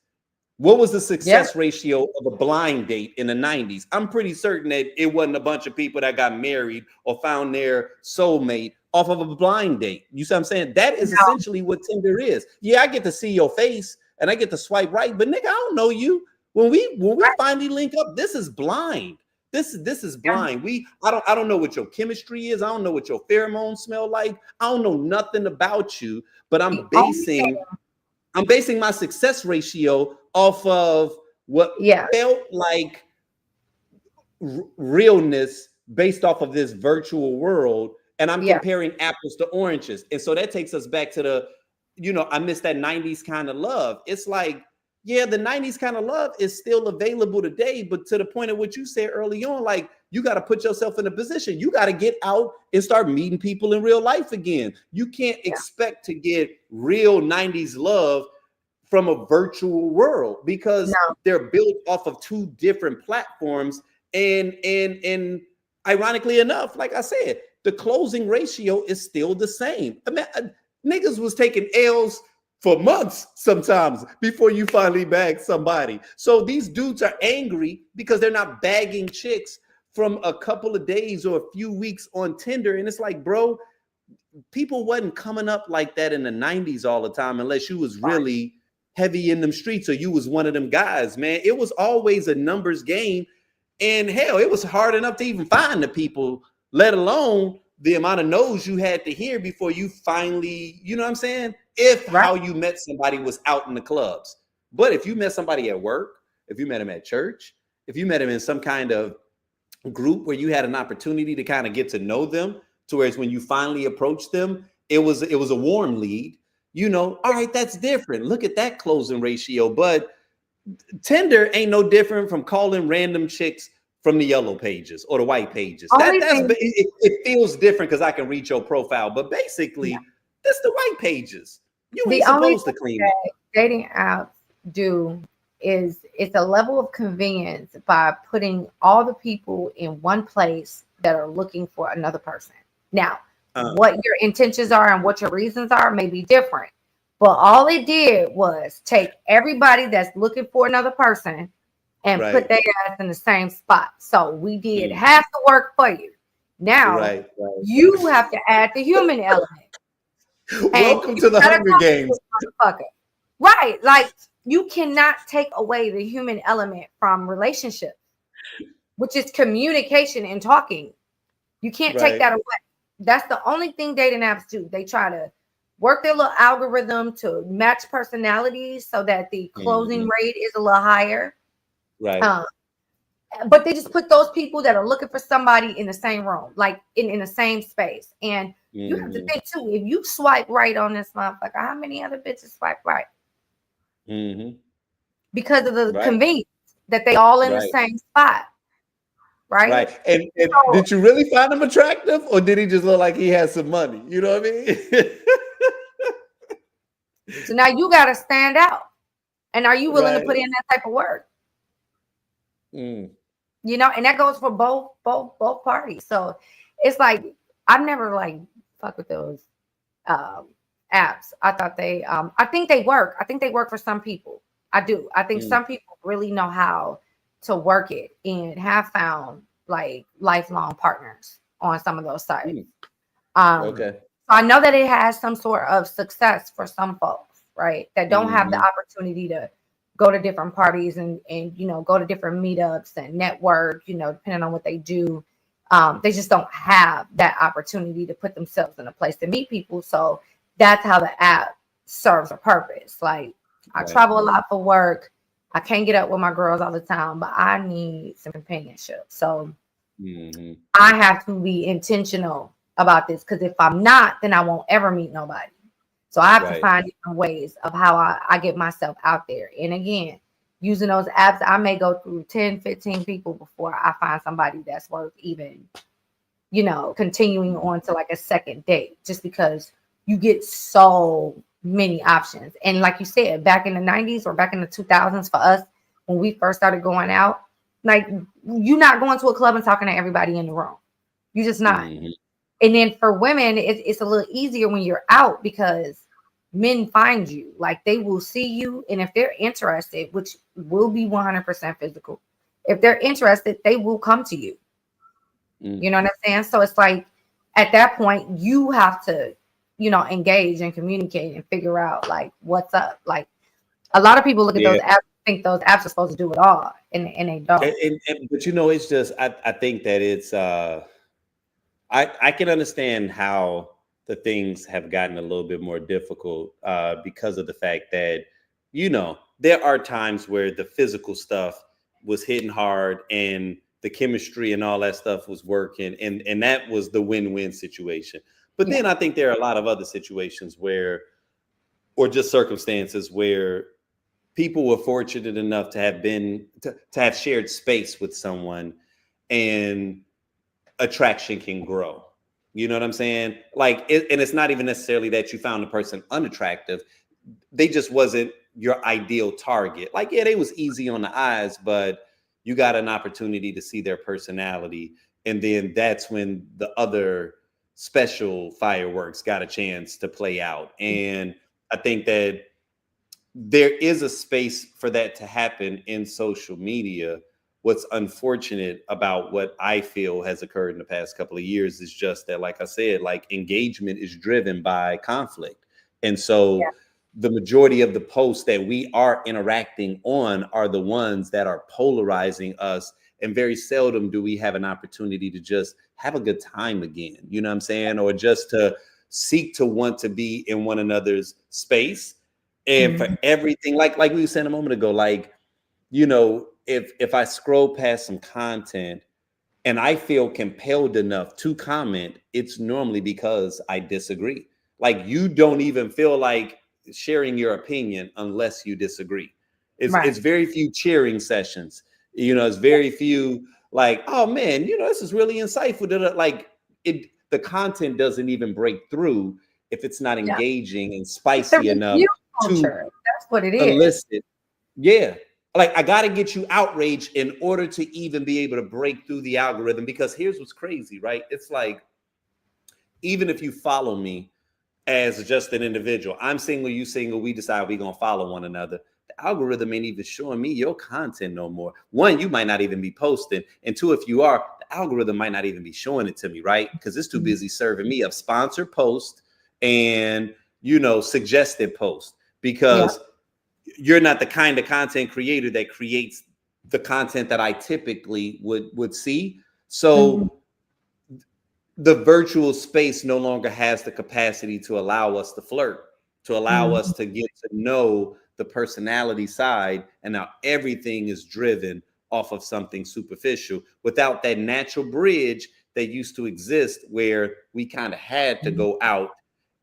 What was the success ratio of a blind date in the 90s? I'm pretty certain that it wasn't a bunch of people that got married or found their soulmate off of a blind date. You see what I'm saying? That is essentially what Tinder is. Yeah, I get to see your face and I get to swipe right, but nigga, I don't know you. When we finally link up, this is blind. This is blind. I don't know what your chemistry is. I don't know what your pheromones smell like. I don't know nothing about you, but I'm basing my success ratio off of what felt like realness based off of this virtual world, and I'm comparing apples to oranges. And so that takes us back to the, I miss that 90s kind of love. It's like, yeah, the 90s kind of love is still available today, but to the point of what you said early on, like, you got to put yourself in a position. You got to get out and start meeting people in real life again. You can't expect to get real 90s love from a virtual world, because they're built off of two different platforms. And ironically enough, like I said, the closing ratio is still the same. I mean, niggas was taking L's for months sometimes before you finally bag somebody. So these dudes are angry because they're not bagging chicks from a couple of days or a few weeks on Tinder. And it's like, bro, people wasn't coming up like that in the 90s all the time, unless you was really heavy in them streets or you was one of them guys, man. It was always a numbers game. And hell, it was hard enough to even find the people, let alone the amount of no's you had to hear before you finally, you know what I'm saying? If how you met somebody was out in the clubs. But if you met somebody at work, if you met him at church, if you met him in some kind of group where you had an opportunity to kind of get to know them, to whereas when you finally approached them, it was a warm lead, all right, that's different. Look at that closing ratio. But Tinder ain't no different from calling random chicks from the yellow pages or the white pages. It feels different because I can read your profile, but basically, that's the white pages. You ain't supposed to clean it. Dating apps do is it's a level of convenience by putting all the people in one place that are looking for another person. Now, what your intentions are and what your reasons are may be different. But all it did was take everybody that's looking for another person and put their ass in the same spot. So we did half the work for you. Now you have to add the human element. Welcome to the Hunger Games. Right. Like, you cannot take away the human element from relationships, which is communication and talking. You can't take that away. That's the only thing dating apps do. They try to work their little algorithm to match personalities so that the closing rate is a little higher. Right. But they just put those people that are looking for somebody in the same room, like in the same space. And you have to think too, if you swipe right on this motherfucker, how many other bitches swipe right? Because of the convenience that they all in the same spot. Right. And so, did you really find him attractive, or did he just look like he had some money? You know what I mean? So now you got to stand out. And are you willing to put in that type of work? And that goes for both parties. So it's like, I've never like fuck with those apps. I thought I think they work. I think they work for some people. I do. I think some people really know how to work it and have found like lifelong partners on some of those sites. So I know that it has some sort of success for some folks, right? That don't have the opportunity to go to different parties and go to different meetups and network, depending on what they do. They just don't have that opportunity to put themselves in a place to meet people. So that's how the app serves a purpose. Like, I travel a lot for work. I can't get up with my girls all the time, but I need some companionship. So I have to be intentional about this, because if I'm not, then I won't ever meet nobody. So I have to find different ways of how I get myself out there. And again, using those apps, I may go through 10, 15 people before I find somebody that's worth even, continuing on to like a second date, just because you get so many options. And like you said, back in the 90s or back in the 2000s for us, when we first started going out, like, you're not going to a club and talking to everybody in the room. You're just not. And then for women, it's a little easier when you're out, because men find you. Like, they will see you, and if they're interested, which will be 100% physical, if they're interested, they will come to you. You know what I'm saying? So it's like, at that point, you have to, engage and communicate and figure out like what's up. Like, a lot of people look at those apps and think those apps are supposed to do it all, and they don't. But it's just I think that it's I can understand how the things have gotten a little bit more difficult because of the fact that there are times where the physical stuff was hitting hard and the chemistry and all that stuff was working, and that was the win-win situation. But then I think there are a lot of other situations where, or just circumstances where people were fortunate enough to have been to have shared space with someone, and attraction can grow. You know what I'm saying? And it's not even necessarily that you found the person unattractive. They just wasn't your ideal target. They was easy on the eyes, but you got an opportunity to see their personality. And then that's when the other special fireworks got a chance to play out. And I think that there is a space for that to happen in social media. What's unfortunate about what I feel has occurred in the past couple of years is just that, like I said, engagement is driven by conflict. And so the majority of the posts that we are interacting on are the ones that are polarizing us. And very seldom do we have an opportunity to just have a good time again. You know what I'm saying? Or just to seek to want to be in one another's space. And for everything, like we were saying a moment ago, if I scroll past some content and I feel compelled enough to comment, it's normally because I disagree. You don't even feel like sharing your opinion unless you disagree. It's very few cheering sessions. It's very few oh man, this is really insightful. The content doesn't even break through if it's not engaging and spicy enough to that's what it is. Elicit. Yeah. I got to get you outraged in order to even be able to break through the algorithm, because here's what's crazy, right? It's even if you follow me as just an individual, I'm single, you single, we decide we're going to follow one another. The algorithm ain't even showing me your content no more. One, you might not even be posting. And two, if you are, the algorithm might not even be showing it to me, right? Because it's too busy serving me a sponsored post and, suggested post, because you're not the kind of content creator that creates the content that I typically would see. So the virtual space no longer has the capacity to allow us to flirt, to allow us to get to know the personality side. And now everything is driven off of something superficial without that natural bridge that used to exist, where we kind of had to go out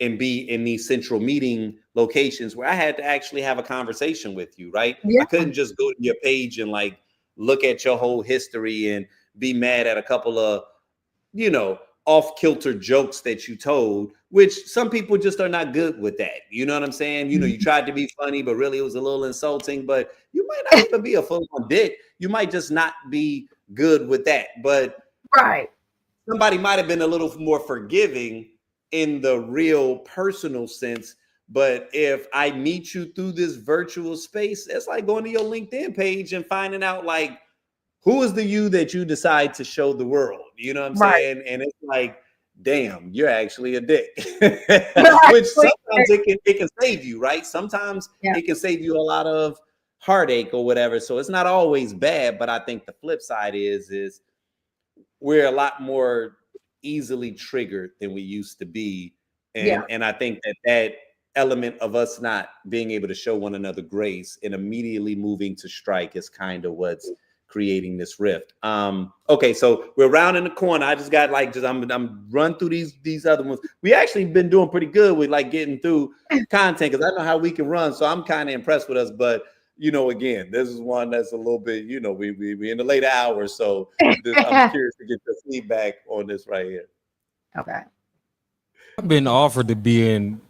and be in these central meeting locations where I had to actually have a conversation with you, right? I couldn't just go to your page and look at your whole history and be mad at a couple of, off-kilter jokes that you told, which some people just are not good with that. You know what I'm saying? You tried to be funny, but really it was a little insulting, but you might not even be a full-on dick. You might just not be good with that. But somebody might have been a little more forgiving in the real personal sense. But if I meet you through this virtual space, it's like going to your LinkedIn page and finding out who is the you that you decide to show the world. You know what I'm saying? And it's damn, you're actually a dick. Which sometimes it can save you, right? Sometimes it can save you a lot of heartache or whatever. So it's not always bad. But I think the flip side is we're a lot more easily triggered than we used to be. And I think that element of us not being able to show one another grace and immediately moving to strike is kind of what's creating this rift. Okay, so we're rounding the corner. I just got I'm run through these other ones. We actually been doing pretty good with getting through content, because I know how we can run. So I'm kind of impressed with us. But again, this is one that's a little bit, we in the late hours. So I'm curious to get the feedback on this right here. Okay. I've been offered to be in,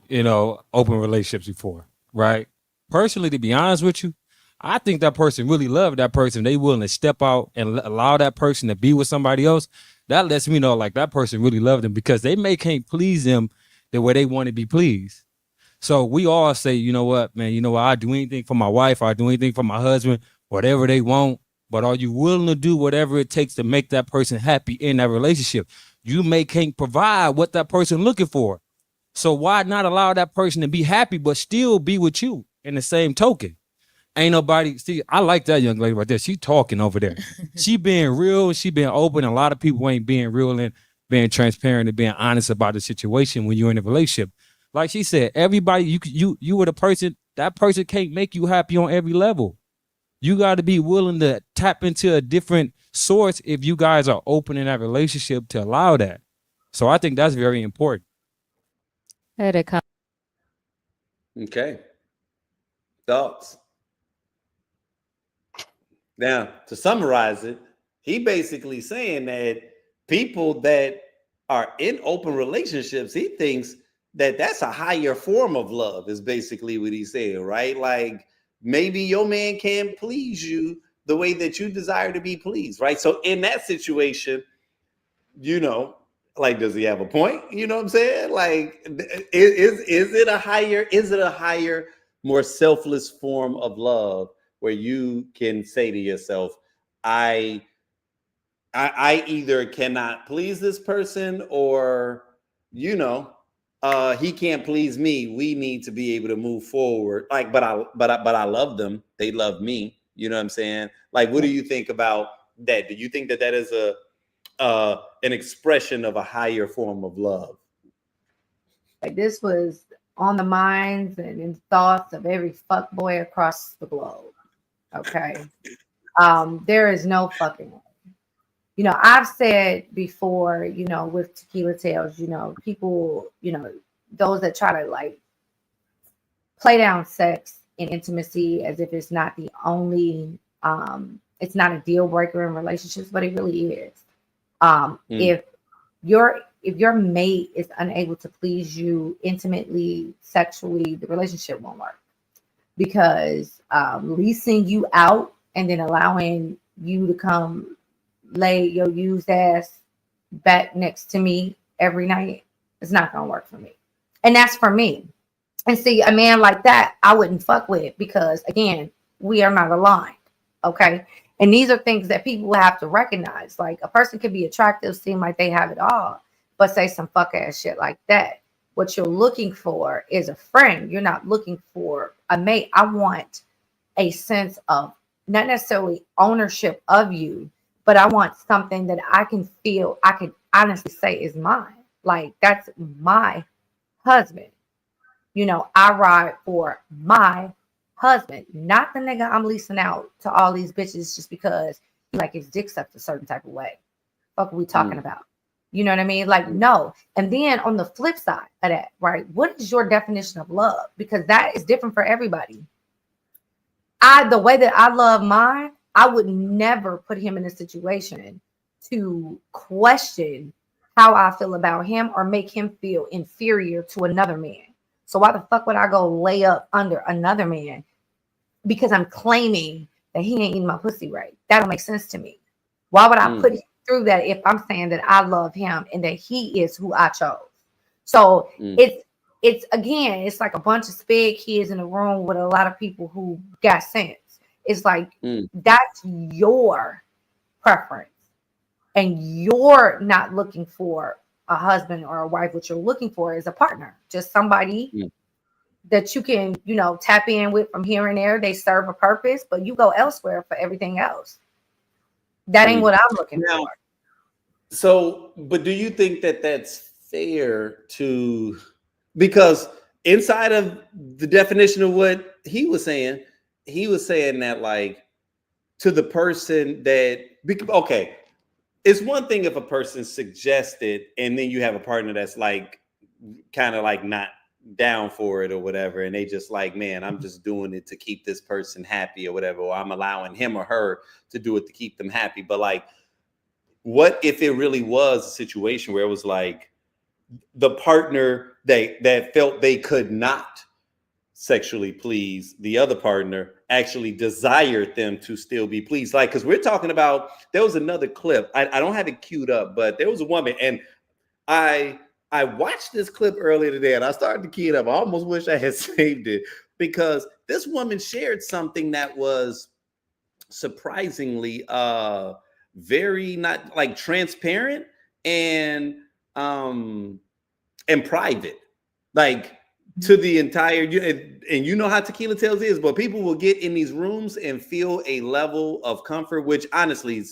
open relationships before, right? Personally, to be honest with you, I think that person really loved that person. They willing to step out and allow that person to be with somebody else. That lets me know that person really loved them, because they can't please them the way they want to be pleased. So we all say, you know what, man, I do anything for my wife, I do anything for my husband, whatever they want. But are you willing to do whatever it takes to make that person happy in that relationship? You can't provide what that person looking for. So why not allow that person to be happy, but still be with you in the same token? Ain't nobody see. I like that young lady right there. She talking over there. She being real. She being open. A lot of people ain't being real and being transparent and being honest about the situation when you're in a relationship. Like she said, everybody you were the person. That person can't make you happy on every level. You got to be willing to tap into a different source if you guys are open in that relationship to allow that. So I think that's very important. Okay. Thoughts? Now, to summarize it, he basically saying that people that are in open relationships, he thinks that that's a higher form of love, is basically what he's saying, right? Like maybe your man can't please you the way that you desire to be pleased, right? So in that situation, you know, like, does he have a point? You know what I'm saying? Like, is it a higher, more selfless form of love where you can say to yourself, I either cannot please this person, or he can't please me. We need to be able to move forward. Like, but I love them. They love me. You know what I'm saying? Like, what do you think about that? Do you think that is an expression of a higher form of love? Like, this was on the minds and in thoughts of every fuckboy across the globe. Okay. There is no fucking way. You know, I've said before, you know, with Tequila Tales, you know, people, you know, those that try to like play down sex and intimacy as if it's not the only, it's not a deal breaker in relationships, but it really is. If your mate is unable to please you intimately, sexually, the relationship won't work, because leasing you out and then allowing you to come lay your used ass back next to me every night is not gonna work for me. And that's for me. And see, a man like that I wouldn't fuck with, because again, we are not aligned. Okay. And these are things that people have to recognize. Like, a person could be attractive, seem like they have it all, but say some fuck ass shit like that. What you're looking for is a friend. You're not looking for a mate. I want a sense of not necessarily ownership of you, but I want something that I can feel, I can honestly say is mine. Like, that's my husband. You know, I ride for my husband, not the nigga I'm leasing out to all these bitches just because he like his dick sucked a certain type of way. What are we talking about? You know what I mean? Like, no. And then on the flip side of that, right? What is your definition of love? Because that is different for everybody. The way that I love mine, I would never put him in a situation to question how I feel about him or make him feel inferior to another man. So why the fuck would I go lay up under another man because I'm claiming that he ain't eating my pussy right? That don't make sense to me. Why would I put him through that if I'm saying that I love him and that he is who I chose? So it's again, it's like a bunch of sped kids in a room with a lot of people who got sense. It's like that's your preference, and you're not looking for a husband or a wife. What you're looking for is a partner, just somebody that you can, you know, tap in with from here and there. They serve a purpose, but you go elsewhere for everything else. That ain't what I'm looking for. So, but do you think that that's fair to, because inside of the definition of what he was saying that, like, to the person that, okay, it's one thing if a person suggested and then you have a partner that's like kind of like not down for it or whatever, and they just like, man, I'm just doing it to keep this person happy or whatever, or I'm allowing him or her to do it to keep them happy. But like, what if it really was a situation where it was like the partner that felt they could not sexually please the other partner actually desired them to still be pleased? Like, because we're talking about, there was another clip, I don't have it queued up, but there was a woman, and I watched this clip earlier today and I started to key it up. I almost wish I had saved it, because this woman shared something that was surprisingly very not like transparent and private. Like, to the entire, and you know how Tequila Tales is, but people will get in these rooms and feel a level of comfort, which honestly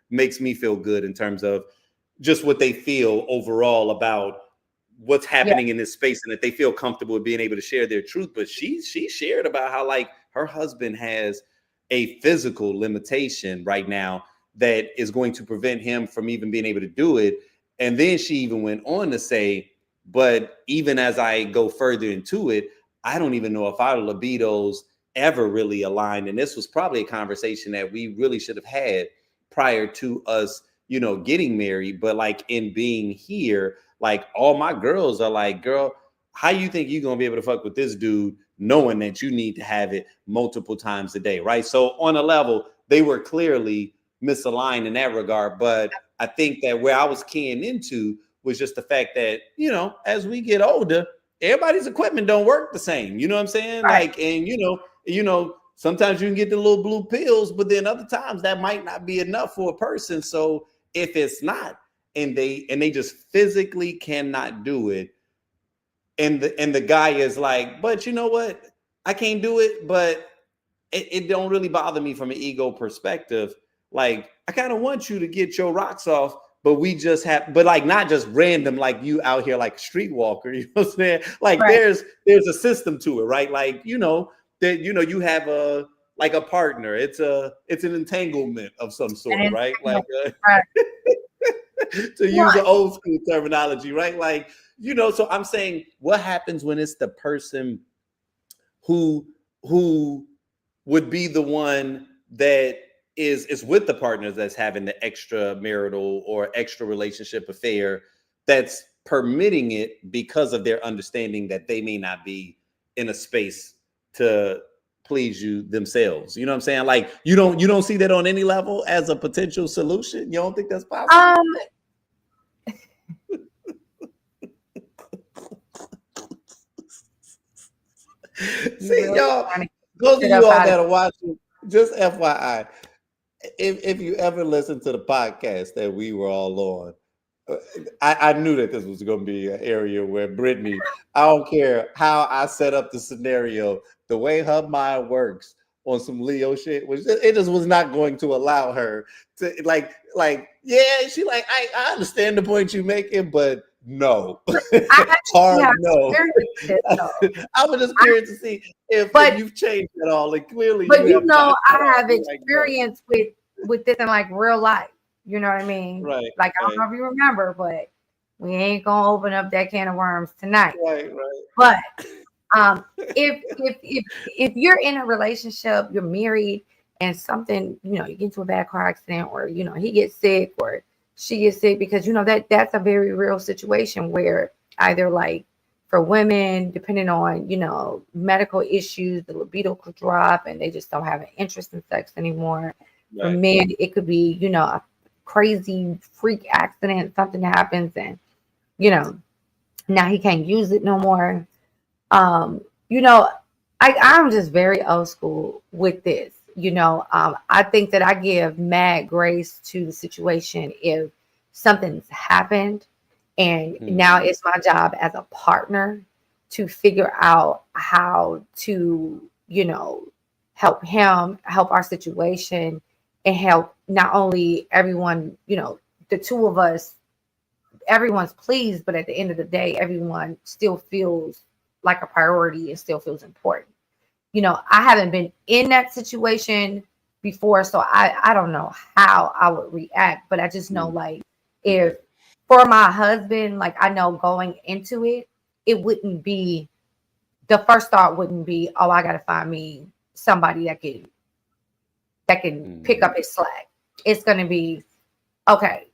makes me feel good in terms of just what they feel overall about what's happening in this space, and that they feel comfortable with being able to share their truth. But she shared about how like her husband has a physical limitation right now that is going to prevent him from even being able to do it. And then she even went on to say, but even as I go further into it, I don't even know if our libidos ever really aligned. And this was probably a conversation that we really should have had prior to us, you know, getting married. But like in being here, like all my girls are like, girl, how you think you're gonna be able to fuck with this dude knowing that you need to have it multiple times a day, right? So on a level, they were clearly misaligned in that regard. But I think that where I was keying into was just the fact that, you know, as we get older, everybody's equipment don't work the same. You know what I'm saying? Right. Like, and you know, sometimes you can get the little blue pills, but then other times that might not be enough for a person. So if it's not, and they just physically cannot do it, and the guy is like, but you know what? I can't do it, but it don't really bother me from an ego perspective. Like, I kind of want you to get your rocks off, but we just have, but like not just random, like you out here like a streetwalker, you know what I'm saying? Like there's a system to it, right? Like, you know, that you have a like a partner. It's an entanglement of some sort, right? Like to use the old school terminology, right? Like, you know, so I'm saying what happens when it's the person who would be the one that is with the partners that's having the extramarital or extra relationship affair, that's permitting it because of their understanding that they may not be in a space to please you themselves. You know what I'm saying? Like you don't see that on any level as a potential solution. You don't think that's possible? See, y'all, those of you all that are watching, just FYI, if you ever listen to the podcast that we were all on, I knew that this was going to be an area where Brittney, I don't care how I set up the scenario, the way her mind works on some Leo shit, it just was not going to allow her to like, yeah, she like, I understand the point you're making, but no, hard no. I was just curious to see if you've changed at all, and clearly, but you know, not. I have experience with this in like real life. You know what I mean? Right. Like I don't know if you remember, but we ain't gonna open up that can of worms tonight. Right. But if you're in a relationship, you're married, and something, you know, you get into a bad car accident, or you know, he gets sick or she gets sick, because you know that's a very real situation where either like for women, depending on, you know, medical issues, the libido could drop and they just don't have an interest in sex anymore. Right. For men, it could be, you know, a crazy freak accident, something happens, and you know, now he can't use it no more. You know, I'm just very old school with this. You know, I think that I give mad grace to the situation if something's happened, and now it's my job as a partner to figure out how to, you know, help him, help our situation, and help not only everyone, you know, the two of us, everyone's pleased, but at the end of the day, everyone still feels like a priority and still feels important. You know, I haven't been in that situation before, so I don't know how I would react, but I just know like if for my husband, like I know going into it, it wouldn't be, the first thought wouldn't be, oh, I gotta find me somebody that can pick up his slack. It's gonna be, okay,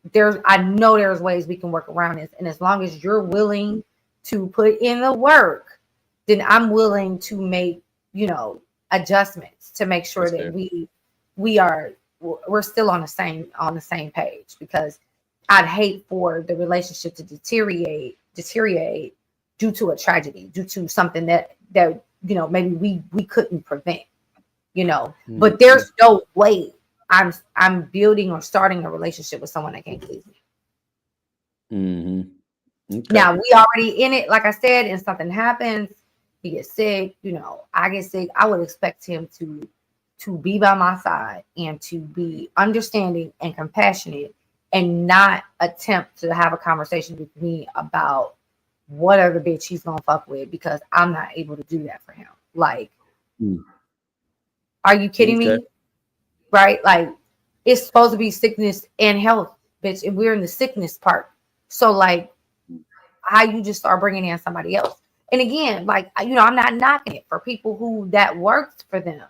I know there's ways we can work around this, and as long as you're willing to put in the work, then I'm willing to make, you know, adjustments to make sure that we're still on the same page, because I'd hate for the relationship to deteriorate due to a tragedy, due to something that you know, maybe we couldn't prevent, you know. But there's no way I'm building or starting a relationship with someone that can't please me. Okay. Now we already in it, like I said, and something happens, he gets sick, I get sick, I would expect him to be by my side and to be understanding and compassionate and not attempt to have a conversation with me about whatever bitch he's gonna fuck with, because I'm not able to do that for him. Like, are you kidding me? Right? Like, it's supposed to be sickness and health, bitch, and we're in the sickness part. So, like, how you just start bringing in somebody else? And again, like, I'm not knocking it for people who that works for them.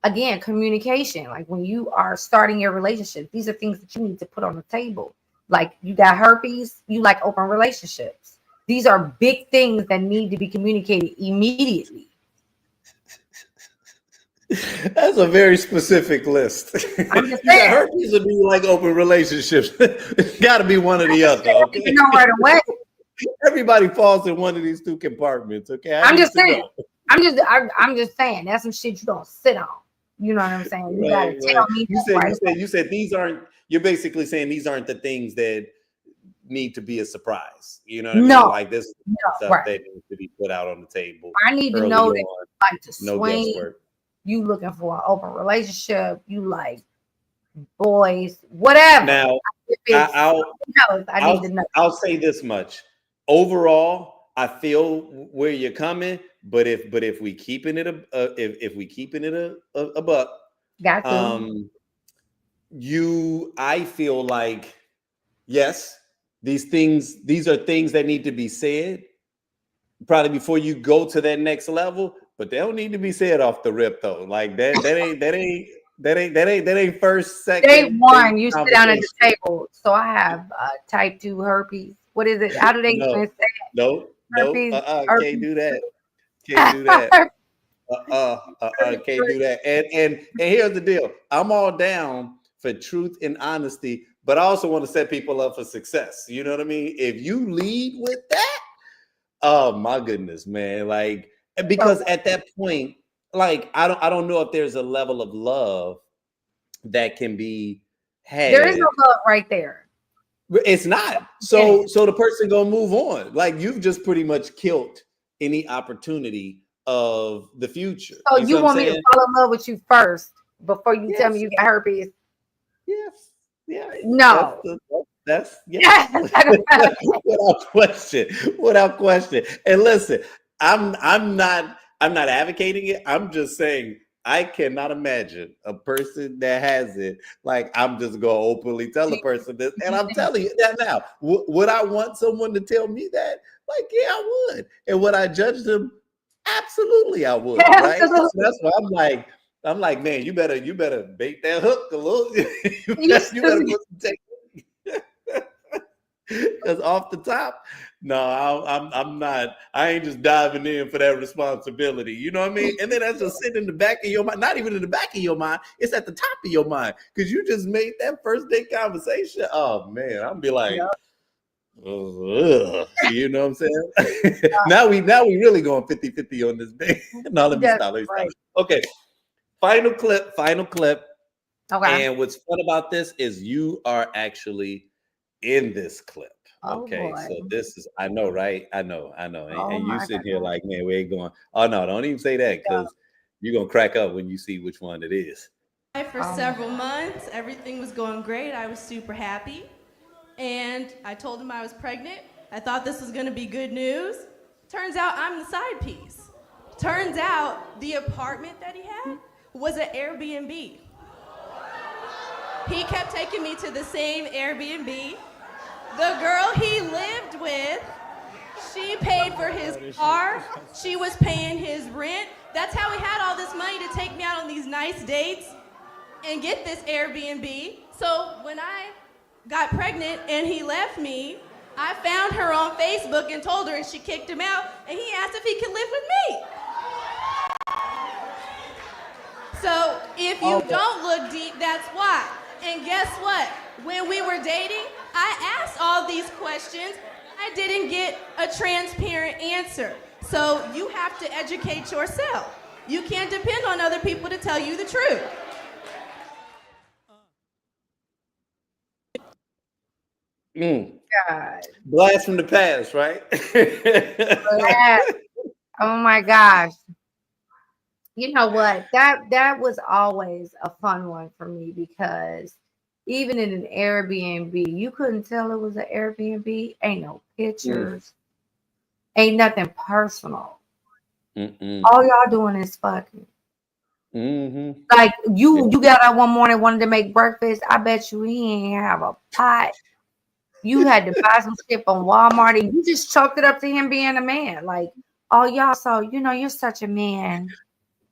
Again, communication. Like, when you are starting your relationship, these are things that you need to put on the table. Like, you got herpes, you like open relationships. These are big things that need to be communicated immediately. That's a very specific list. I'm just You got saying. herpes or do you like open relationships? It's got to be one or the other. Okay? You know right away. Everybody falls in one of these two compartments. Okay, I'm just saying. I'm just saying. That's some shit you don't sit on. You know what I'm saying? You gotta tell me. You said these aren't. You're basically saying these aren't the things that need to be a surprise. You know what I mean? Like, this stuff that needs to be put out on the table. I need to know that you like to no swing. guesswork. You looking for an open relationship. You like boys, whatever. Now, I'll say this much. Overall, I feel where you're coming, but if we keeping it a buck, got I feel like, yes, these are things that need to be said probably before you go to that next level, but they don't need to be said off the rip though. Like that ain't first, second. It ain't one. You sit down at the table. So I have type 2 herpes. What is it? How do they even say it? No, herpes, can't do that. Can't do that. Can't do that. And here's the deal. I'm all down for truth and honesty, but I also want to set people up for success. You know what I mean? If you lead with that, oh my goodness, man. Like, because at that point, like, I don't know if there's a level of love that can be had. There is no love right there. It's not. So the person gonna move on. Like, you've just pretty much killed any opportunity of the future. So you want me to fall in love with you first before you tell me you got herpes? Yes. Yeah. No. That's without question. And listen, I'm not advocating it. I'm just saying I cannot imagine a person that has it. Like, I'm just gonna openly tell a person this, and I'm telling you that now. Would I want someone to tell me that? Like, yeah, I would. And would I judge them? Absolutely, I would. Right? So that's why I'm like, man, you better bait that hook a little. you better put some technique. Because off the top, no, I'm not. I ain't just diving in for that responsibility. You know what I mean? And then that's just sitting in the back of your mind. Not even in the back of your mind. It's at the top of your mind, because you just made that first date conversation. Oh man, I'm be like, ugh. You know what I'm saying? now we really going 50-50 on this day. No, let me stop. Okay, final clip. Okay. And what's fun about this is you are actually in this clip. Okay, so this is, I know, right? I know. And you sit here like, man, we ain't going. Oh no, don't even say that, because you're gonna crack up when you see which one it is. For several months, everything was going great. I was super happy. And I told him I was pregnant. I thought this was gonna be good news. Turns out I'm the side piece. Turns out the apartment that he had was an Airbnb. He kept taking me to the same Airbnb. The girl he lived with, she paid for his car. She was paying his rent. That's how he had all this money to take me out on these nice dates and get this Airbnb. So when I got pregnant and he left me, I found her on Facebook and told her, and she kicked him out, and he asked if he could live with me. So if you don't look deep, that's why. And guess what? When we were dating, I asked all these questions. I didn't get a transparent answer. So you have to educate yourself. You can't depend on other people to tell you the truth. God. Blast from the past, right? Oh my gosh. You know what? That was always a fun one for me because even in an Airbnb, you couldn't tell it was an Airbnb. Ain't no Mm, pictures, ain't nothing personal. mm-mm, All y'all doing is fucking. mm-hmm. Like Yeah, you got up one morning wanted to make breakfast. I bet you he ain't have a pot. You had to buy some shit from Walmart and you just chalked it up to him being a man. Like, oh y'all, so you're such a man.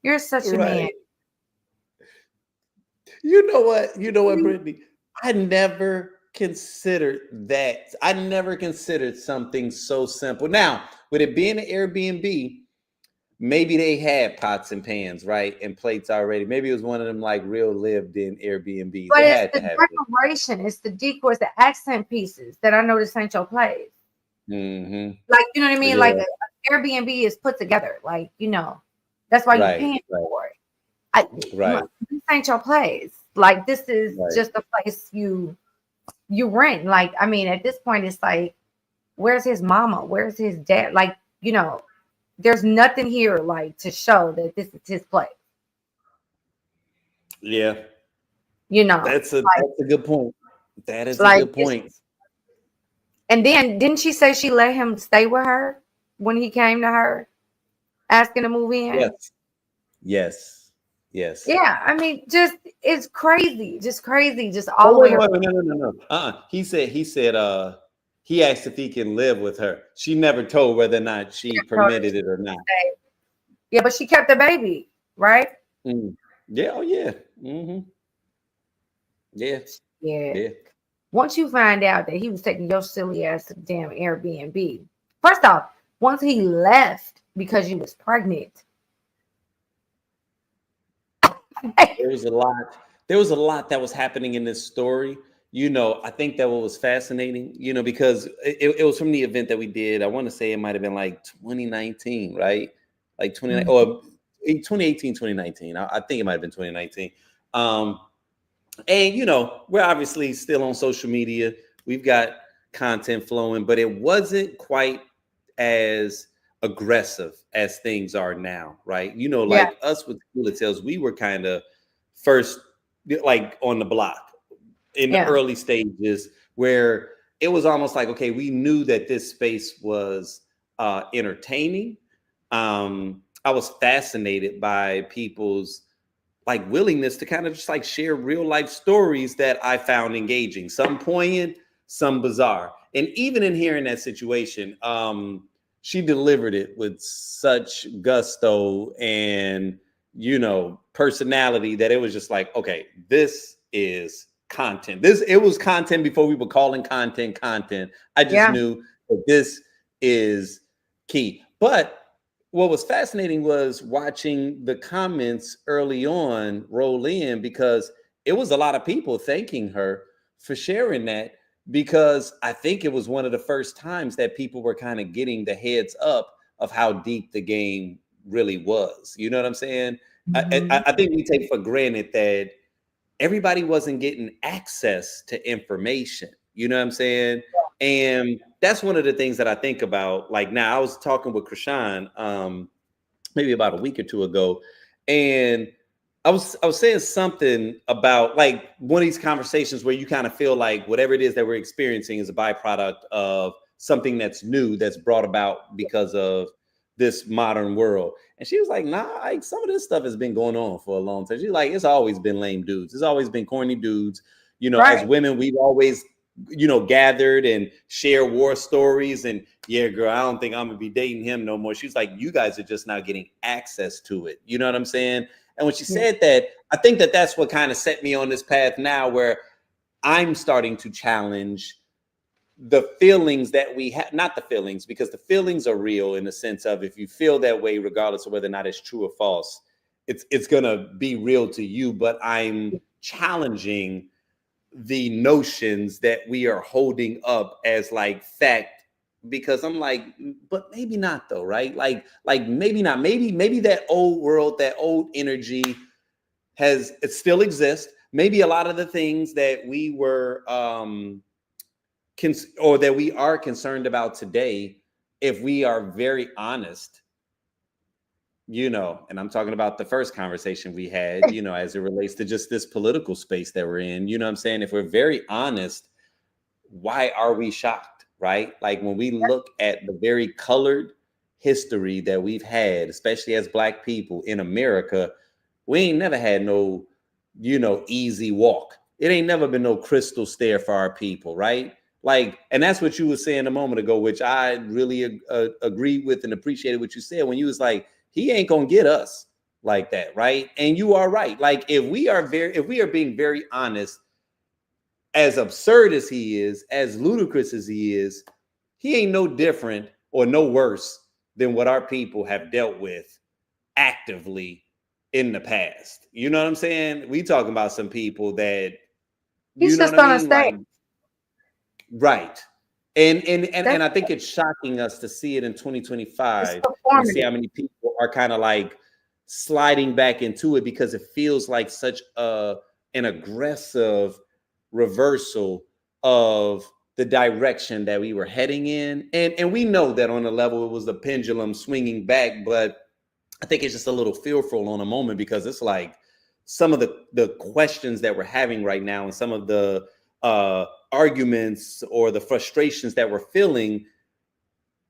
You're such a man. right. You know what? You know what, Brittany? I never considered that. I never considered something so simple. Now, with it being an Airbnb, maybe they had pots and pans, right? And plates already. Maybe it was one of them like real lived in Airbnbs. But They it's had the to have it. decoration, it's the decor, it's the accent pieces that I noticed ain't your place. Mm-hmm. Like, you know what I mean? Like Yeah. a Airbnb is put together. Like, that's why you're Right. paying Right. for it. I, Right. this ain't your place. Like, this is Right. just a place you rent. Like, I mean, at this point, it's like, where's his mama? Where's his dad? Like, there's nothing here like to show that this is his place. Yeah. Like, That's a good point. That is a like good point. and then didn't she say she let him stay with her when he came to her asking to move in? Yes. Yes. Yes. Yeah, I mean, it's crazy, just crazy, just Oh, all the wait, way wait, around. wait, no. He said, he asked if he can live with her. She never told whether or not she permitted it or not. Yeah, but she kept the baby, right? Mm. Yeah, oh yeah. Mm-hmm. Yeah, Yeah. yeah. Once you find out that he was taking your silly ass to the damn Airbnb, first off, once he left because you was pregnant. There was a lot. There was a lot that was happening in this story. I think that what was fascinating, because it was from the event that we did. I want to say it might have been like 2019, right? Like 20 or 2018, 2019. I think it might have been 2019. Um, and we're obviously still on social media. We've got content flowing, but it wasn't quite as aggressive as things are now, right? Yeah, Like us with Cooler Tales, we were kind of first, like on the block in the yeah, early stages, where it was almost like, okay, we knew that this space was entertaining. I was fascinated by people's like willingness to kind of just like share real life stories that I found engaging, some poignant, some bizarre. And even in hearing that situation, she delivered it with such gusto and personality that it was just like, okay, this is content. It was content before we were calling content content. I just yeah, knew that this is key. But what was fascinating was watching the comments early on roll in, because it was a lot of people thanking her for sharing that, because I think it was one of the first times that people were kind of getting the heads up of how deep the game really was. You know what I'm saying? I think we take for granted that everybody wasn't getting access to information. You know what I'm saying? And that's one of the things that I think about. Like now, I was talking with Krishan maybe about a week or two ago, and I was saying something about like one of these conversations where you kind of feel like whatever it is that we're experiencing is a byproduct of something that's new, that's brought about because of this modern world. And she was like, nah, like some of this stuff has been going on for a long time. She's like, it's always been lame dudes. It's always been corny dudes. As right. women, we've always, gathered and share war stories. And yeah, girl, I don't think I'm gonna be dating him no more. She's like, you guys are just now getting access to it. You know what I'm saying? And when she Yeah, said that, I think that that's what kind of set me on this path now, where I'm starting to challenge the feelings that we have, not the feelings, because the feelings are real in the sense of if you feel that way, regardless of whether or not it's true or false, it's gonna be real to you. But I'm challenging the notions that we are holding up as like fact, because I'm like, but maybe not though, right? Like maybe not. Maybe that old world, that old energy it still exists. Maybe a lot of the things that we were or that we are concerned about today, if we are very honest, you know, and I'm talking about the first conversation we had, you know, as it relates to just this political space that we're in, you know what I'm saying? If we're very honest, why are we shocked, right? Like when we look at the very colored history that we've had, especially as Black people in America, we ain't never had no, you know, easy walk. It ain't never been no crystal stair for our people, right? Like, and that's what you were saying a moment ago, which I really agreed with and appreciated what you said when you was like, he ain't gonna get us like that, right? And you are right. Like, if we are being very honest, as absurd as he is, as ludicrous as he ain't no different or no worse than what our people have dealt with actively in the past. You know what I'm saying? We talking about some people that, He's you know just what I gonna mean? stay. Like, right. And I think it's shocking us to see it in 2025 and see how many people are kind of like sliding back into it, because it feels like such an aggressive reversal of the direction that we were heading in. And we know that on a level it was the pendulum swinging back, but I think it's just a little fearful on a moment, because it's like some of the questions that we're having right now and some of the arguments or the frustrations that we're feeling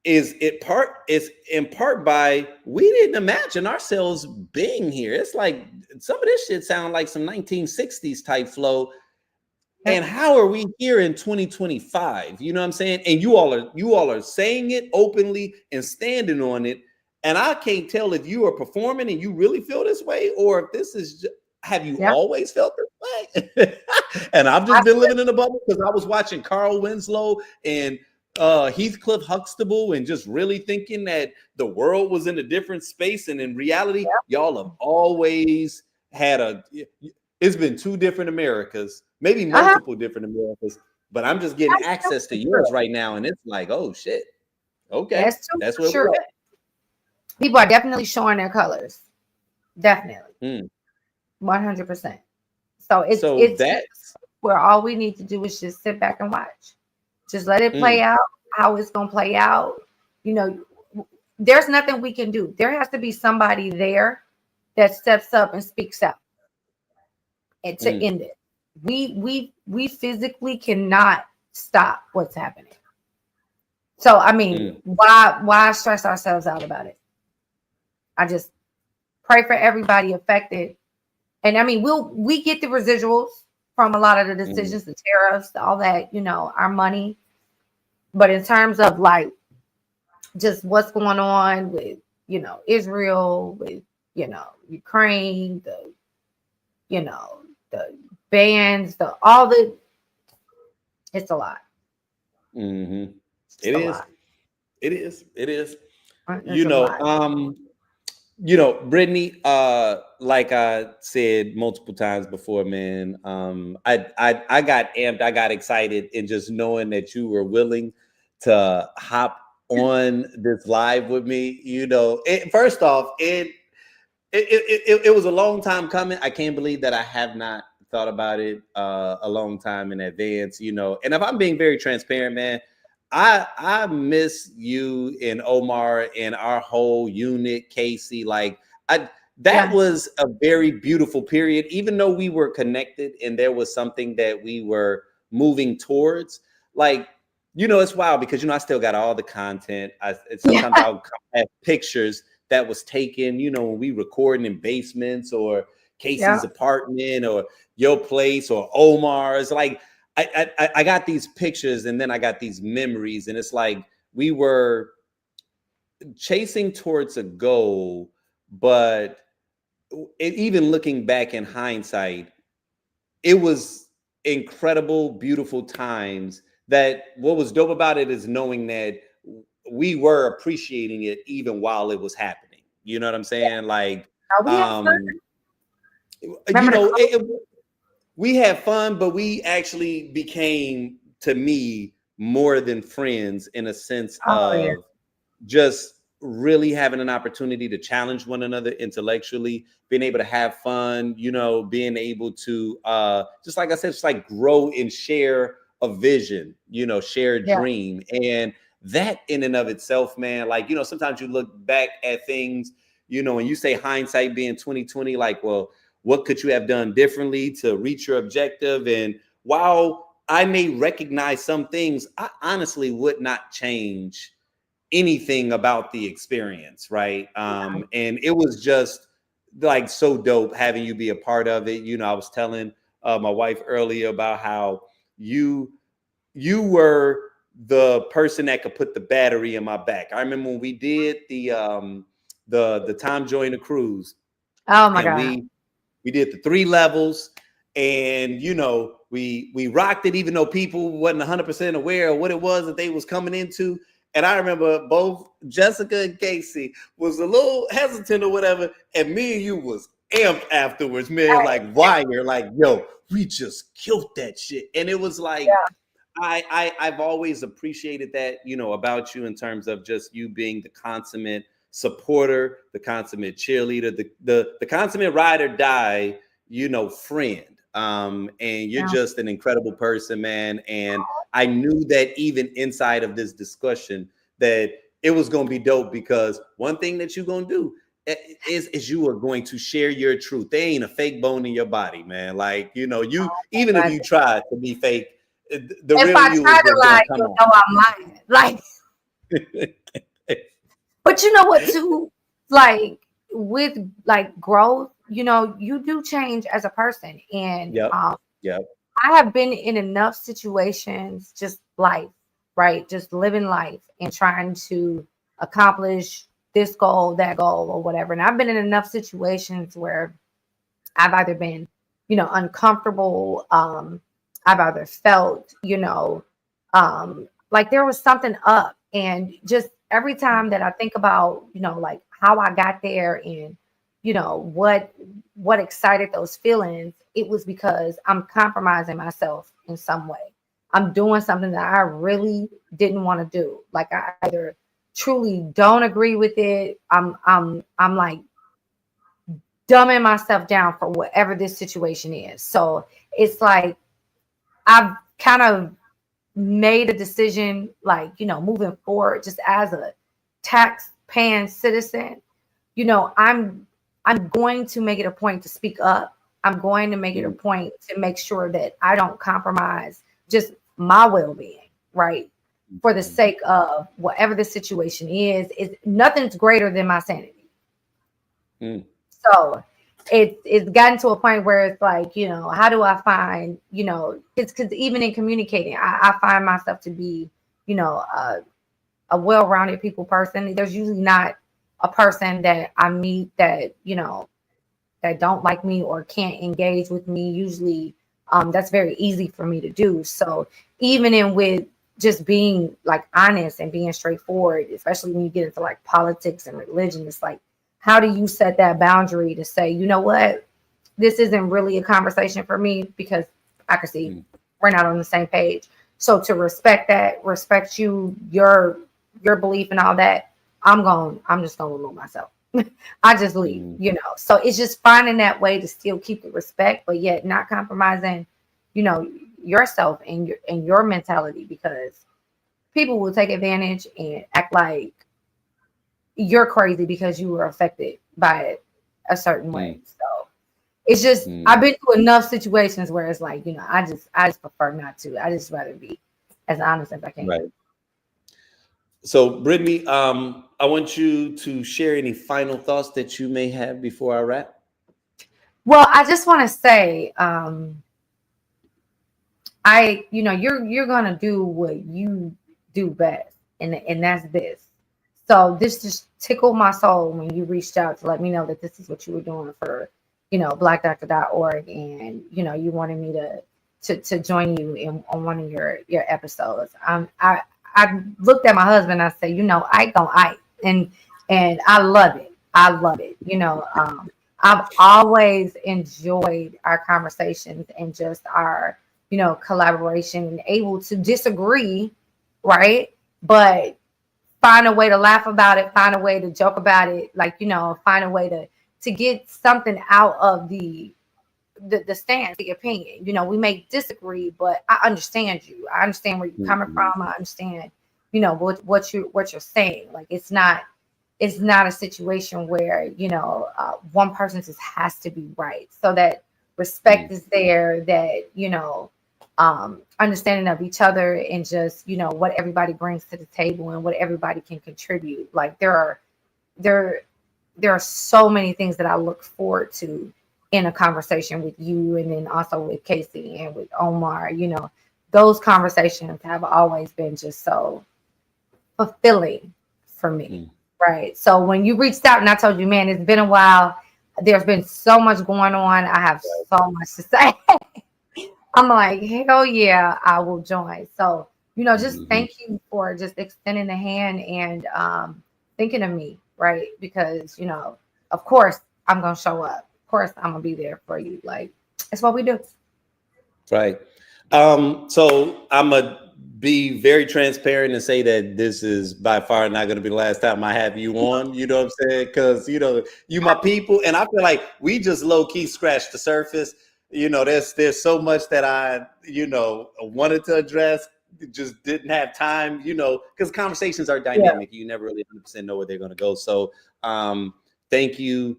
is in part by we didn't imagine ourselves being here. It's like some of this shit sound like some 1960s type flow. And how are we here in 2025? You know what I'm saying? And you all are saying it openly and standing on it. And I can't tell if you are performing and you really feel this way, or if this is just, have you always felt this way? And I've just been living in a bubble because I was watching Carl Winslow and Heathcliff Huxtable and just really thinking that the world was in a different space. And in reality, y'all have always had it's been two different Americas, maybe multiple different Americas, but I'm just getting access to yours right now. And it's like, oh shit. Okay. That's what we're at. People are definitely showing their colors. Definitely. 100%. So it's just where all we need to do is just sit back and watch. Just let it play out, how it's going to play out. You know, there's nothing we can do. There has to be somebody there that steps up and speaks out and to end it. We physically cannot stop what's happening. So, I mean, why stress ourselves out about it? I just pray for everybody affected. And I mean, we get the residuals from a lot of the decisions, the tariffs, all that, you know, our money. But in terms of like just what's going on with, you know, Israel, with, you know, Ukraine, the, you know, the bans, it's a lot. It is. You know, Brittney, like I said multiple times before, man, I got amped, I got excited in just knowing that you were willing to hop on this live with me. You know, first off, it was a long time coming. I can't believe that I have not thought about it a long time in advance, you know. And if I'm being very transparent, man, I miss you and Omar and our whole unit, Casey. Like that was a very beautiful period, even though we were connected and there was something that we were moving towards. Like, you know, it's wild because, you know, I still got all the content. Sometimes I'll have pictures that was taken, you know, when we recording in basements or Casey's apartment or your place or Omar's. Like, I got these pictures and then I got these memories, and it's like we were chasing towards a goal, but even looking back in hindsight, it was incredible, beautiful times. That what was dope about it is knowing that we were appreciating it even while it was happening. You know what I'm saying? Like, you know, we had fun, but we actually became, to me, more than friends in a sense of just really having an opportunity to challenge one another intellectually, being able to have fun, you know, being able to, just like I said, just like grow and share a vision, you know, share a dream. And that in and of itself, man, like, you know, sometimes you look back at things, you know, and you say hindsight being 2020, like, well, what could you have done differently to reach your objective? And while I may recognize some things, I honestly would not change anything about the experience, right? And it was just like so dope having you be a part of it. You know, I was telling my wife earlier about how you were the person that could put the battery in my back. I remember when we did the Tom Joyner cruise, Oh my and God. we did the 3 levels, and you know, we rocked it, even though people wasn't 100% aware of what it was that they was coming into. And I remember both Jessica and Casey was a little hesitant or whatever, and me and you was amped afterwards, man, like wire, like, yo, we just killed that shit. And it was like, I've always appreciated that, you know, about you, in terms of just you being the consummate supporter, the consummate cheerleader, the consummate ride or die, you know, friend. And you're just an incredible person, man. And I knew that even inside of this discussion that it was going to be dope, because one thing that you're going to do is you are going to share your truth. There ain't a fake bone in your body, man. Like, you know, you, even if you try to be fake, the If real I you try is to going lie, to come you'll out. know I'm lying. Like, but you know what, too? Like, with like growth, you know, you do change as a person. And Yep. I have been in enough situations, just life, right? Just living life and trying to accomplish this goal, that goal, or whatever. And I've been in enough situations where I've either been, you know, uncomfortable. I've either felt, you know, like there was something up. And just every time that I think about, you know, like how I got there and, you know, what excited those feelings, it was because I'm compromising myself in some way. I'm doing something that I really didn't want to do. Like, I either truly don't agree with it. I'm like dumbing myself down for whatever this situation is. So it's like I've kind of made a decision, like, you know, moving forward, just as a tax-paying citizen, you know, I'm going to make it a point to speak up. I'm going to make it a point to make sure that I don't compromise just my well-being, right? For the sake of whatever the situation is nothing's greater than my sanity. So it's gotten to a point where it's like, you know, how do I find, you know, it's because even in communicating, I find myself to be, you know, a well-rounded people person. There's usually not a person that I meet that, you know, that don't like me or can't engage with me. Usually that's very easy for me to do. So even in with just being like honest and being straightforward, especially when you get into like politics and religion, it's like, how do you set that boundary to say, you know what, this isn't really a conversation for me because I can see we're not on the same page. So to respect that, respect you, your belief and all that, I'm just gonna remove myself. I just leave, you know. So it's just finding that way to still keep the respect, but yet not compromising, you know, yourself and your mentality, because people will take advantage and act like you're crazy because you were affected by it a certain way. So it's just I've been through enough situations where it's like, you know, I just prefer not to. I just rather be as honest as I can. Right. So, Brittney, I want you to share any final thoughts that you may have before I wrap. Well, I just want to say, you know, you're gonna do what you do best, and that's this. So this just tickled my soul when you reached out to let me know that this is what you were doing for, you know, blackdoctor.org, and you know, you wanted me to join you on one of your episodes. I looked at my husband and I said, you know, I don't and I love it. I love it. You know, I've always enjoyed our conversations and just our, you know, collaboration, and able to disagree, right? But find a way to laugh about it, find a way to joke about it, like, you know, find a way to get something out of the stance, the opinion. You know, we may disagree, but I understand you. I understand where you're coming from. I understand, you know, what you're saying. Like, it's not it's not a situation where, one person just has to be right. So that respect is there, that, understanding of each other, and just, what everybody brings to the table and what everybody can contribute. Like there are so many things that I look forward to in a conversation with you, and then also with Casey and with Omar. Those conversations have always been just so fulfilling for me. Right. So when you reached out and I told you, man, it's been a while, there's been so much going on, I have so much to say. I'm like, hell yeah, I will join. So, just thank you for just extending the hand and thinking of me, right? Because, of course I'm gonna show up. Of course I'm gonna be there for you. Like, it's what we do. Right. So I'm gonna be very transparent and say that this is by far not gonna be the last time I have you on. You know what I'm saying? Because you my people, and I feel like we just low key scratched the surface. There's so much that I wanted to address, just didn't have time. Because conversations are dynamic. You never really 100% know where they're gonna go. So thank you,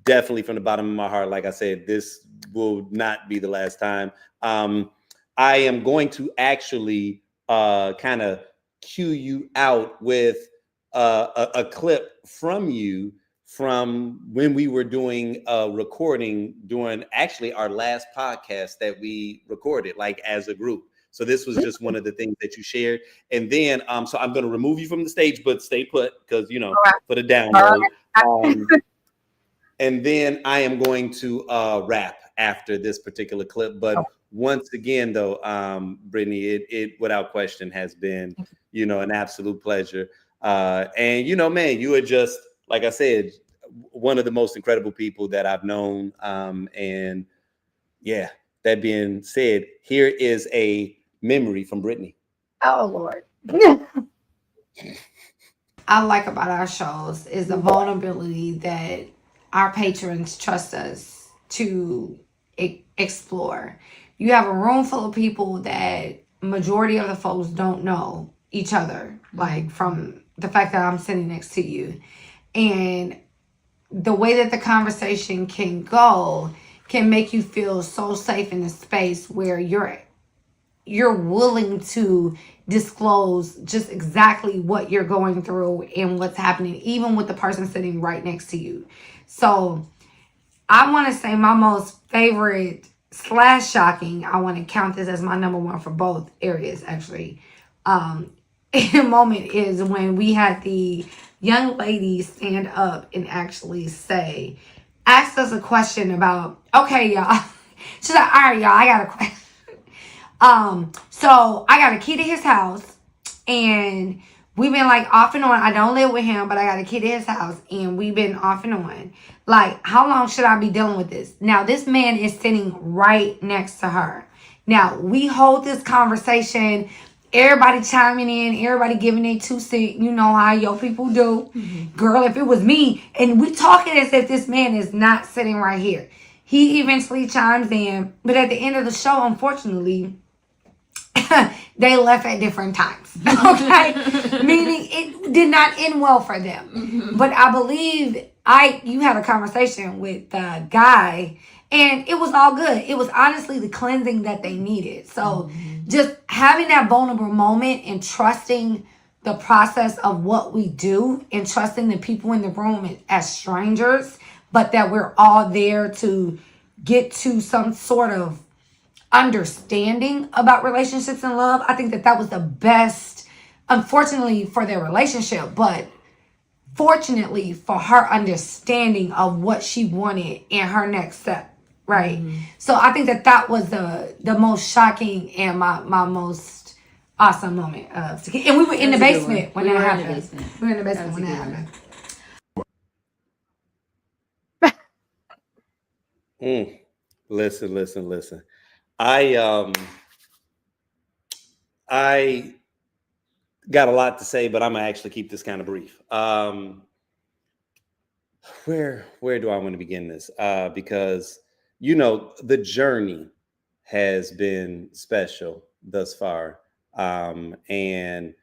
definitely from the bottom of my heart. Like I said, this will not be the last time. I am going to actually kind of cue you out with a clip from you from when we were doing a recording during actually our last podcast that we recorded, like as a group. So this was just one of the things that you shared. And then, so I'm going to remove you from the stage, but stay put because, for the download. And then I am going to rap after this particular clip. But once again, though, Brittney, it without question has been, an absolute pleasure. And, man, you are just, like I said, one of the most incredible people that I've known. And yeah, that being said, here is a memory from Brittney. Oh, Lord. I like about our shows is the vulnerability that our patrons trust us to explore. You have a room full of people that majority of the folks don't know each other, like from the fact that I'm sitting next to you. And the way that the conversation can go can make you feel so safe in a space where you're willing to disclose just exactly what you're going through and what's happening, even with the person sitting right next to you. So I want to say my most favorite / shocking, I want to count this as my number one for both areas, actually, moment is when we had the young lady stand up and actually ask us a question about, okay, y'all. She's like, all right, y'all, I got a question. So I got a key to his house, and we've been like off and on. I don't live with him, but I got a key to his house, and we've been off and on. Like, how long should I be dealing with this? Now, this man is sitting right next to her. Now, we hold this conversation, everybody chiming in, everybody giving their 2 cents. You know how your people do. Mm-hmm. Girl, if it was me, and we talking as if this man is not sitting right here. He eventually chimes in, but at the end of the show, unfortunately, they left at different times. Okay? Meaning it did not end well for them. Mm-hmm. But I believe you had a conversation with the guy, and it was all good. It was honestly the cleansing that they needed. So just having that vulnerable moment and trusting the process of what we do and trusting the people in the room as strangers, but that we're all there to get to some sort of understanding about relationships and love. I think that was the best, unfortunately for their relationship, but fortunately for her understanding of what she wanted in her next step. Right. Mm-hmm. So I think that was the most shocking and my most awesome moment of, and we were in the basement when that happened. We were in the basement when that happened. Listen. I got a lot to say, but I'm gonna actually keep this kind of brief. Where do I want to begin this? Because the journey has been special thus far, and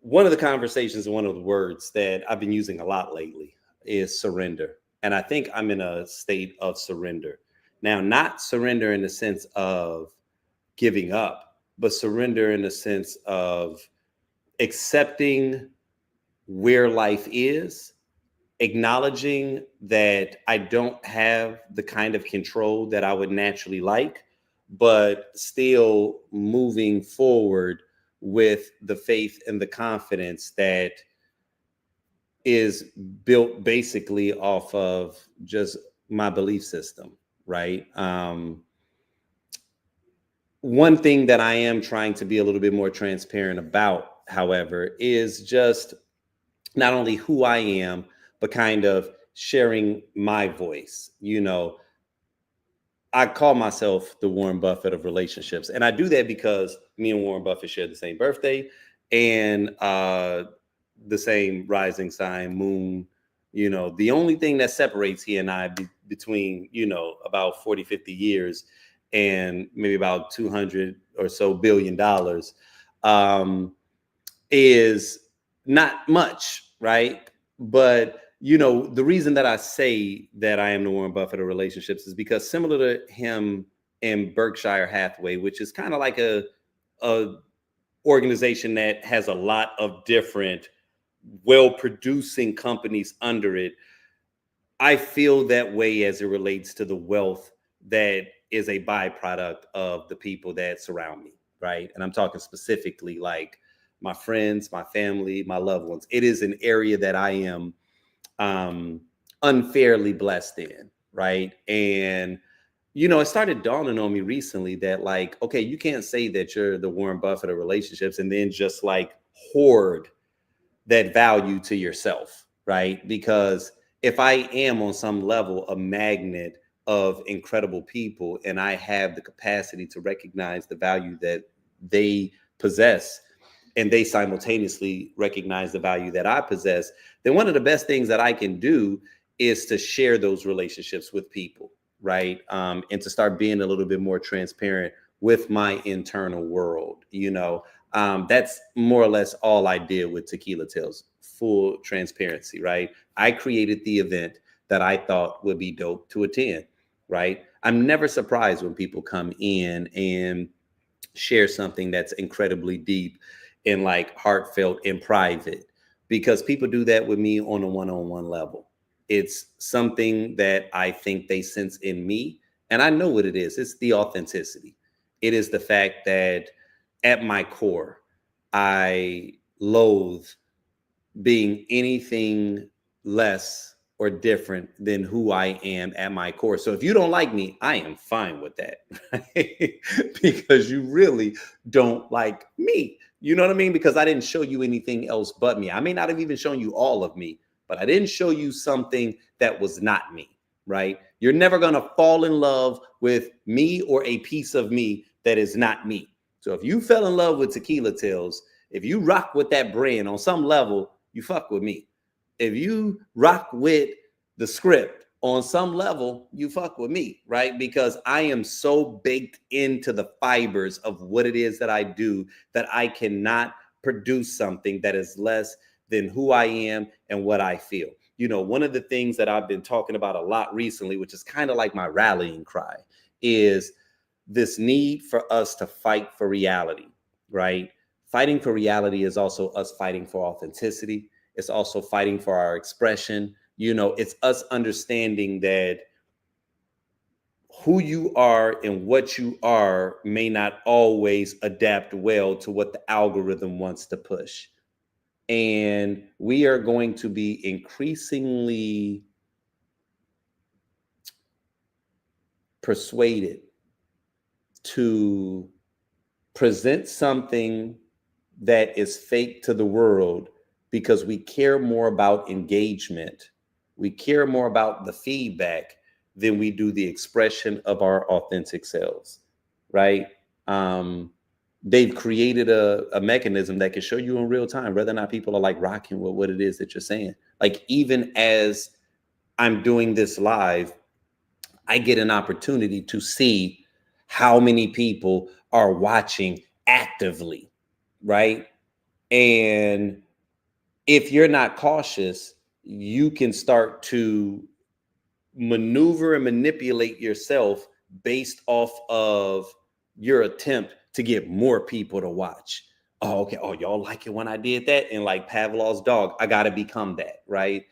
one of the conversations, one of the words that I've been using a lot lately is surrender. And I think I'm in a state of surrender. Now, not surrender in the sense of giving up, but surrender in the sense of accepting where life is, acknowledging that I don't have the kind of control that I would naturally like, but still moving forward with the faith and the confidence that is built basically off of just my belief system, right? One thing that I am trying to be a little bit more transparent about, however, is just not only who I am, but kind of sharing my voice. You know, I call myself the Warren Buffett of relationships. And I do that because me and Warren Buffett share the same birthday and the same rising sign, moon. You know, the only thing that separates he and I between, you know, about 40, 50 years and maybe about 200 or so $billion is not much, right? But you know, the reason that I say that I am the Warren Buffett of relationships is because similar to him in Berkshire Hathaway, which is kind of like a organization that has a lot of different well-producing companies under it, I feel that way as it relates to the wealth that is a byproduct of the people that surround me, right? And I'm talking specifically like my friends, my family, my loved ones. It is an area that I am unfairly blessed in, right? And you know, it started dawning on me recently that like, okay, you can't say that you're the Warren Buffett of relationships and then just like hoard that value to yourself, right? Because if I am on some level a magnet of incredible people and I have the capacity to recognize the value that they possess, and they simultaneously recognize the value that I possess, then one of the best things that I can do is to share those relationships with people, right? And to start being a little bit more transparent with my internal world. You know, that's more or less all I did with Tequila Tales, full transparency, right? I created the event that I thought would be dope to attend, right? I'm never surprised when people come in and share something that's incredibly deep and like heartfelt and private, because people do that with me on a one-on-one level. It's something that I think they sense in me, and I know what it is. It's the authenticity. It is the fact that at my core, I loathe being anything less or different than who I am at my core. So if you don't like me, I am fine with that, right? Because you really don't like me. You know what I mean? Because I didn't show you anything else but me. I may not have even shown you all of me, but I didn't show you something that was not me, right? You're never going to fall in love with me or a piece of me that is not me. So if you fell in love with Tequila Tales, if you rock with that brand on some level, you fuck with me. If you rock with the script on some level, you fuck with me, right? Because I am so baked into the fibers of what it is that I do that I cannot produce something that is less than who I am and what I feel. You know, one of the things that I've been talking about a lot recently, which is kind of like my rallying cry, is this need for us to fight for reality, right? Fighting for reality is also us fighting for authenticity. It's also fighting for our expression. You know, it's us understanding that who you are and what you are may not always adapt well to what the algorithm wants to push. And we are going to be increasingly persuaded to present something that is fake to the world because we care more about engagement. We care more about the feedback than we do the expression of our authentic selves, right? They've created a mechanism that can show you in real time whether or not people are like rocking with what it is that you're saying. Like even as I'm doing this live, I get an opportunity to see how many people are watching actively, right? And if you're not cautious, you can start to maneuver and manipulate yourself based off of your attempt to get more people to watch. Oh, okay. Oh, y'all like it when I did that? And like Pavlov's dog, I got to become that, right?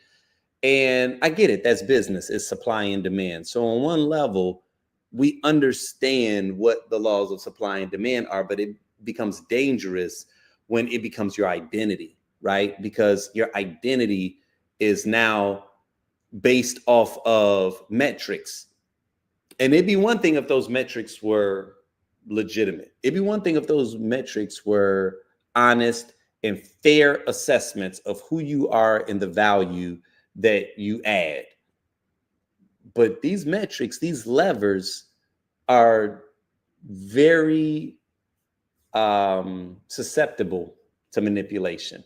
And I get it. That's business. It's supply and demand. So on one level, we understand what the laws of supply and demand are, but it becomes dangerous when it becomes your identity, right? Because your identity is now based off of metrics. And it'd be one thing if those metrics were legitimate. It'd be one thing if those metrics were honest and fair assessments of who you are and the value that you add. But these metrics, these levers are very susceptible to manipulation.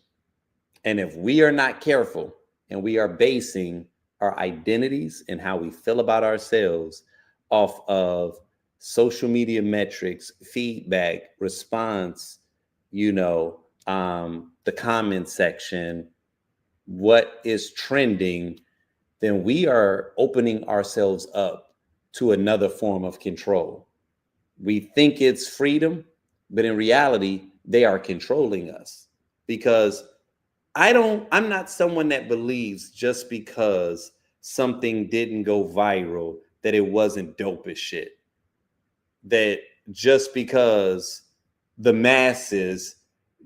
And if we are not careful and we are basing our identities and how we feel about ourselves off of social media metrics, feedback, response, the comment section, what is trending, then we are opening ourselves up to another form of control. We think it's freedom, but in reality, they are controlling us. Because I'm not someone that believes just because something didn't go viral that it wasn't dope as shit. That just because the masses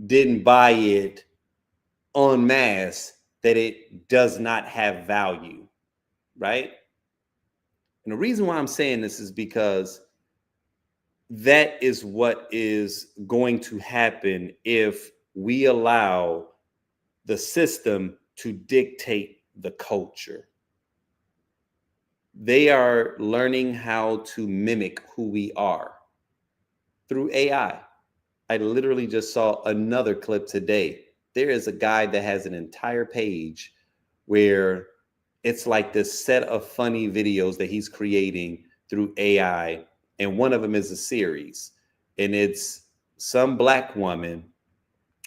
didn't buy it en masse, that it does not have value, right? And the reason why I'm saying this is because that is what is going to happen if we allow the system to dictate the culture. They are learning how to mimic who we are through AI. I literally just saw another clip today. There is a guy that has an entire page where it's like this set of funny videos that he's creating through AI. And one of them is a series. And it's some Black woman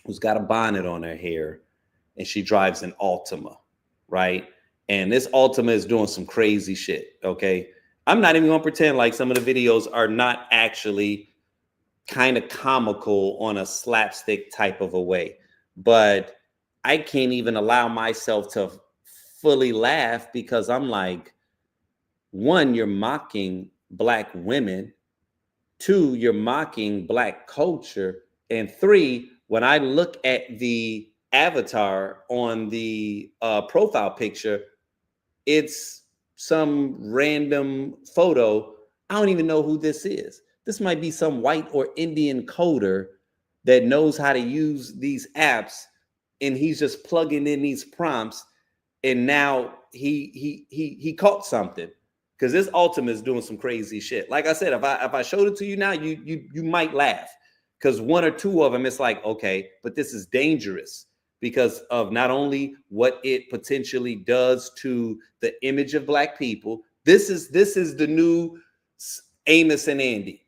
who's got a bonnet on her hair and she drives an Altima, right? And this Altima is doing some crazy shit, okay? I'm not even gonna pretend like some of the videos are not actually kind of comical on a slapstick type of a way. But I can't even allow myself to fully laugh because I'm like, one, you're mocking Black women. Two, you're mocking Black culture. And three, when I look at the avatar on the profile picture, it's some random photo. I don't even know who this is. This might be some white or Indian coder that knows how to use these apps, and he's just plugging in these prompts, and now he caught something. Because this Ultima is doing some crazy shit. Like I said, if I showed it to you now, you might laugh. Because one or two of them, it's like, okay, but this is dangerous because of not only what it potentially does to the image of Black people. This is the new Amos and Andy,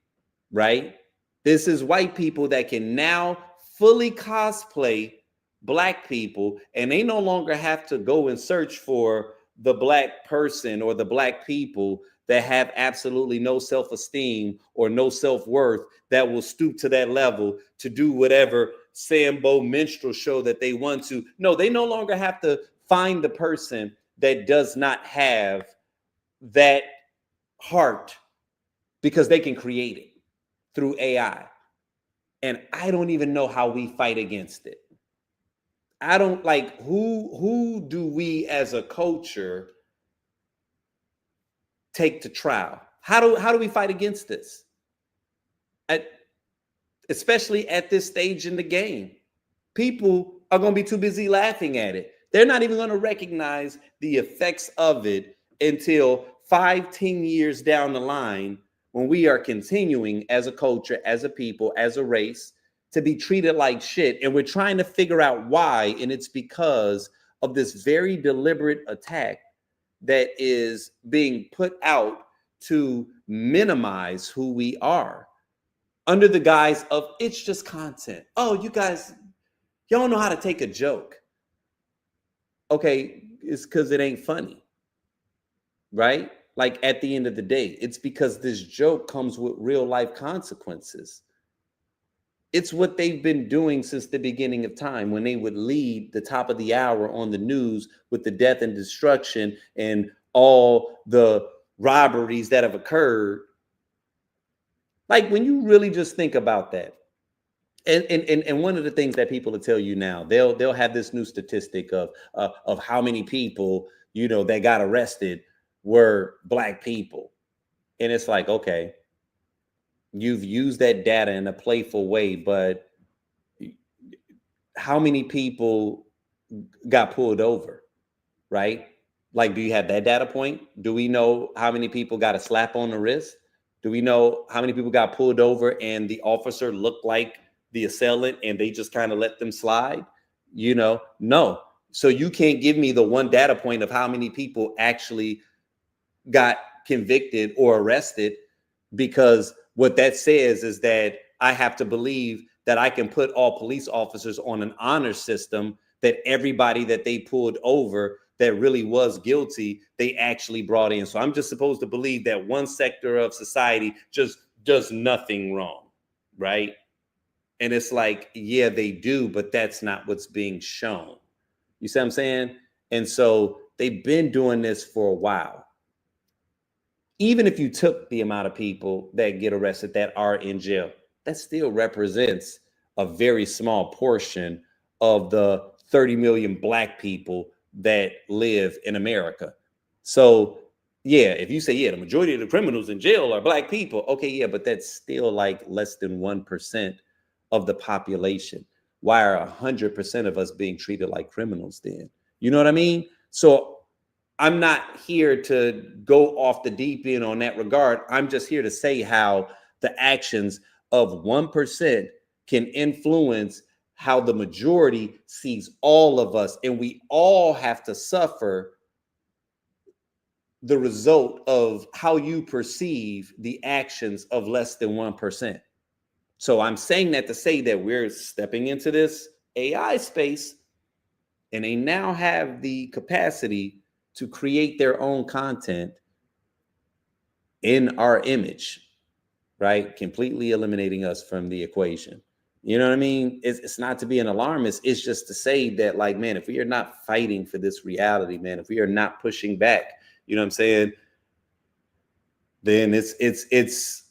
right? This is white people that can now fully cosplay Black people, and they no longer have to go and search for the Black person or the Black people that have absolutely no self-esteem or no self-worth that will stoop to that level to do whatever Sambo minstrel show that they want to. No, they no longer have to find the person that does not have that heart because they can create it through AI. And I don't even know how we fight against it. I don't like who do we as a culture take to trial? How do we fight against this? Especially at this stage in the game. People are going to be too busy laughing at it. They're not even going to recognize the effects of it until 5-10 years down the line when we are continuing as a culture, as a people, as a race to be treated like shit. And we're trying to figure out why. And it's because of this very deliberate attack that is being put out to minimize who we are under the guise of it's just content. Oh, you guys Y'all don't know how to take a joke. Okay, it's because it ain't funny, right? Like at the end of the day, it's because this joke comes with real life consequences. It's what they've been doing since the beginning of time, when they would lead the top of the hour on the news with the death and destruction and all the robberies that have occurred. Like when you really just think about that, and one of the things that people will tell you now, they'll have this new statistic of how many people, you know, that got arrested were Black people. And it's like, okay, you've used that data in a playful way, but how many people got pulled over, right? Like, do you have that data point? Do we know how many people got a slap on the wrist? Do we know how many people got pulled over and the officer looked like the assailant and they just kind of let them slide? You know, no. So you can't give me the one data point of how many people actually got convicted or arrested, because what that says is that I have to believe that I can put all police officers on an honor system, that everybody that they pulled over that really was guilty, they actually brought in. So I'm just supposed to believe that one sector of society just does nothing wrong, right? And it's like, yeah, they do, but that's not what's being shown. You see what I'm saying? And so they've been doing this for a while. Even if you took the amount of people that get arrested that are in jail, that still represents a very small portion of the 30 million Black people that live in America. So yeah, if you say, yeah, the majority of the criminals in jail are Black people, okay, yeah, but that's still like less than 1% of the population. Why are 100% of us being treated like criminals then? You know what I mean? So I'm not here to go off the deep end on that regard. I'm just here to say how the actions of 1% can influence how the majority sees all of us, and we all have to suffer the result of how you perceive the actions of less than 1%. So I'm saying that to say that we're stepping into this AI space, and they now have the capacity to create their own content in our image, right? Completely eliminating us from the equation. You know what I mean? It's not to be an alarmist. It's just to say that, like, man, if we are not fighting for this reality, man, if we are not pushing back, you know what I'm saying? Then this is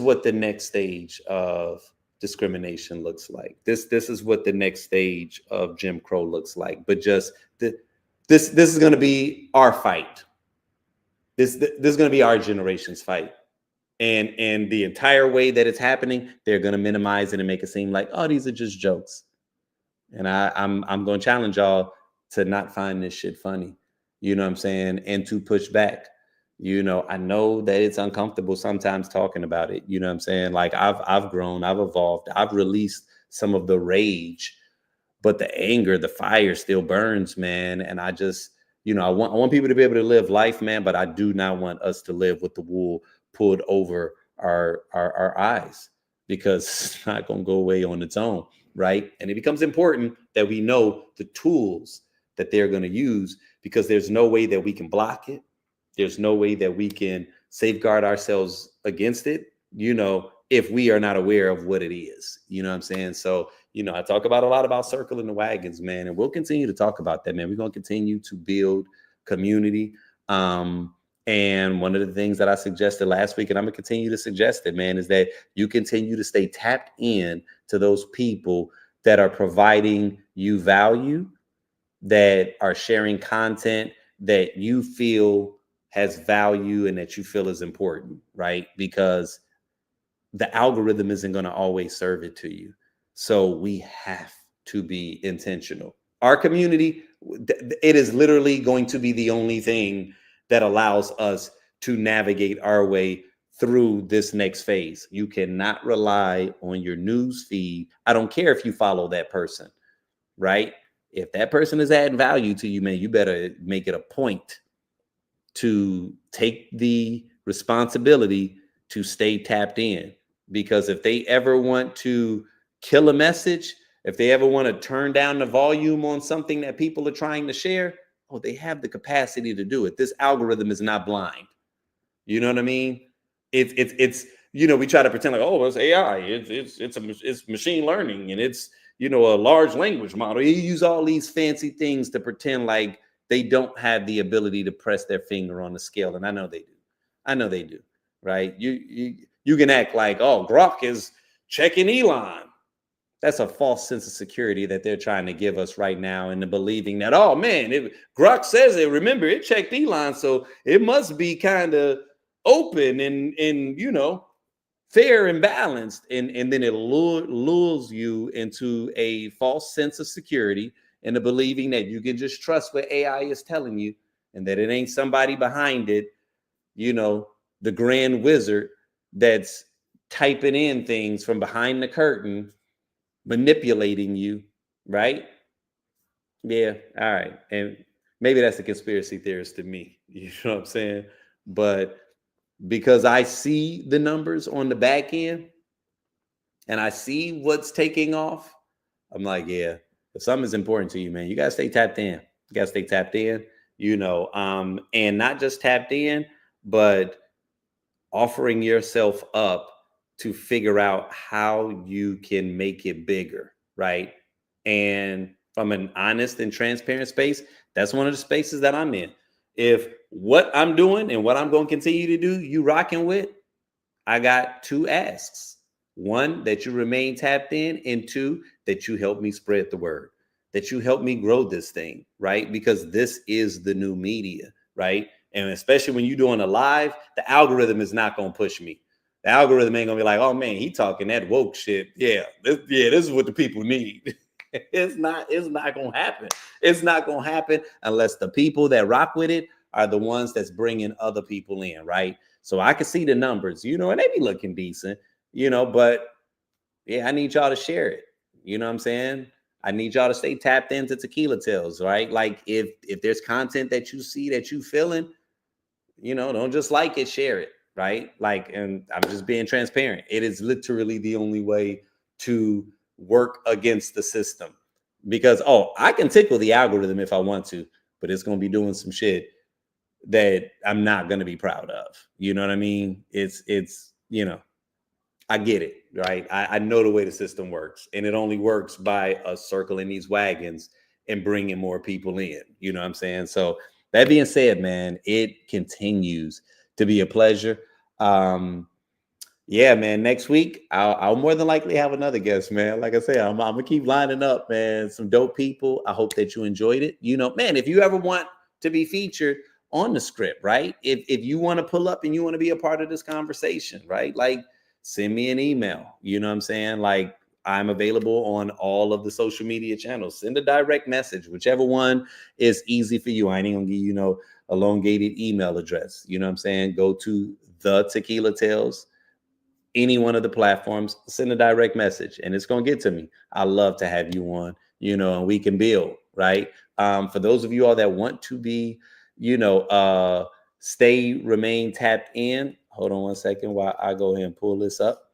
what the next stage of discrimination looks like. This is what the next stage of Jim Crow looks like. But just this is going to be our fight. This is going to be our generation's fight. And the entire way that it's happening, they're going to minimize it and make it seem like, oh, these are just jokes. And I'm going to challenge y'all to not find this shit funny. You know what I'm saying? And to push back. You know, I know that it's uncomfortable sometimes talking about it. You know what I'm saying? Like I've grown, I've evolved, I've released some of the rage, but the anger, the fire still burns, man. And I just, you know, I want people to be able to live life, man, but I do not want us to live with the wool pulled over our eyes, because it's not going to go away on its own, right? And it becomes important that we know the tools that they're going to use, because there's no way that we can block it. There's no way that we can safeguard ourselves against it, you know, if we are not aware of what it is. You know what I'm saying? So, you know, I talk about a lot about circling the wagons, man, and we'll continue to talk about that, man. We're going to continue to build community. And one of the things that I suggested last week, and I'm going to continue to suggest it, man, is that you continue to stay tapped in to those people that are providing you value, that are sharing content that you feel has value and that you feel is important, right? Because the algorithm isn't going to always serve it to you. So we have to be intentional. Our community, it is literally going to be the only thing that allows us to navigate our way through this next phase. You cannot rely on your news feed. I don't care if you follow that person, right? If that person is adding value to you, man, you better make it a point to take the responsibility to stay tapped in. Because if they ever want to kill a message, If they ever want to turn down the volume on something that people are trying to share, oh, they have the capacity to do it. This algorithm is not blind. You know what I mean? It's you know, we try to pretend like, oh, it's AI, it's machine learning, and it's, you know, a large language model. You use all these fancy things to pretend like they don't have the ability to press their finger on the scale, and I know they do. I know they do, right? You can act like, oh, Grok is checking Elon. That's a false sense of security that they're trying to give us right now, into believing that, oh man, Grok says it. Remember, it checked Elon, so it must be kind of open and you know, fair and balanced, and then it lures you into a false sense of security, into believing that you can just trust what AI is telling you, and that it ain't somebody behind it, you know, the grand wizard that's typing in things from behind the curtain, manipulating you, right? Yeah, all right. And maybe that's a conspiracy theorist to me, you know what I'm saying? But because I see the numbers on the back end and I see what's taking off, I'm like, yeah, if something's important to you, man, you gotta stay tapped in. You gotta stay tapped in, you know, and not just tapped in, but offering yourself up to figure out how you can make it bigger, right? And from an honest and transparent space, that's one of the spaces that I'm in. If what I'm doing and what I'm going to continue to do, you rocking with, I got two asks. One, that you remain tapped in, and two, that you help me spread the word, that you help me grow this thing, right? Because this is the new media, right? And especially when you're doing a live, the algorithm is not going to push me. The algorithm ain't going to be like, oh man, he talking that woke shit. Yeah, this is what the people need. It's not going to happen. It's not going to happen unless the people that rock with it are the ones that's bringing other people in, right? So I can see the numbers, you know, and they be looking decent, you know, but yeah, I need y'all to share it. You know what I'm saying? I need y'all to stay tapped into Tequila Tales, right? Like if there's content that you see that you feeling, you know, don't just like it, share it, right? Like, and I'm just being transparent. It is literally the only way to work against the system, because, oh, I can tickle the algorithm if I want to, but it's going to be doing some shit that I'm not going to be proud of. You know what I mean? It's, you know, I get it, right? I know the way the system works, and it only works by us circling these wagons and bringing more people in. You know what I'm saying? So that being said, man, it continues to be a pleasure. Yeah, man, next week, I'll more than likely have another guest, man. Like I said, I'm going to keep lining up, man. Some dope people. I hope that you enjoyed it. You know, man, if you ever want to be featured on the script, right? If you want to pull up and you want to be a part of this conversation, right? Like, send me an email. You know what I'm saying? Like, I'm available on all of the social media channels. Send a direct message, whichever one is easy for you. I ain't gonna give you no elongated email address. You know what I'm saying? Go to the Tequila Tales, any one of the platforms, send a direct message, and it's gonna get to me. I love to have you on, you know, and we can build, right? For those of you all that want to be, you know, remain tapped in. Hold on one second while I go ahead and pull this up.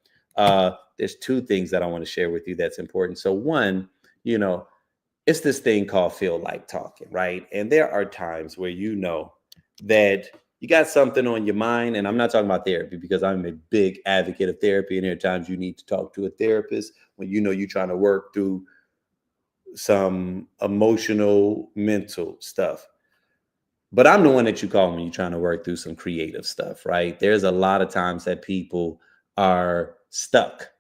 There's two things that I want to share with you that's important. So one, you know, it's this thing called feel like talking, right? And there are times where you know that you got something on your mind, and I'm not talking about therapy, because I'm a big advocate of therapy, and there are times you need to talk to a therapist when you know you're trying to work through some emotional, mental stuff. But I'm the one that you call when you're trying to work through some creative stuff, right? There's a lot of times that people are stuck,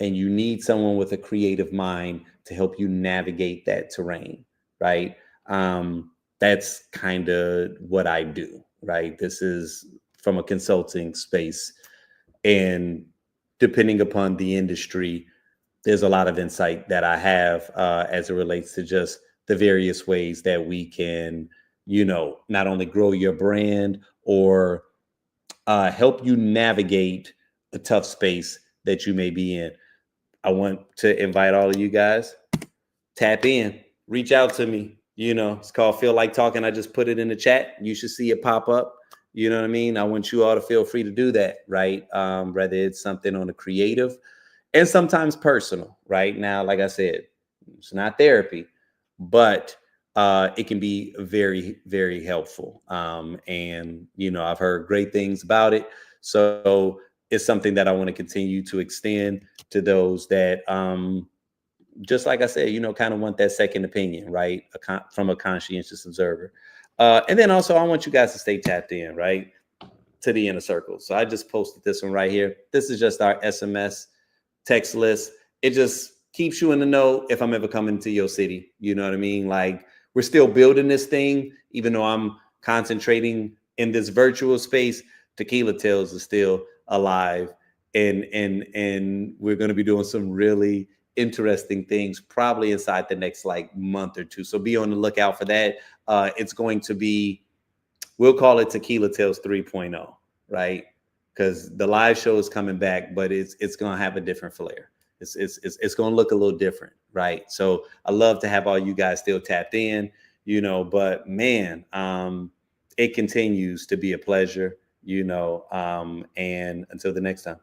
and you need someone with a creative mind to help you navigate that terrain, right? That's kind of what I do, right? This is from a consulting space, and depending upon the industry, there's a lot of insight that I have as it relates to just the various ways that we can, you know, not only grow your brand or help you navigate a tough space that you may be in. I want to invite all of you guys, tap in, reach out to me. You know, it's called Feel Like Talking. I just put it in the chat. You should see it pop up. You know what I mean? I want you all to feel free to do that, right? Whether it's something on a creative and sometimes personal. Right now, like I said, it's not therapy, but it can be very, very helpful. And I've heard great things about it, so it's something that I want to continue to extend to those that, just like I said, kind of want that second opinion, right? From a conscientious observer. And then also, I want you guys to stay tapped in, right, to the inner circle. So I just posted this one right here. This is just our SMS text list. It just keeps you in the know if I'm ever coming to your city. You know what I mean? Like, we're still building this thing, even though I'm concentrating in this virtual space. Tequila Tales is still alive, and we're going to be doing some really interesting things probably inside the next like month or two. So be on the lookout for that. It's going to be, we'll call it Tequila Tales 3.0, right? Because the live show is coming back, but it's going to have a different flair. It's going to look a little different, right? So I love to have all you guys still tapped in, but man, it continues to be a pleasure, and until the next time.